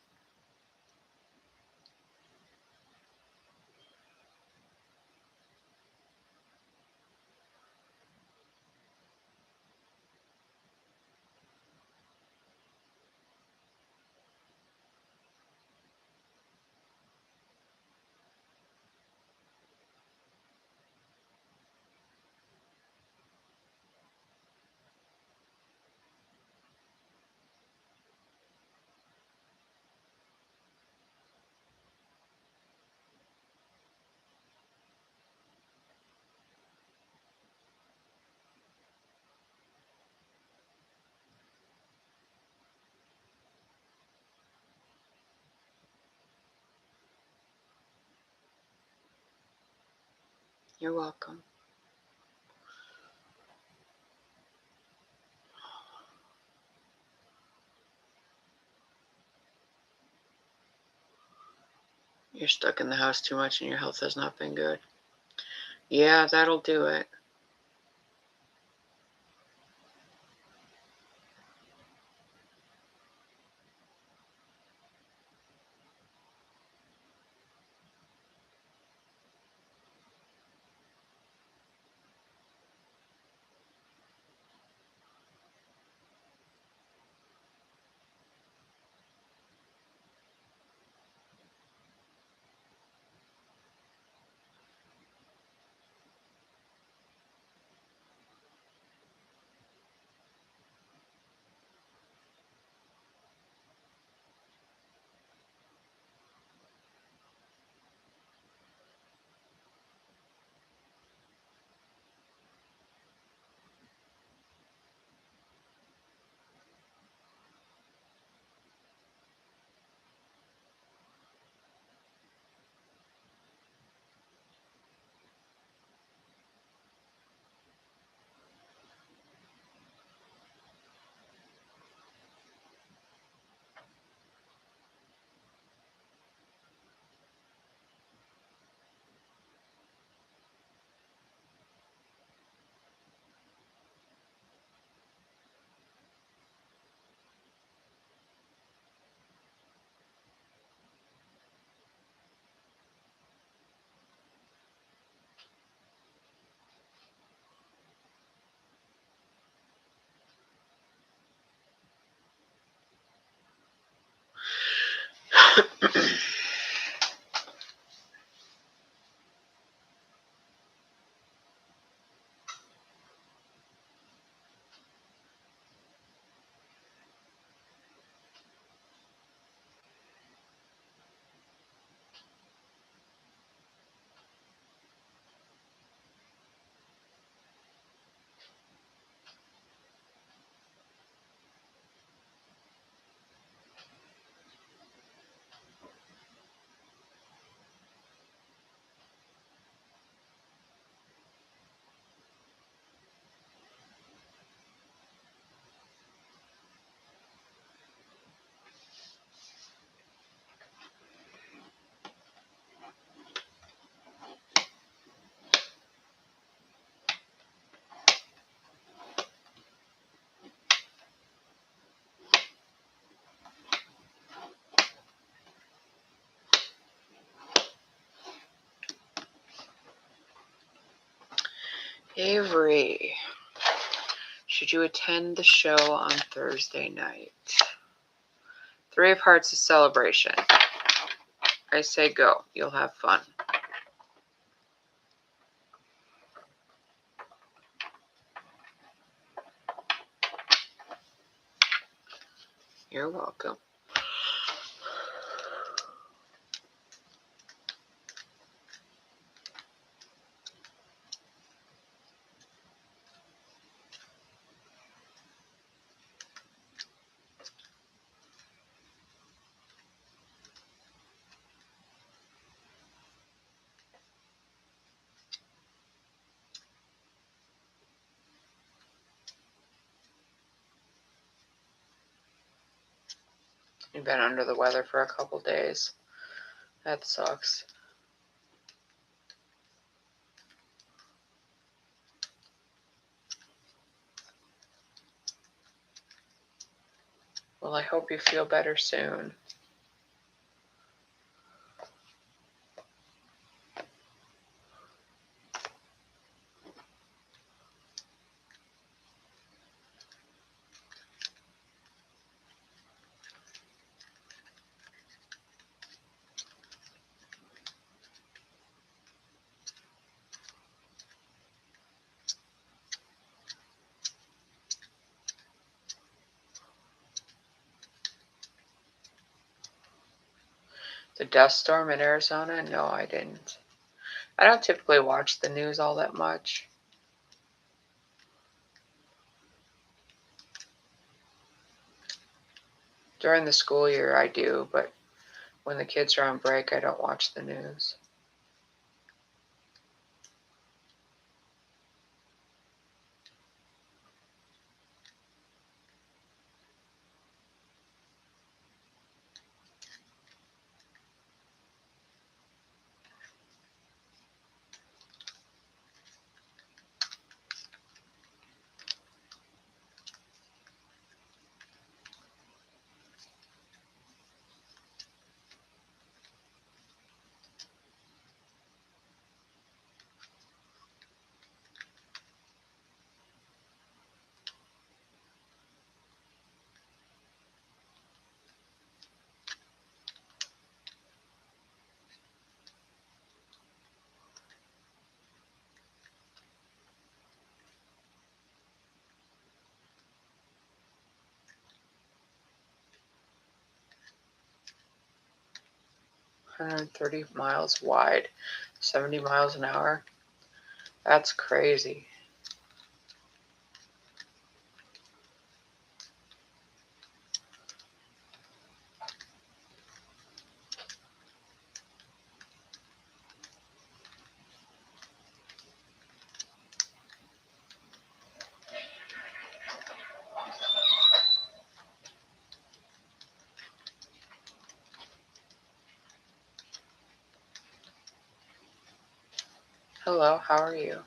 You're welcome. You're stuck in the house too much and your health has not been good. Yeah, that'll do it. Avery, should you attend the show on Thursday night? Three of Hearts is celebration. I say go. You'll have fun. You're welcome. You've been under the weather for a couple days. That sucks. Well, I hope you feel better soon. The dust storm in Arizona? No, I didn't. I don't typically watch the news all that much. During the school year, I do, but when the kids are on break, I don't watch the news. "130 miles wide, 70 miles an hour. That's crazy." Hello, how are you?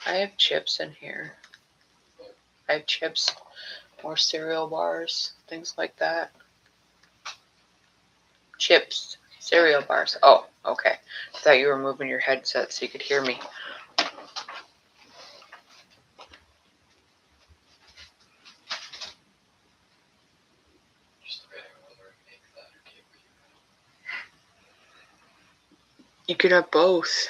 I have chips in here. I have chips, more cereal bars, things like that. Chips, cereal bars. Oh, okay. I thought you were moving your headset so you could hear me. You could have both.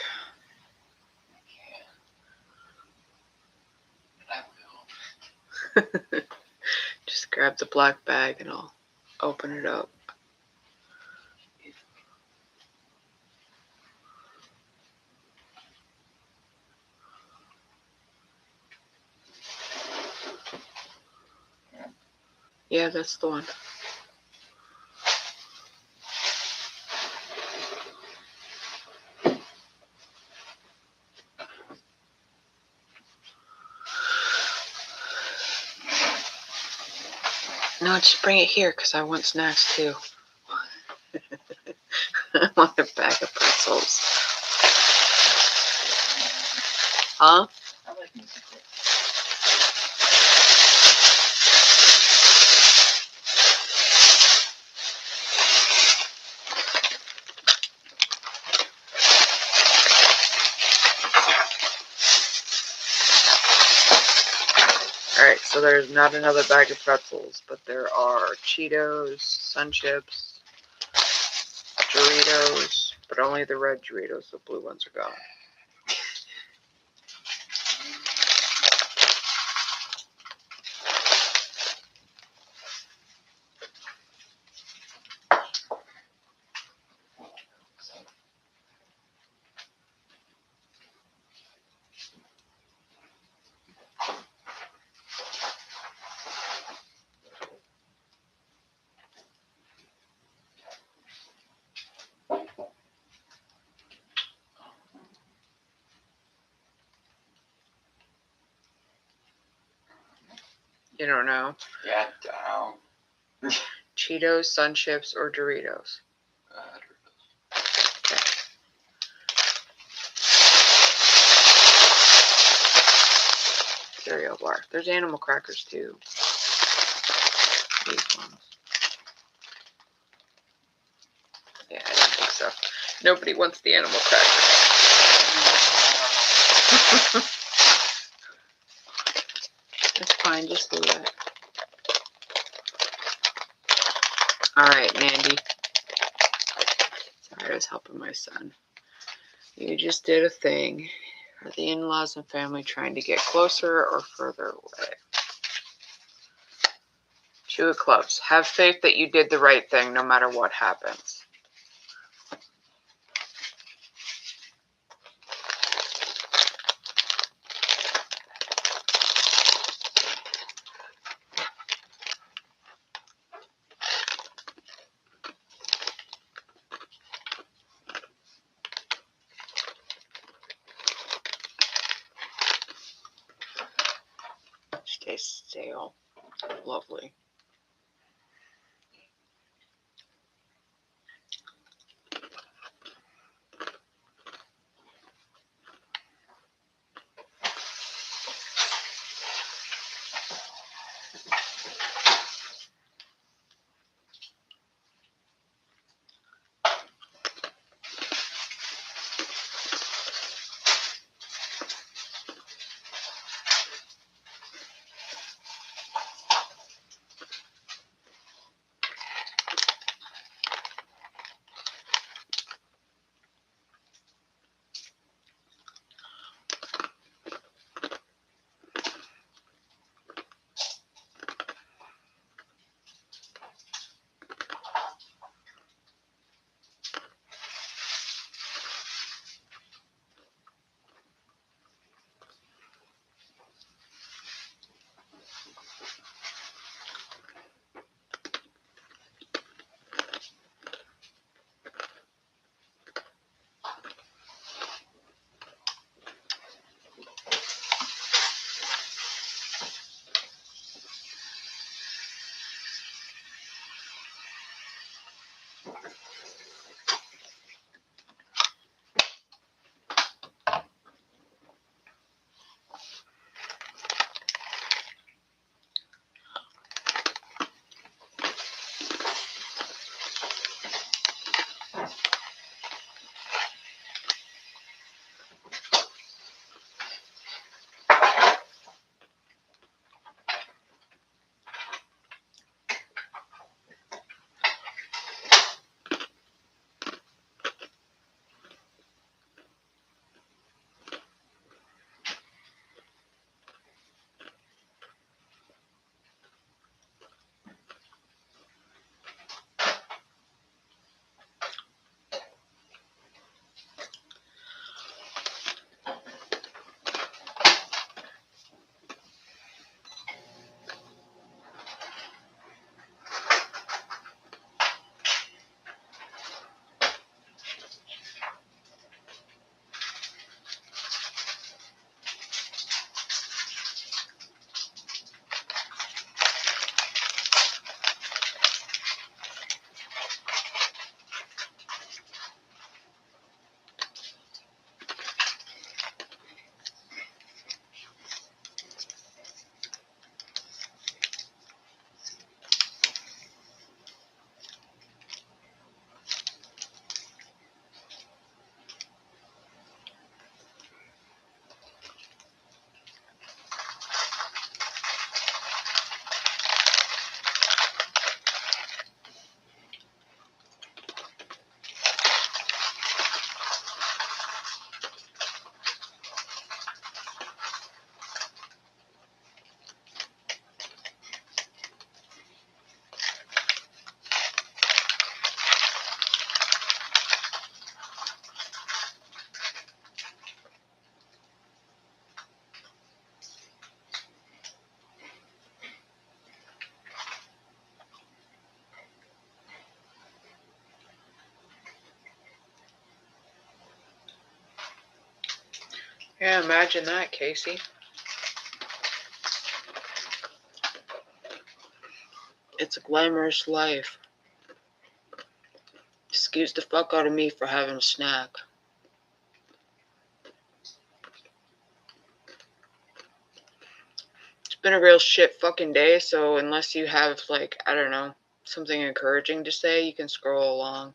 Just grab the black bag and I'll open it up. Yeah, that's the one. No, just bring it here because I want snacks too. I want a bag of pretzels. Huh? I like music. Alright, so there's not another bag of pretzels, but there are Cheetos, Sun Chips, Doritos, but only the red Doritos, the blue ones are gone. You don't know? Yeah, I don't. Cheetos, Sun Chips, or Doritos? Cereal bar. There's animal crackers too. These ones. Yeah, I don't think so. Nobody wants the animal crackers. That's fine, just leave it. Alright, Mandy. Sorry, I was helping my son. You just did a thing. Are the in-laws and family trying to get closer or further away? Two of clubs. Have faith that you did the right thing no matter what happens. Stay stale. Lovely. Yeah, imagine that, Casey. It's a glamorous life. Excuse the fuck out of me for having a snack. It's been a real shit fucking day, so unless you have, like, I don't know, something encouraging to say, you can scroll along.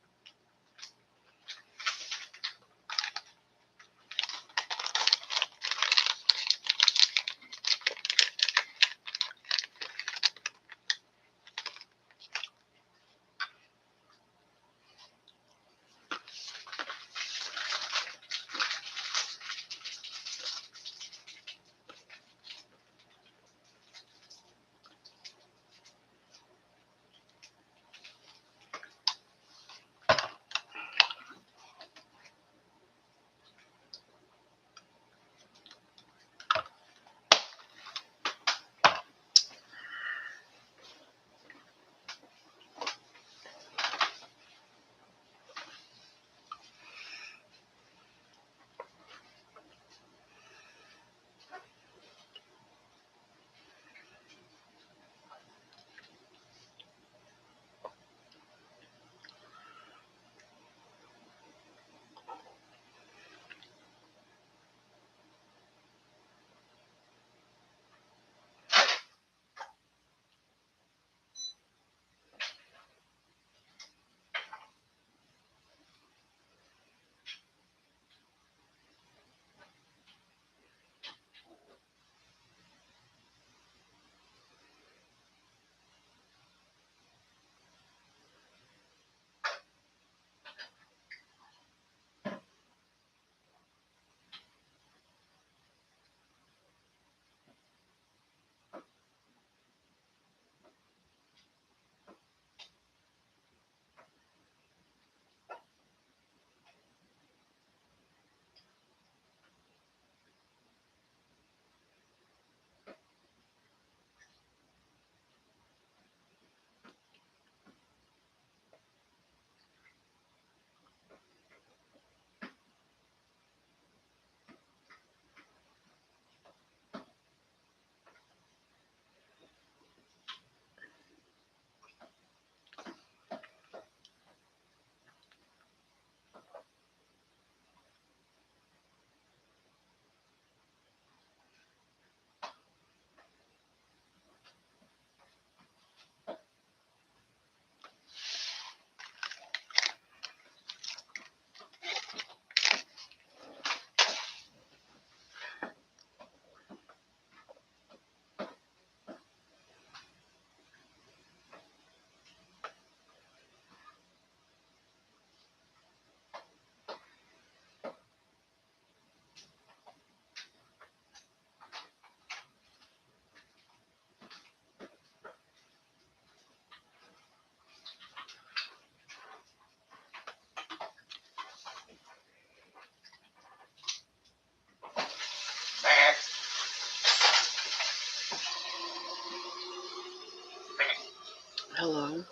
Hello.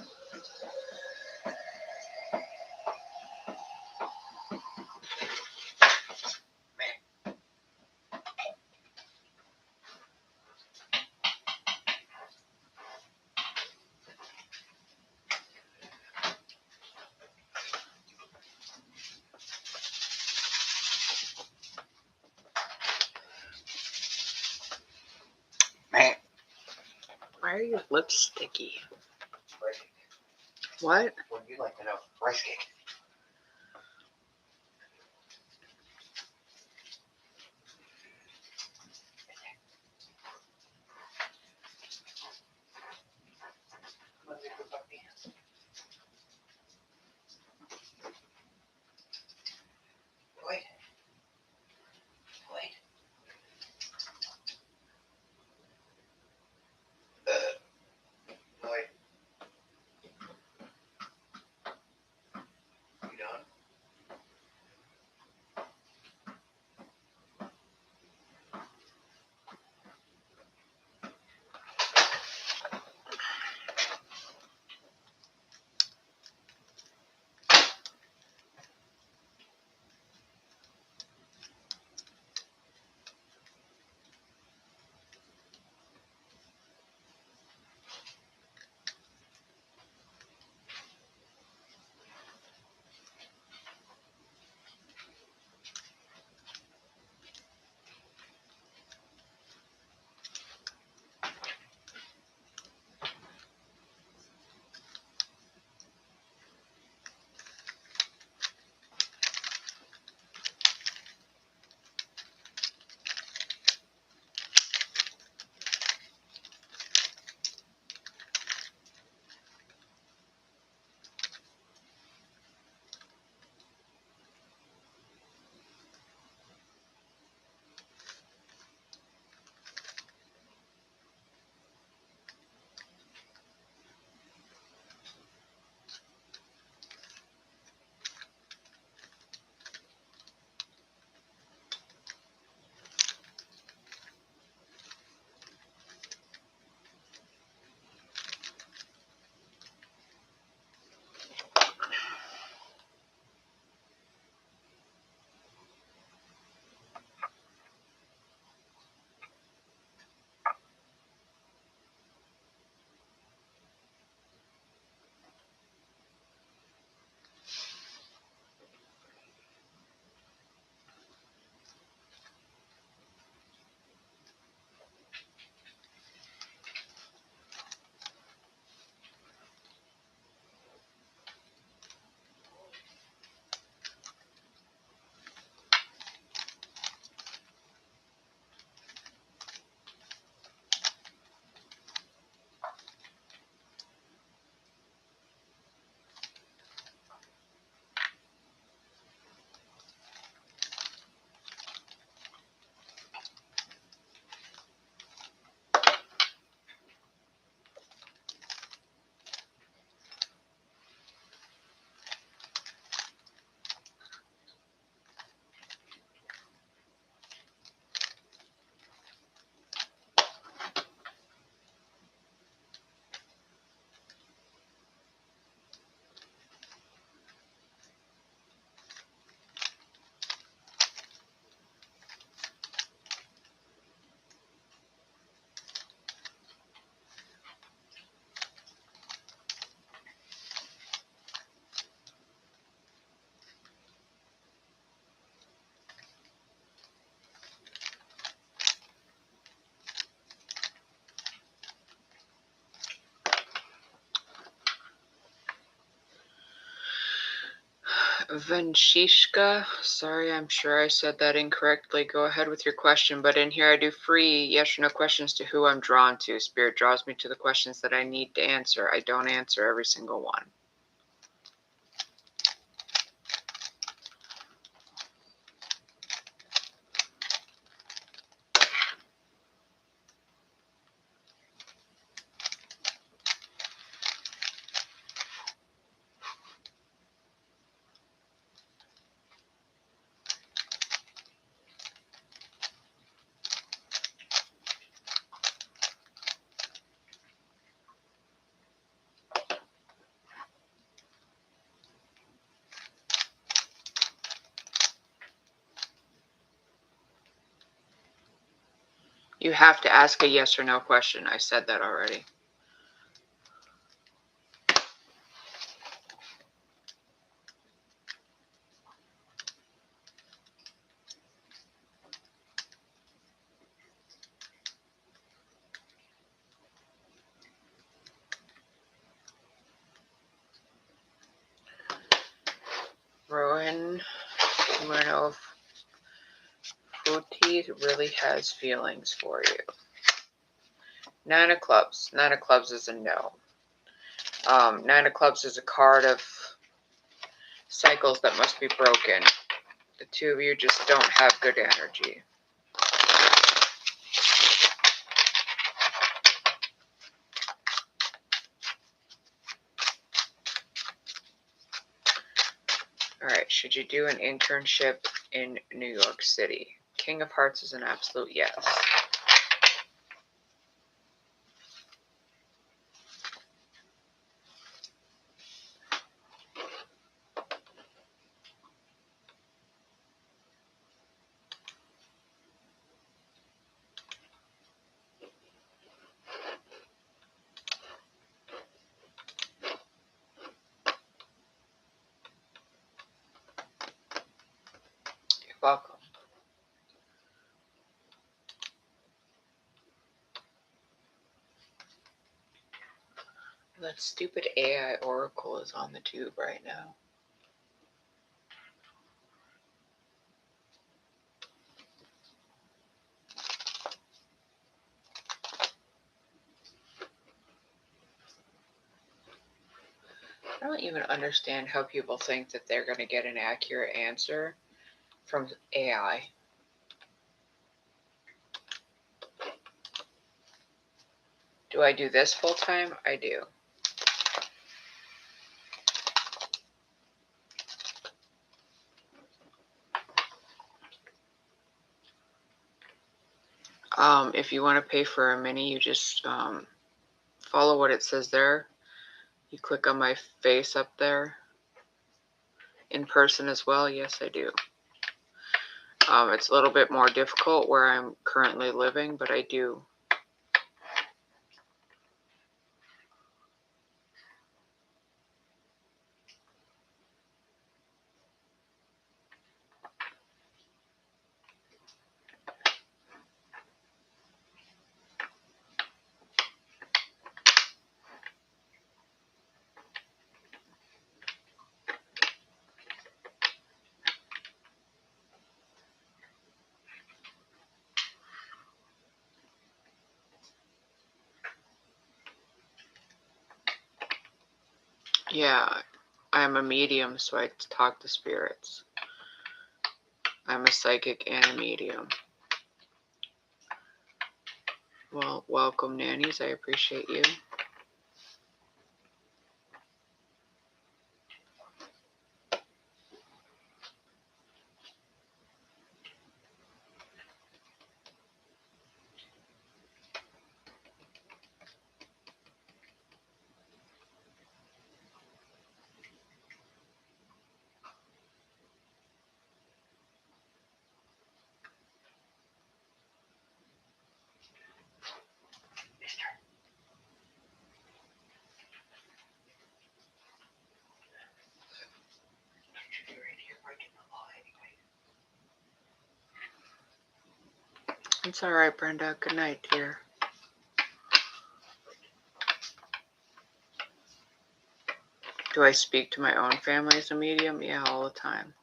Man. Why are your lips sticky? Rice cake. What? What would you like to know? Rice cake. Let's take a puppy. Wait. Wait. Wait. Vanshishka, sorry, I'm sure I said that incorrectly. Go ahead with your question, but in here I do free yes or no questions to who I'm drawn to. Spirit draws me to the questions that I need to answer. I don't answer every single one. You have to ask a yes or no question. I said that already. Rowan, you want to know if Fruity really has feelings for you. Nine of Clubs. Nine of Clubs is a no. Nine of Clubs is a card of cycles that must be broken. The two of you just don't have good energy. Alright, should you do an internship in New York City? King of Hearts is an absolute yes. You're welcome. That stupid AI Oracle is on the tube right now. I don't even understand how people think that they're going to get an accurate answer from AI. Do I do this full time? I do. If you want to pay for a mini, you just follow what it says there. You click on my face up there. In person as well, yes I do. It's a little bit more difficult where I'm currently living, but I do. Yeah, I'm a medium, so I talk to spirits. I'm a psychic and a medium. Well, welcome, nannies. I appreciate you. It's alright, Brenda. Good night, dear. Do I speak to my own family as a medium? Yeah, all the time.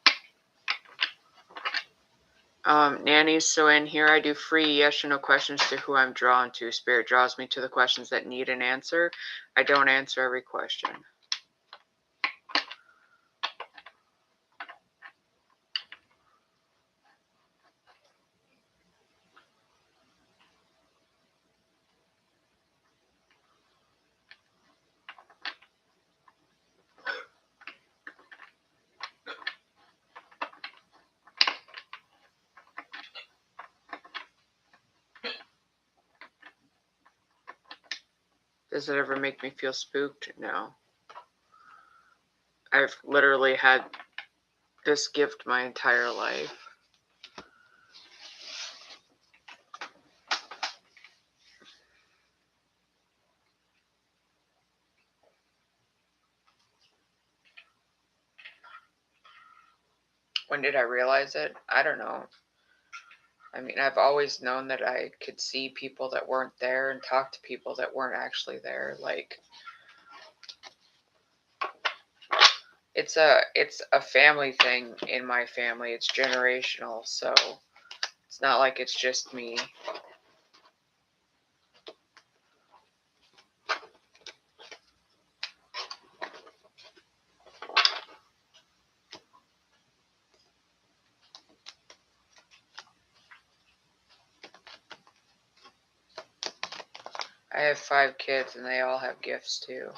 Nannies, so in here I do free yes or no questions to who I'm drawn to. Spirit draws me to the questions that need an answer. I don't answer every question. Does it ever make me feel spooked? No. I've literally had this gift my entire life. When did I realize it? I don't know. I mean, I've always known that I could see people that weren't there and talk to people that weren't actually there. Like, it's a family thing in my family. It's generational, so it's not like it's just me. I have 5 kids and they all have gifts too.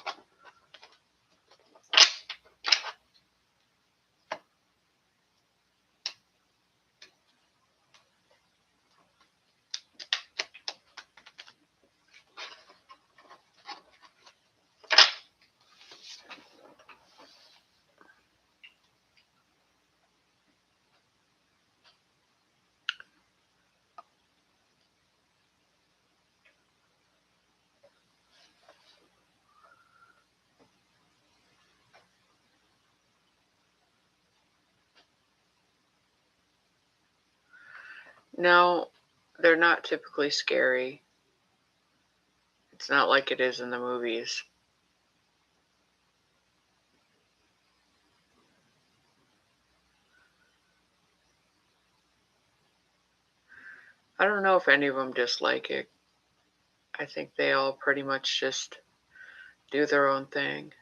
No, they're not typically scary. It's not like it is in the movies. I don't know if any of them dislike it. I think they all pretty much just do their own thing.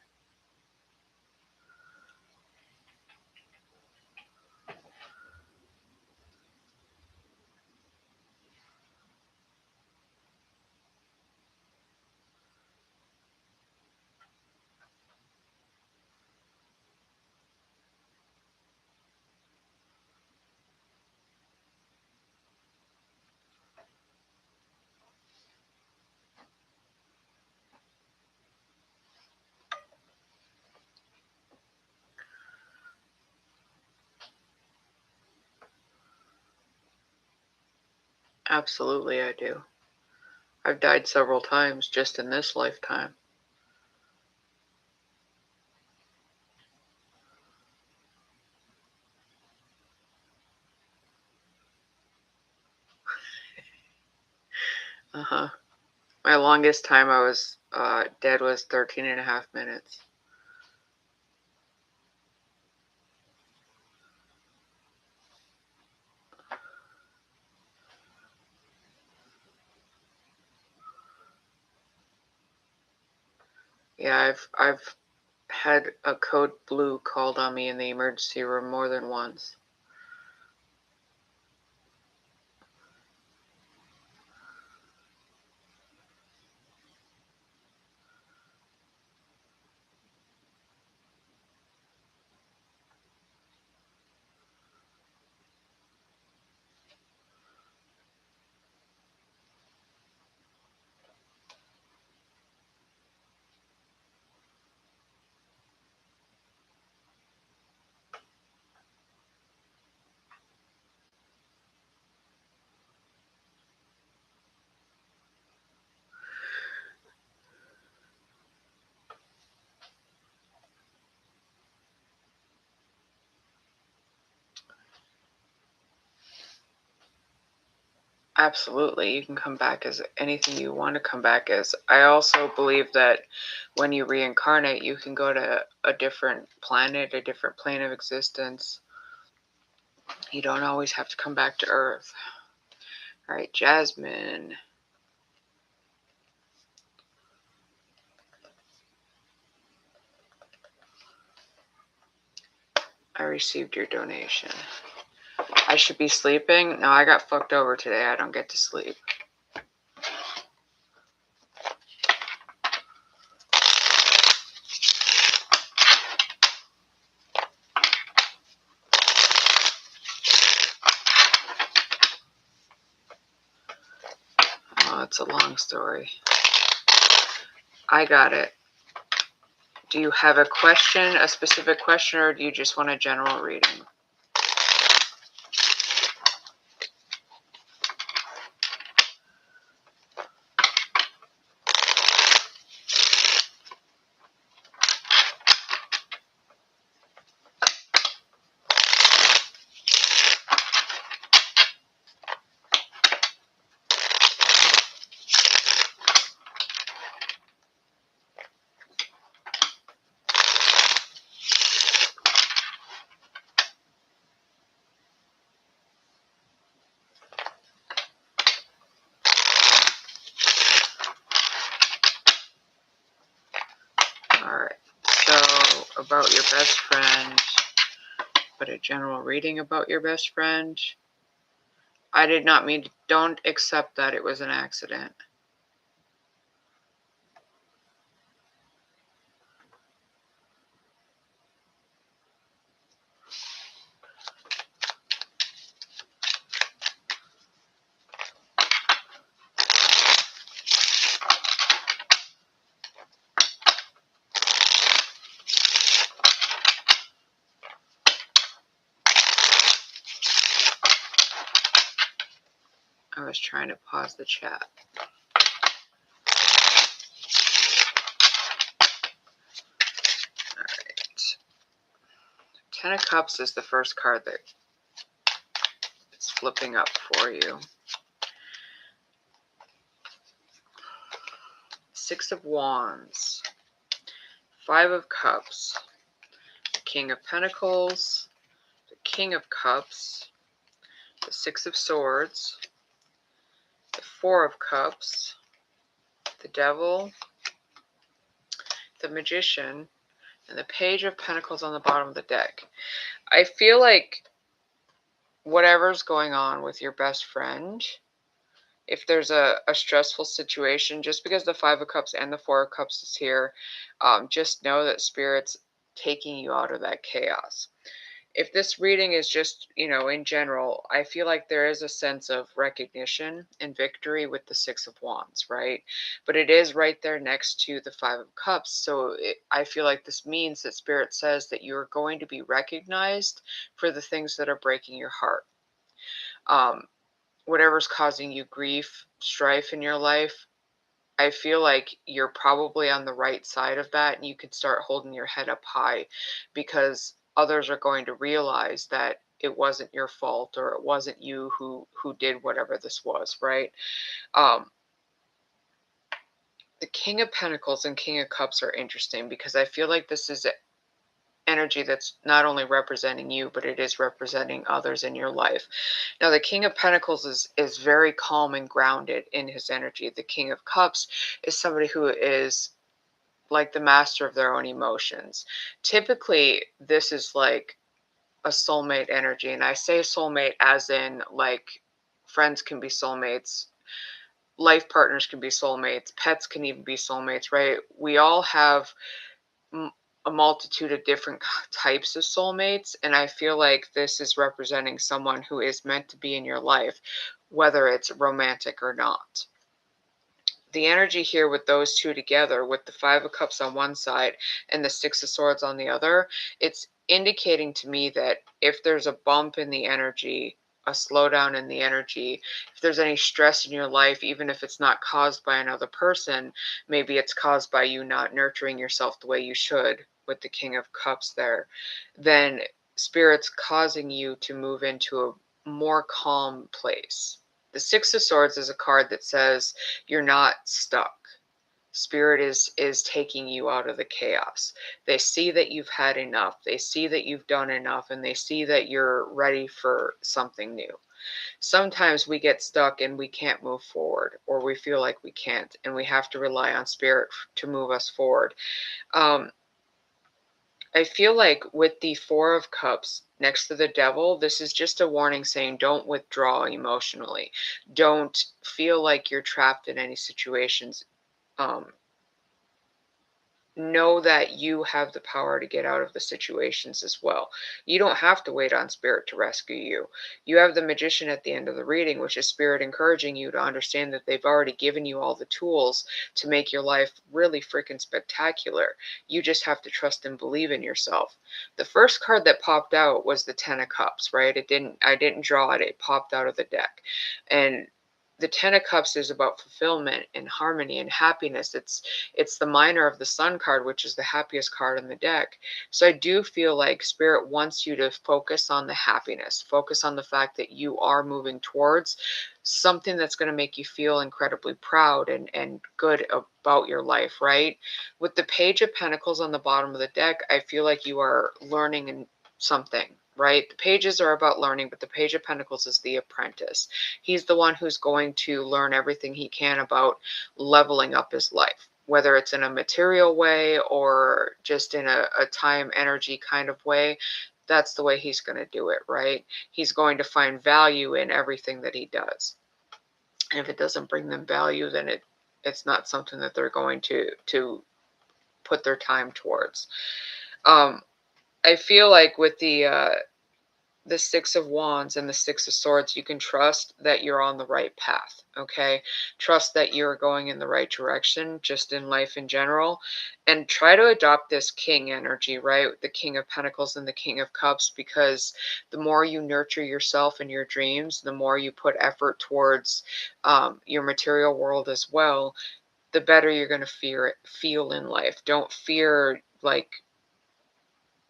Absolutely, I do. I've died several times just in this lifetime. Uh-huh. My longest time I was dead was 13 and a half minutes. Yeah, I've had a code blue called on me in the emergency room more than once. Absolutely. You can come back as anything you want to come back as. I also believe that when you reincarnate, you can go to a different planet, a different plane of existence. You don't always have to come back to Earth. All right, Jasmine. I received your donation. I should be sleeping. No, I got fucked over today. I don't get to sleep. Oh, it's a long story. I got it. Do you have a question, a specific question, or do you just want a general reading? Alright, so about your best friend, but a general reading about your best friend. I did not mean, don't accept that it was an accident. I was trying to pause the chat. Alright. 10 of Cups is the first card that is flipping up for you. 6 of Wands. 5 of Cups. The King of Pentacles. The King of Cups. The 6 of Swords. The 4 of Cups. The Devil. The Magician. And the Page of Pentacles on the bottom of the deck. I feel like whatever's going on with your best friend, if there's a stressful situation, just because the 5 of Cups and the 4 of Cups is here, just know that Spirit's taking you out of that chaos. If this reading is just, in general, I feel like there is a sense of recognition and victory with the 6 of Wands, right? But it is right there next to the 5 of Cups. So I feel like this means that Spirit says that you are going to be recognized for the things that are breaking your heart. Whatever's causing you grief, strife in your life, I feel like you're probably on the right side of that, and you can start holding your head up high, because others are going to realize that it wasn't your fault, or it wasn't you who did whatever this was, right? The King of Pentacles and King of Cups are interesting because I feel like this is energy that's not only representing you, but it is representing others in your life. Now, the King of Pentacles is very calm and grounded in his energy. The King of Cups is somebody who is like the master of their own emotions. Typically, this is like a soulmate energy, and I say soulmate as in like friends can be soulmates, life partners can be soulmates, pets can even be soulmates, right? We all have a multitude of different types of soulmates, and I feel like this is representing someone who is meant to be in your life, whether it's romantic or not. The energy here with those two together, with the 5 of Cups on one side and the 6 of Swords on the other, it's indicating to me that if there's a bump in the energy, a slowdown in the energy, if there's any stress in your life, even if it's not caused by another person, maybe it's caused by you not nurturing yourself the way you should with the King of Cups there, then Spirit's causing you to move into a more calm place. The Six of Swords is a card that says you're not stuck. Spirit is taking you out of the chaos. They see that you've had enough. They see that you've done enough, and they see that you're ready for something new. Sometimes we get stuck and we can't move forward, or we feel like we can't, and we have to rely on Spirit to move us forward. I feel like with the Four of Cups next to the Devil, this is just a warning saying don't withdraw emotionally. Don't feel like you're trapped in any situations. Know that you have the power to get out of the situations as well. You don't have to wait on Spirit to rescue you. You have the Magician at the end of the reading, which is Spirit encouraging you to understand that they've already given you all the tools to make your life really freaking spectacular. You just have to trust and believe in yourself. The first card that popped out was the Ten of Cups, right? I didn't draw it. It popped out of the deck. And the Ten of Cups is about fulfillment and harmony and happiness. It's the Minor of the Sun card, which is the happiest card in the deck. So I do feel like Spirit wants you to focus on the happiness, focus on the fact that you are moving towards something that's going to make you feel incredibly proud and good about your life, right? With the Page of Pentacles on the bottom of the deck, I feel like you are learning something, right? The pages are about learning, but the Page of Pentacles is the apprentice. He's the one who's going to learn everything he can about leveling up his life, whether it's in a material way or just in a time energy kind of way. That's the way he's going to do it, right? He's going to find value in everything that he does. And if it doesn't bring them value, then it's not something that they're going to put their time towards. I feel like with the Six of Wands and the Six of Swords, you can trust that you're on the right path, okay? Trust that you're going in the right direction, just in life in general. And try to adopt this King energy, right? The King of Pentacles and the King of Cups, because the more you nurture yourself and your dreams, the more you put effort towards your material world as well, the better you're going to feel in life. Don't fear, like,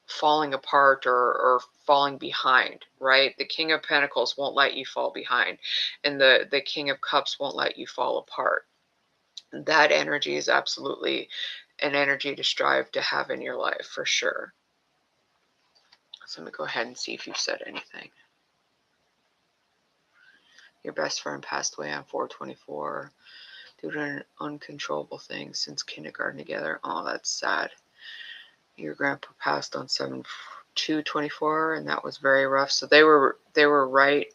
falling apart or falling behind, right? The King of Pentacles won't let you fall behind, and the King of Cups won't let you fall apart. That energy is absolutely an energy to strive to have in your life, for sure. So I'm going to go ahead and see if you've said anything. Your best friend passed away on 4/24 due to an uncontrollable thing since kindergarten together. Oh, that's sad. Your grandpa passed on 7/2/24, and that was very rough. So they were right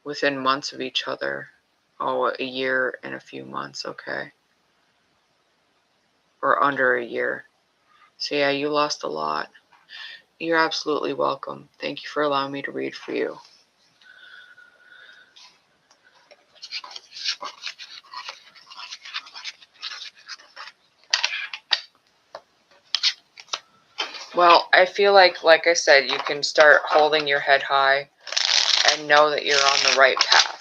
within months of each other. Oh, a year and a few months, okay. Or under a year. So yeah, you lost a lot. You're absolutely welcome. Thank you for allowing me to read for you. Well, I feel like I said, you can start holding your head high and know that you're on the right path.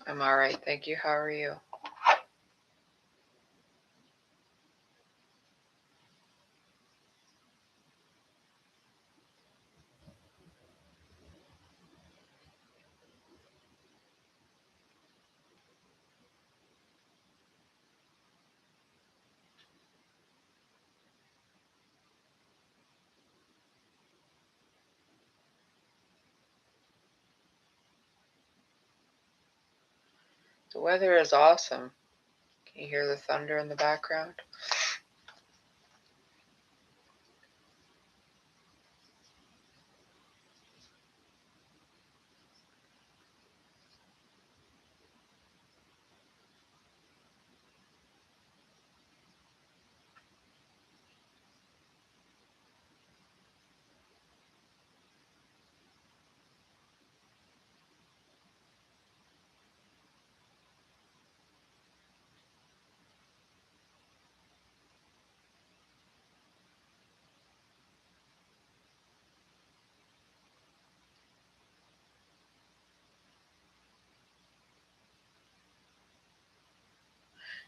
I'm all right, thank you. How are you? The weather is awesome. Can you hear the thunder in the background?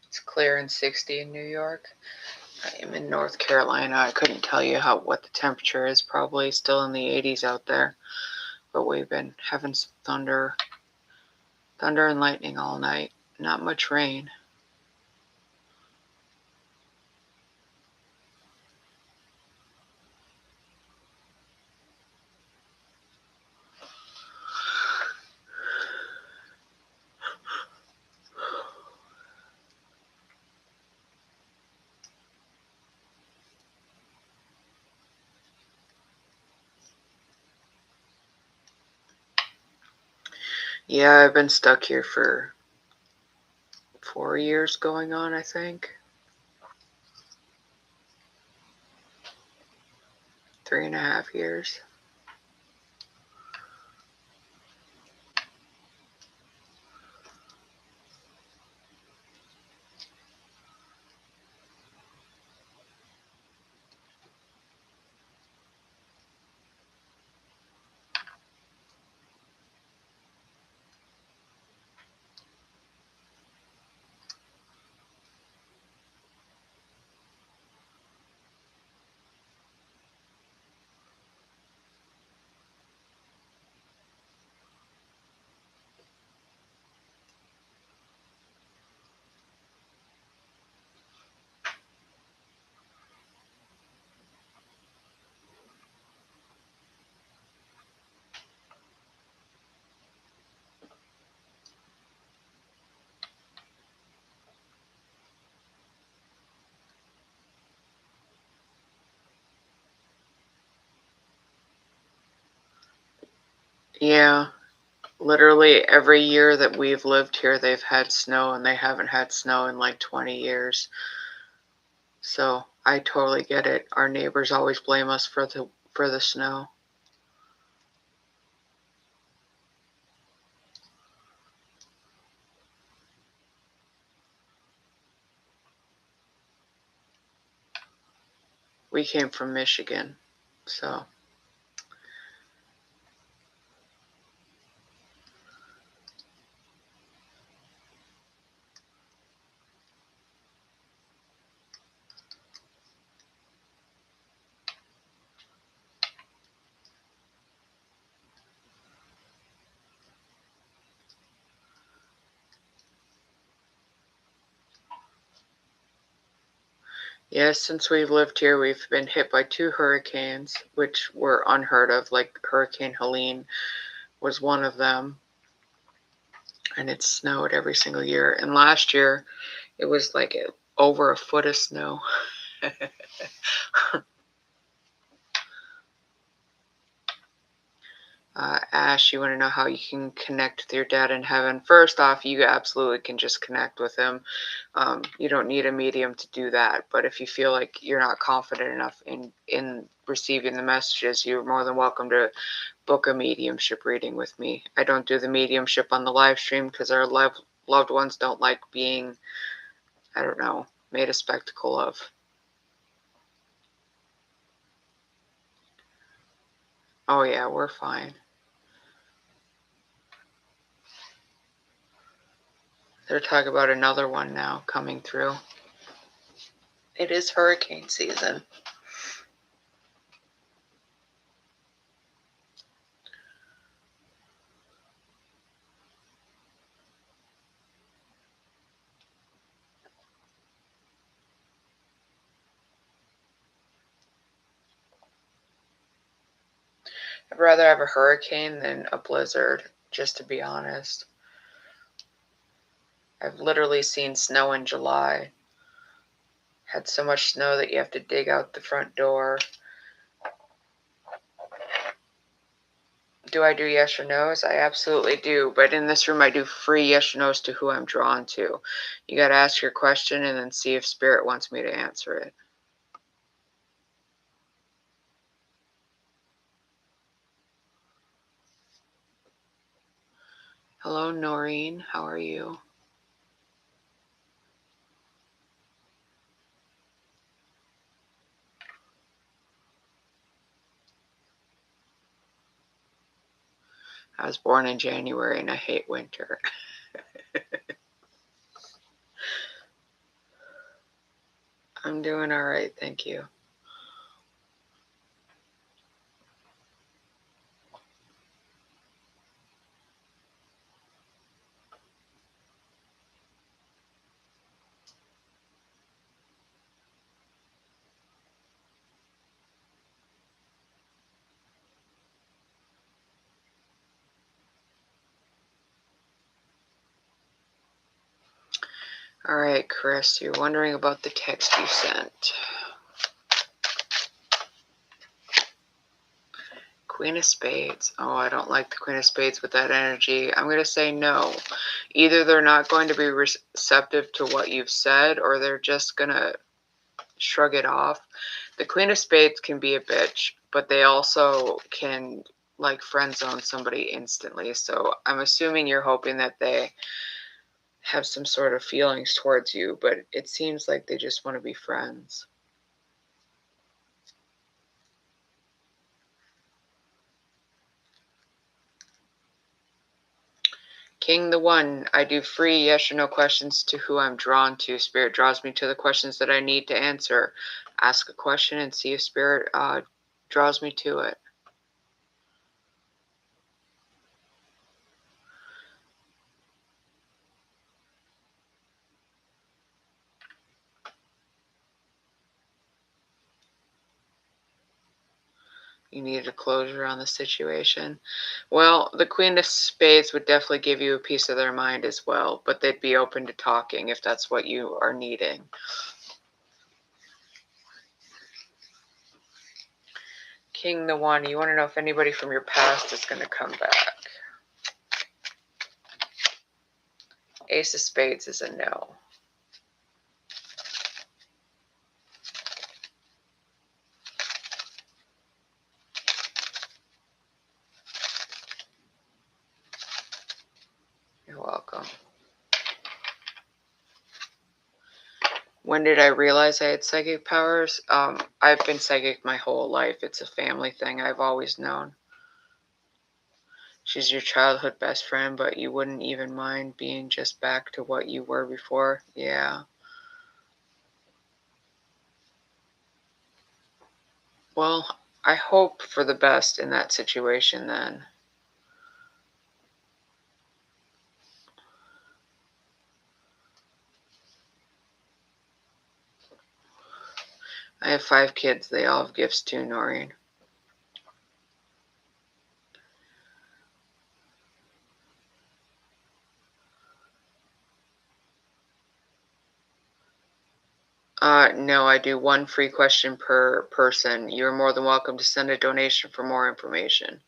It's clear and 60 in New York. I am in North Carolina. I couldn't tell you what the temperature is. Probably still in the 80s out there. But we've been having some thunder and lightning all night. Not much rain. Yeah, I've been stuck here for 4 years going on, I think. 3.5 years. Yeah, literally every year that we've lived here, they've had snow, and they haven't had snow in like 20 years. So I totally get it. Our neighbors always blame us for the snow. We came from Michigan, so yes, since we've lived here, we've been hit by 2 hurricanes, which were unheard of. Like Hurricane Helene was one of them, and it snowed every single year. And last year, it was like over a foot of snow. Ash, you want to know how you can connect with your dad in heaven? First off, you absolutely can just connect with him. You don't need a medium to do that. But if you feel like you're not confident enough in receiving the messages, you're more than welcome to book a mediumship reading with me. I don't do the mediumship on the live stream because our loved ones don't like being, I don't know, made a spectacle of. Oh yeah, we're fine. They're talking about another one now coming through. It is hurricane season. I'd rather have a hurricane than a blizzard, just to be honest. I've literally seen snow in July. Had so much snow that you have to dig out the front door. Do I do yes or no's? I absolutely do. But in this room, I do free yes or no's to who I'm drawn to. You got to ask your question and then see if Spirit wants me to answer it. Hello, Noreen. How are you? I was born in January and I hate winter. I'm doing all right, thank you. All right, Chris, you're wondering about the text you sent. Queen of Spades. Oh, I don't like the Queen of Spades with that energy. I'm going to say no. Either they're not going to be receptive to what you've said, or they're just going to shrug it off. The Queen of Spades can be a bitch, but they also can like friend zone somebody instantly. So I'm assuming you're hoping that they have some sort of feelings towards you, but it seems like they just want to be friends. King the One, I do free yes or no questions to who I'm drawn to. Spirit draws me to the questions that I need to answer. Ask a question and see if Spirit draws me to it. You needed a closure on the situation. Well, the Queen of Spades would definitely give you a piece of their mind as well, but they'd be open to talking if that's what you are needing. King the One, you want to know if anybody from your past is going to come back. Ace of Spades is a no. You're welcome. When did I realize I had psychic powers? I've been psychic my whole life. It's a family thing. I've always known. She's your childhood best friend, but you wouldn't even mind being just back to what you were before? Yeah. Well, I hope for the best in that situation then. I have 5 kids. They all have gifts too, Noreen. No, I do 1 free question per person. You're more than welcome to send a donation for more information.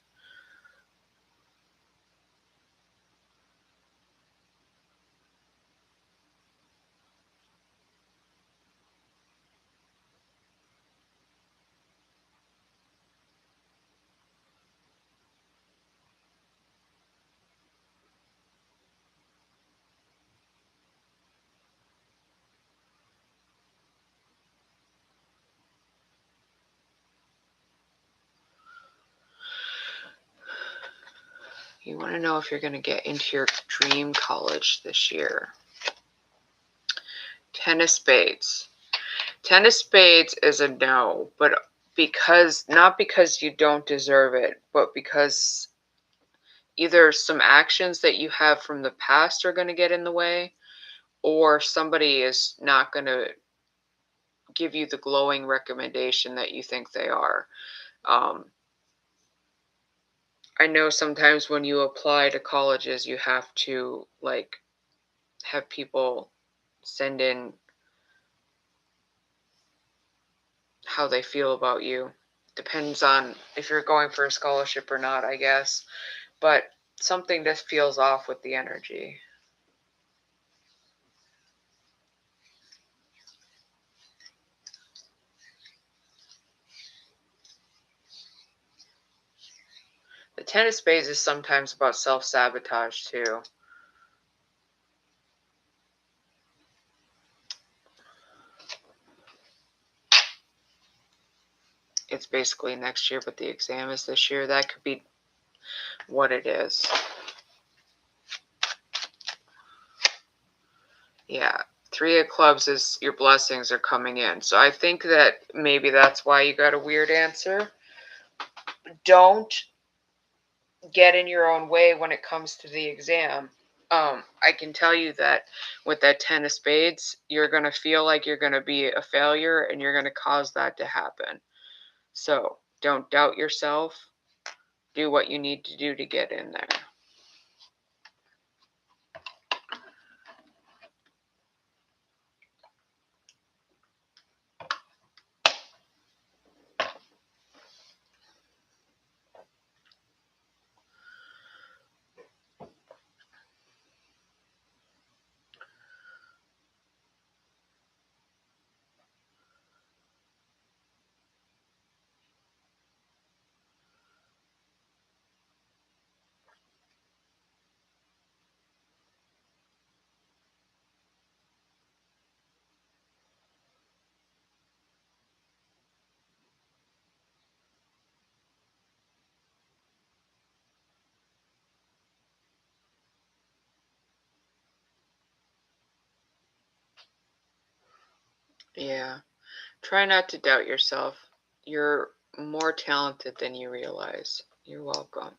You want to know if you're going to get into your dream college this year. Ten of Spades. Ten of Spades is a no, but not because you don't deserve it, but because either some actions that you have from the past are going to get in the way, or somebody is not going to give you the glowing recommendation that you think they are. I know sometimes when you apply to colleges, you have to have people send in how they feel about you. Depends on if you're going for a scholarship or not, I guess. But something just feels off with the energy. The Ten of Spades is sometimes about self-sabotage too. It's basically next year, but the exam is this year. That could be what it is. Yeah. Three of Clubs is your blessings are coming in. So I think that maybe that's why you got a weird answer. Don't get in your own way when it comes to the exam. I can tell you that with that Ten of Spades, you're going to feel like you're going to be a failure and you're going to cause that to happen. So don't doubt yourself. Do what you need to do to get in there. Yeah. Try not to doubt yourself. You're more talented than you realize. You're welcome.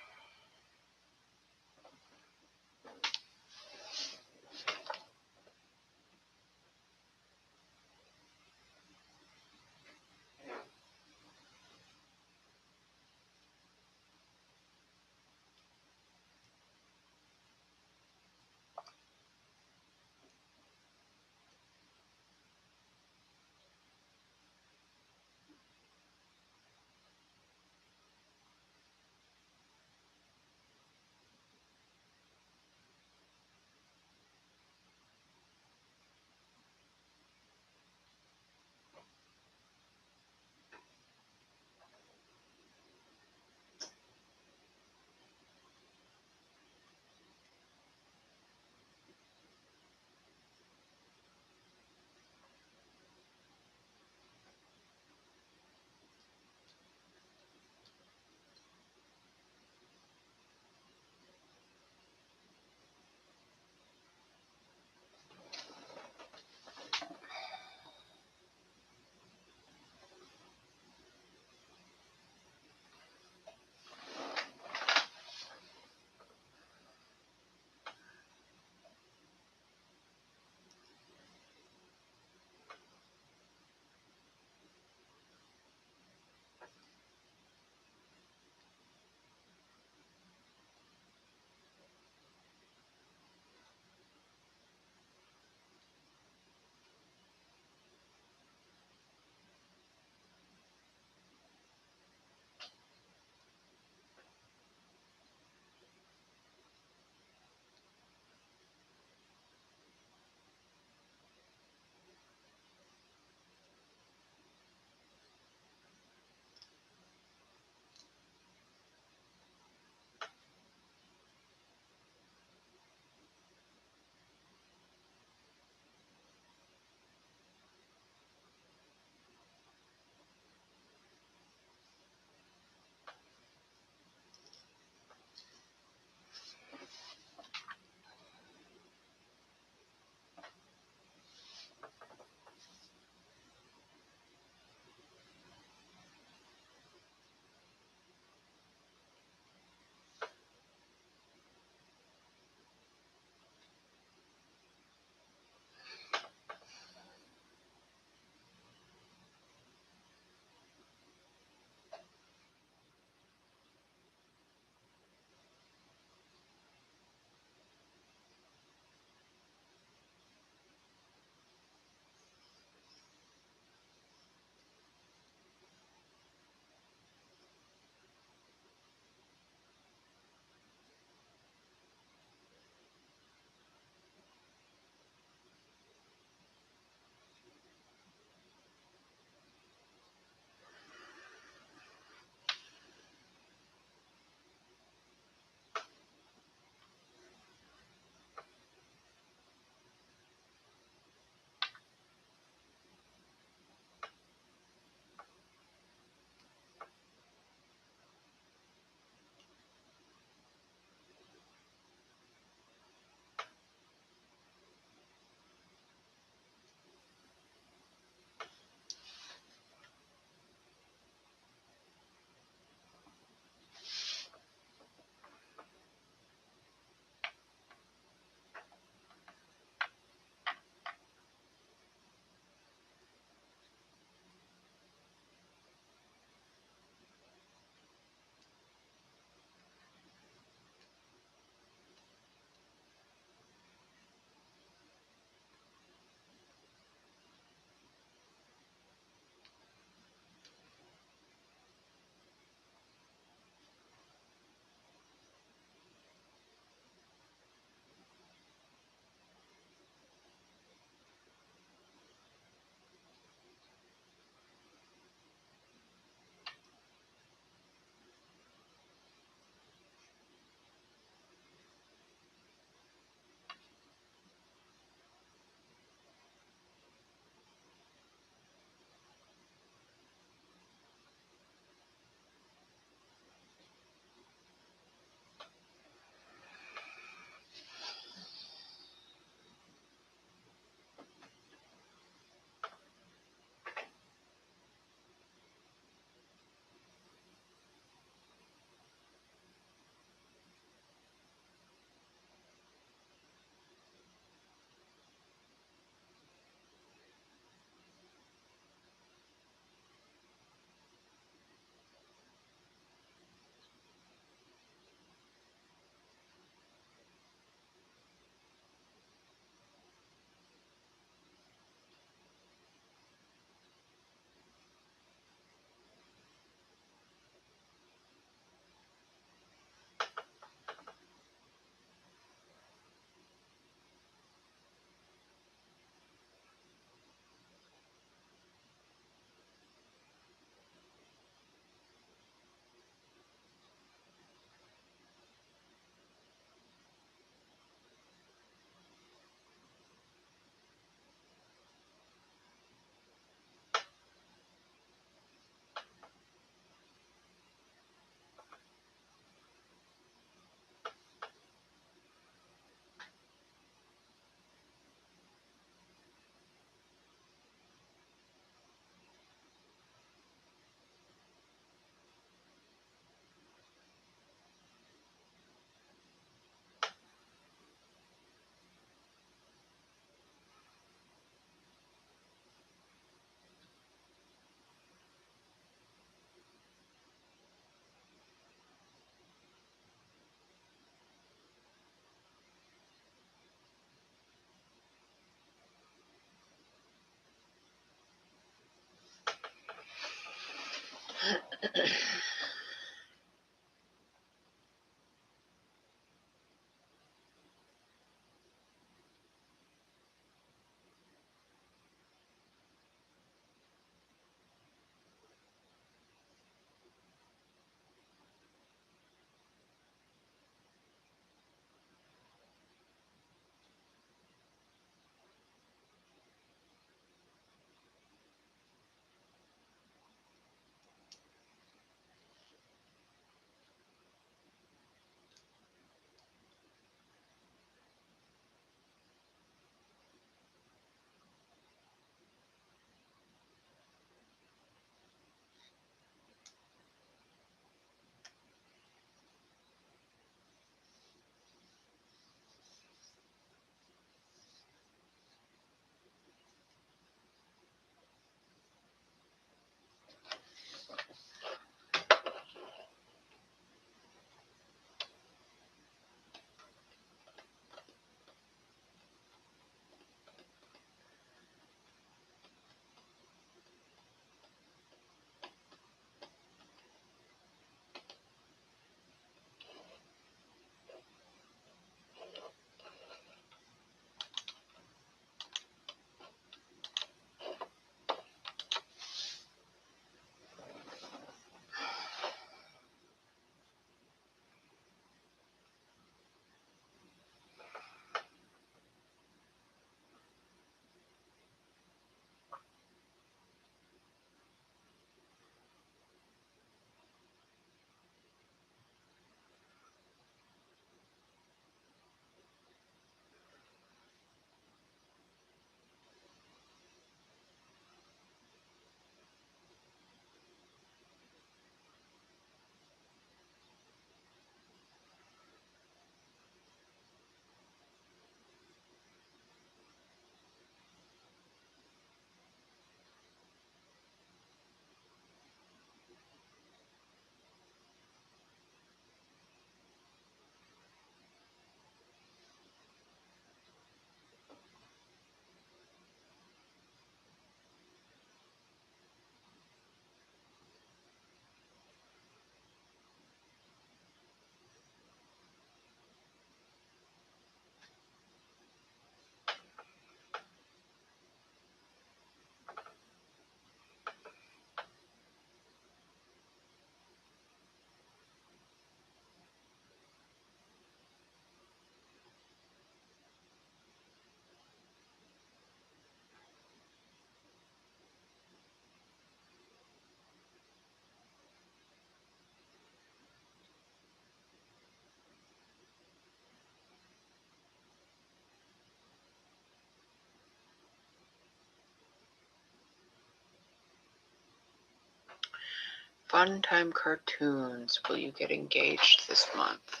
Fun Time Cartoons. Will you get engaged this month?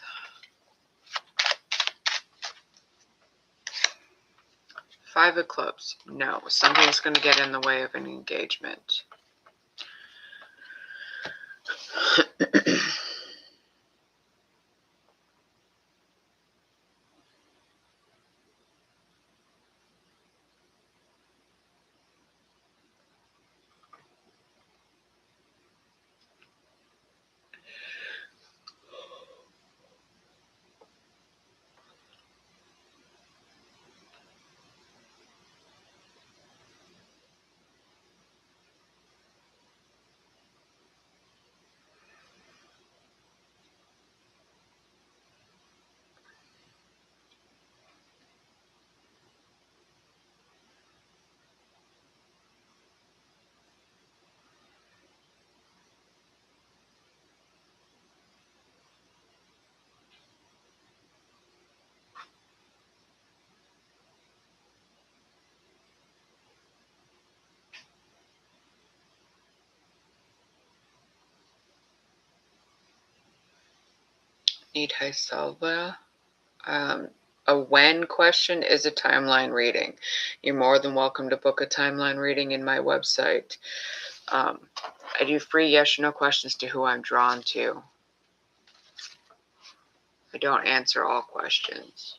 Five of Clubs. No, something's going to get in the way of an engagement. Need high salva. A when question is a timeline reading. You're more than welcome to book a timeline reading in my website. I do free yes or no questions to who I'm drawn to. I don't answer all questions.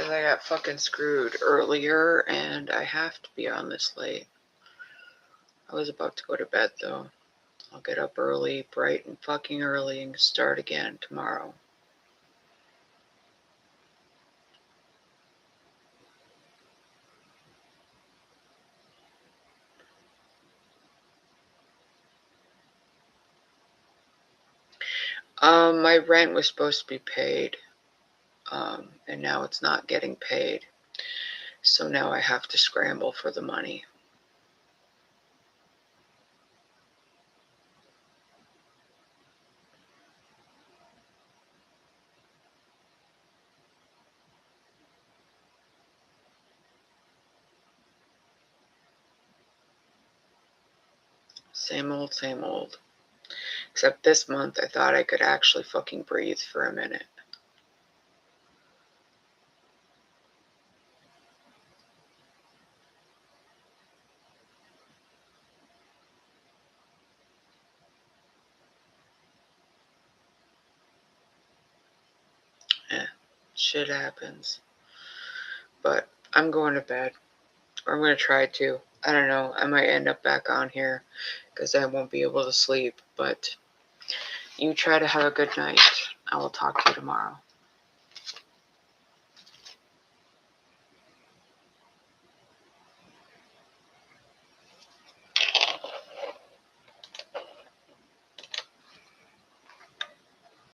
Because I got fucking screwed earlier and I have to be on this late. I was about to go to bed though. I'll get up early, bright and fucking early, and start again tomorrow. My rent was supposed to be paid, and now it's not getting paid. So now I have to scramble for the money. Same old, same old. Except this month I thought I could actually fucking breathe for a minute. Shit happens. But I'm going to bed. Or I'm going to try to. I don't know. I might end up back on here because I won't be able to sleep. But you try to have a good night. I will talk to you tomorrow.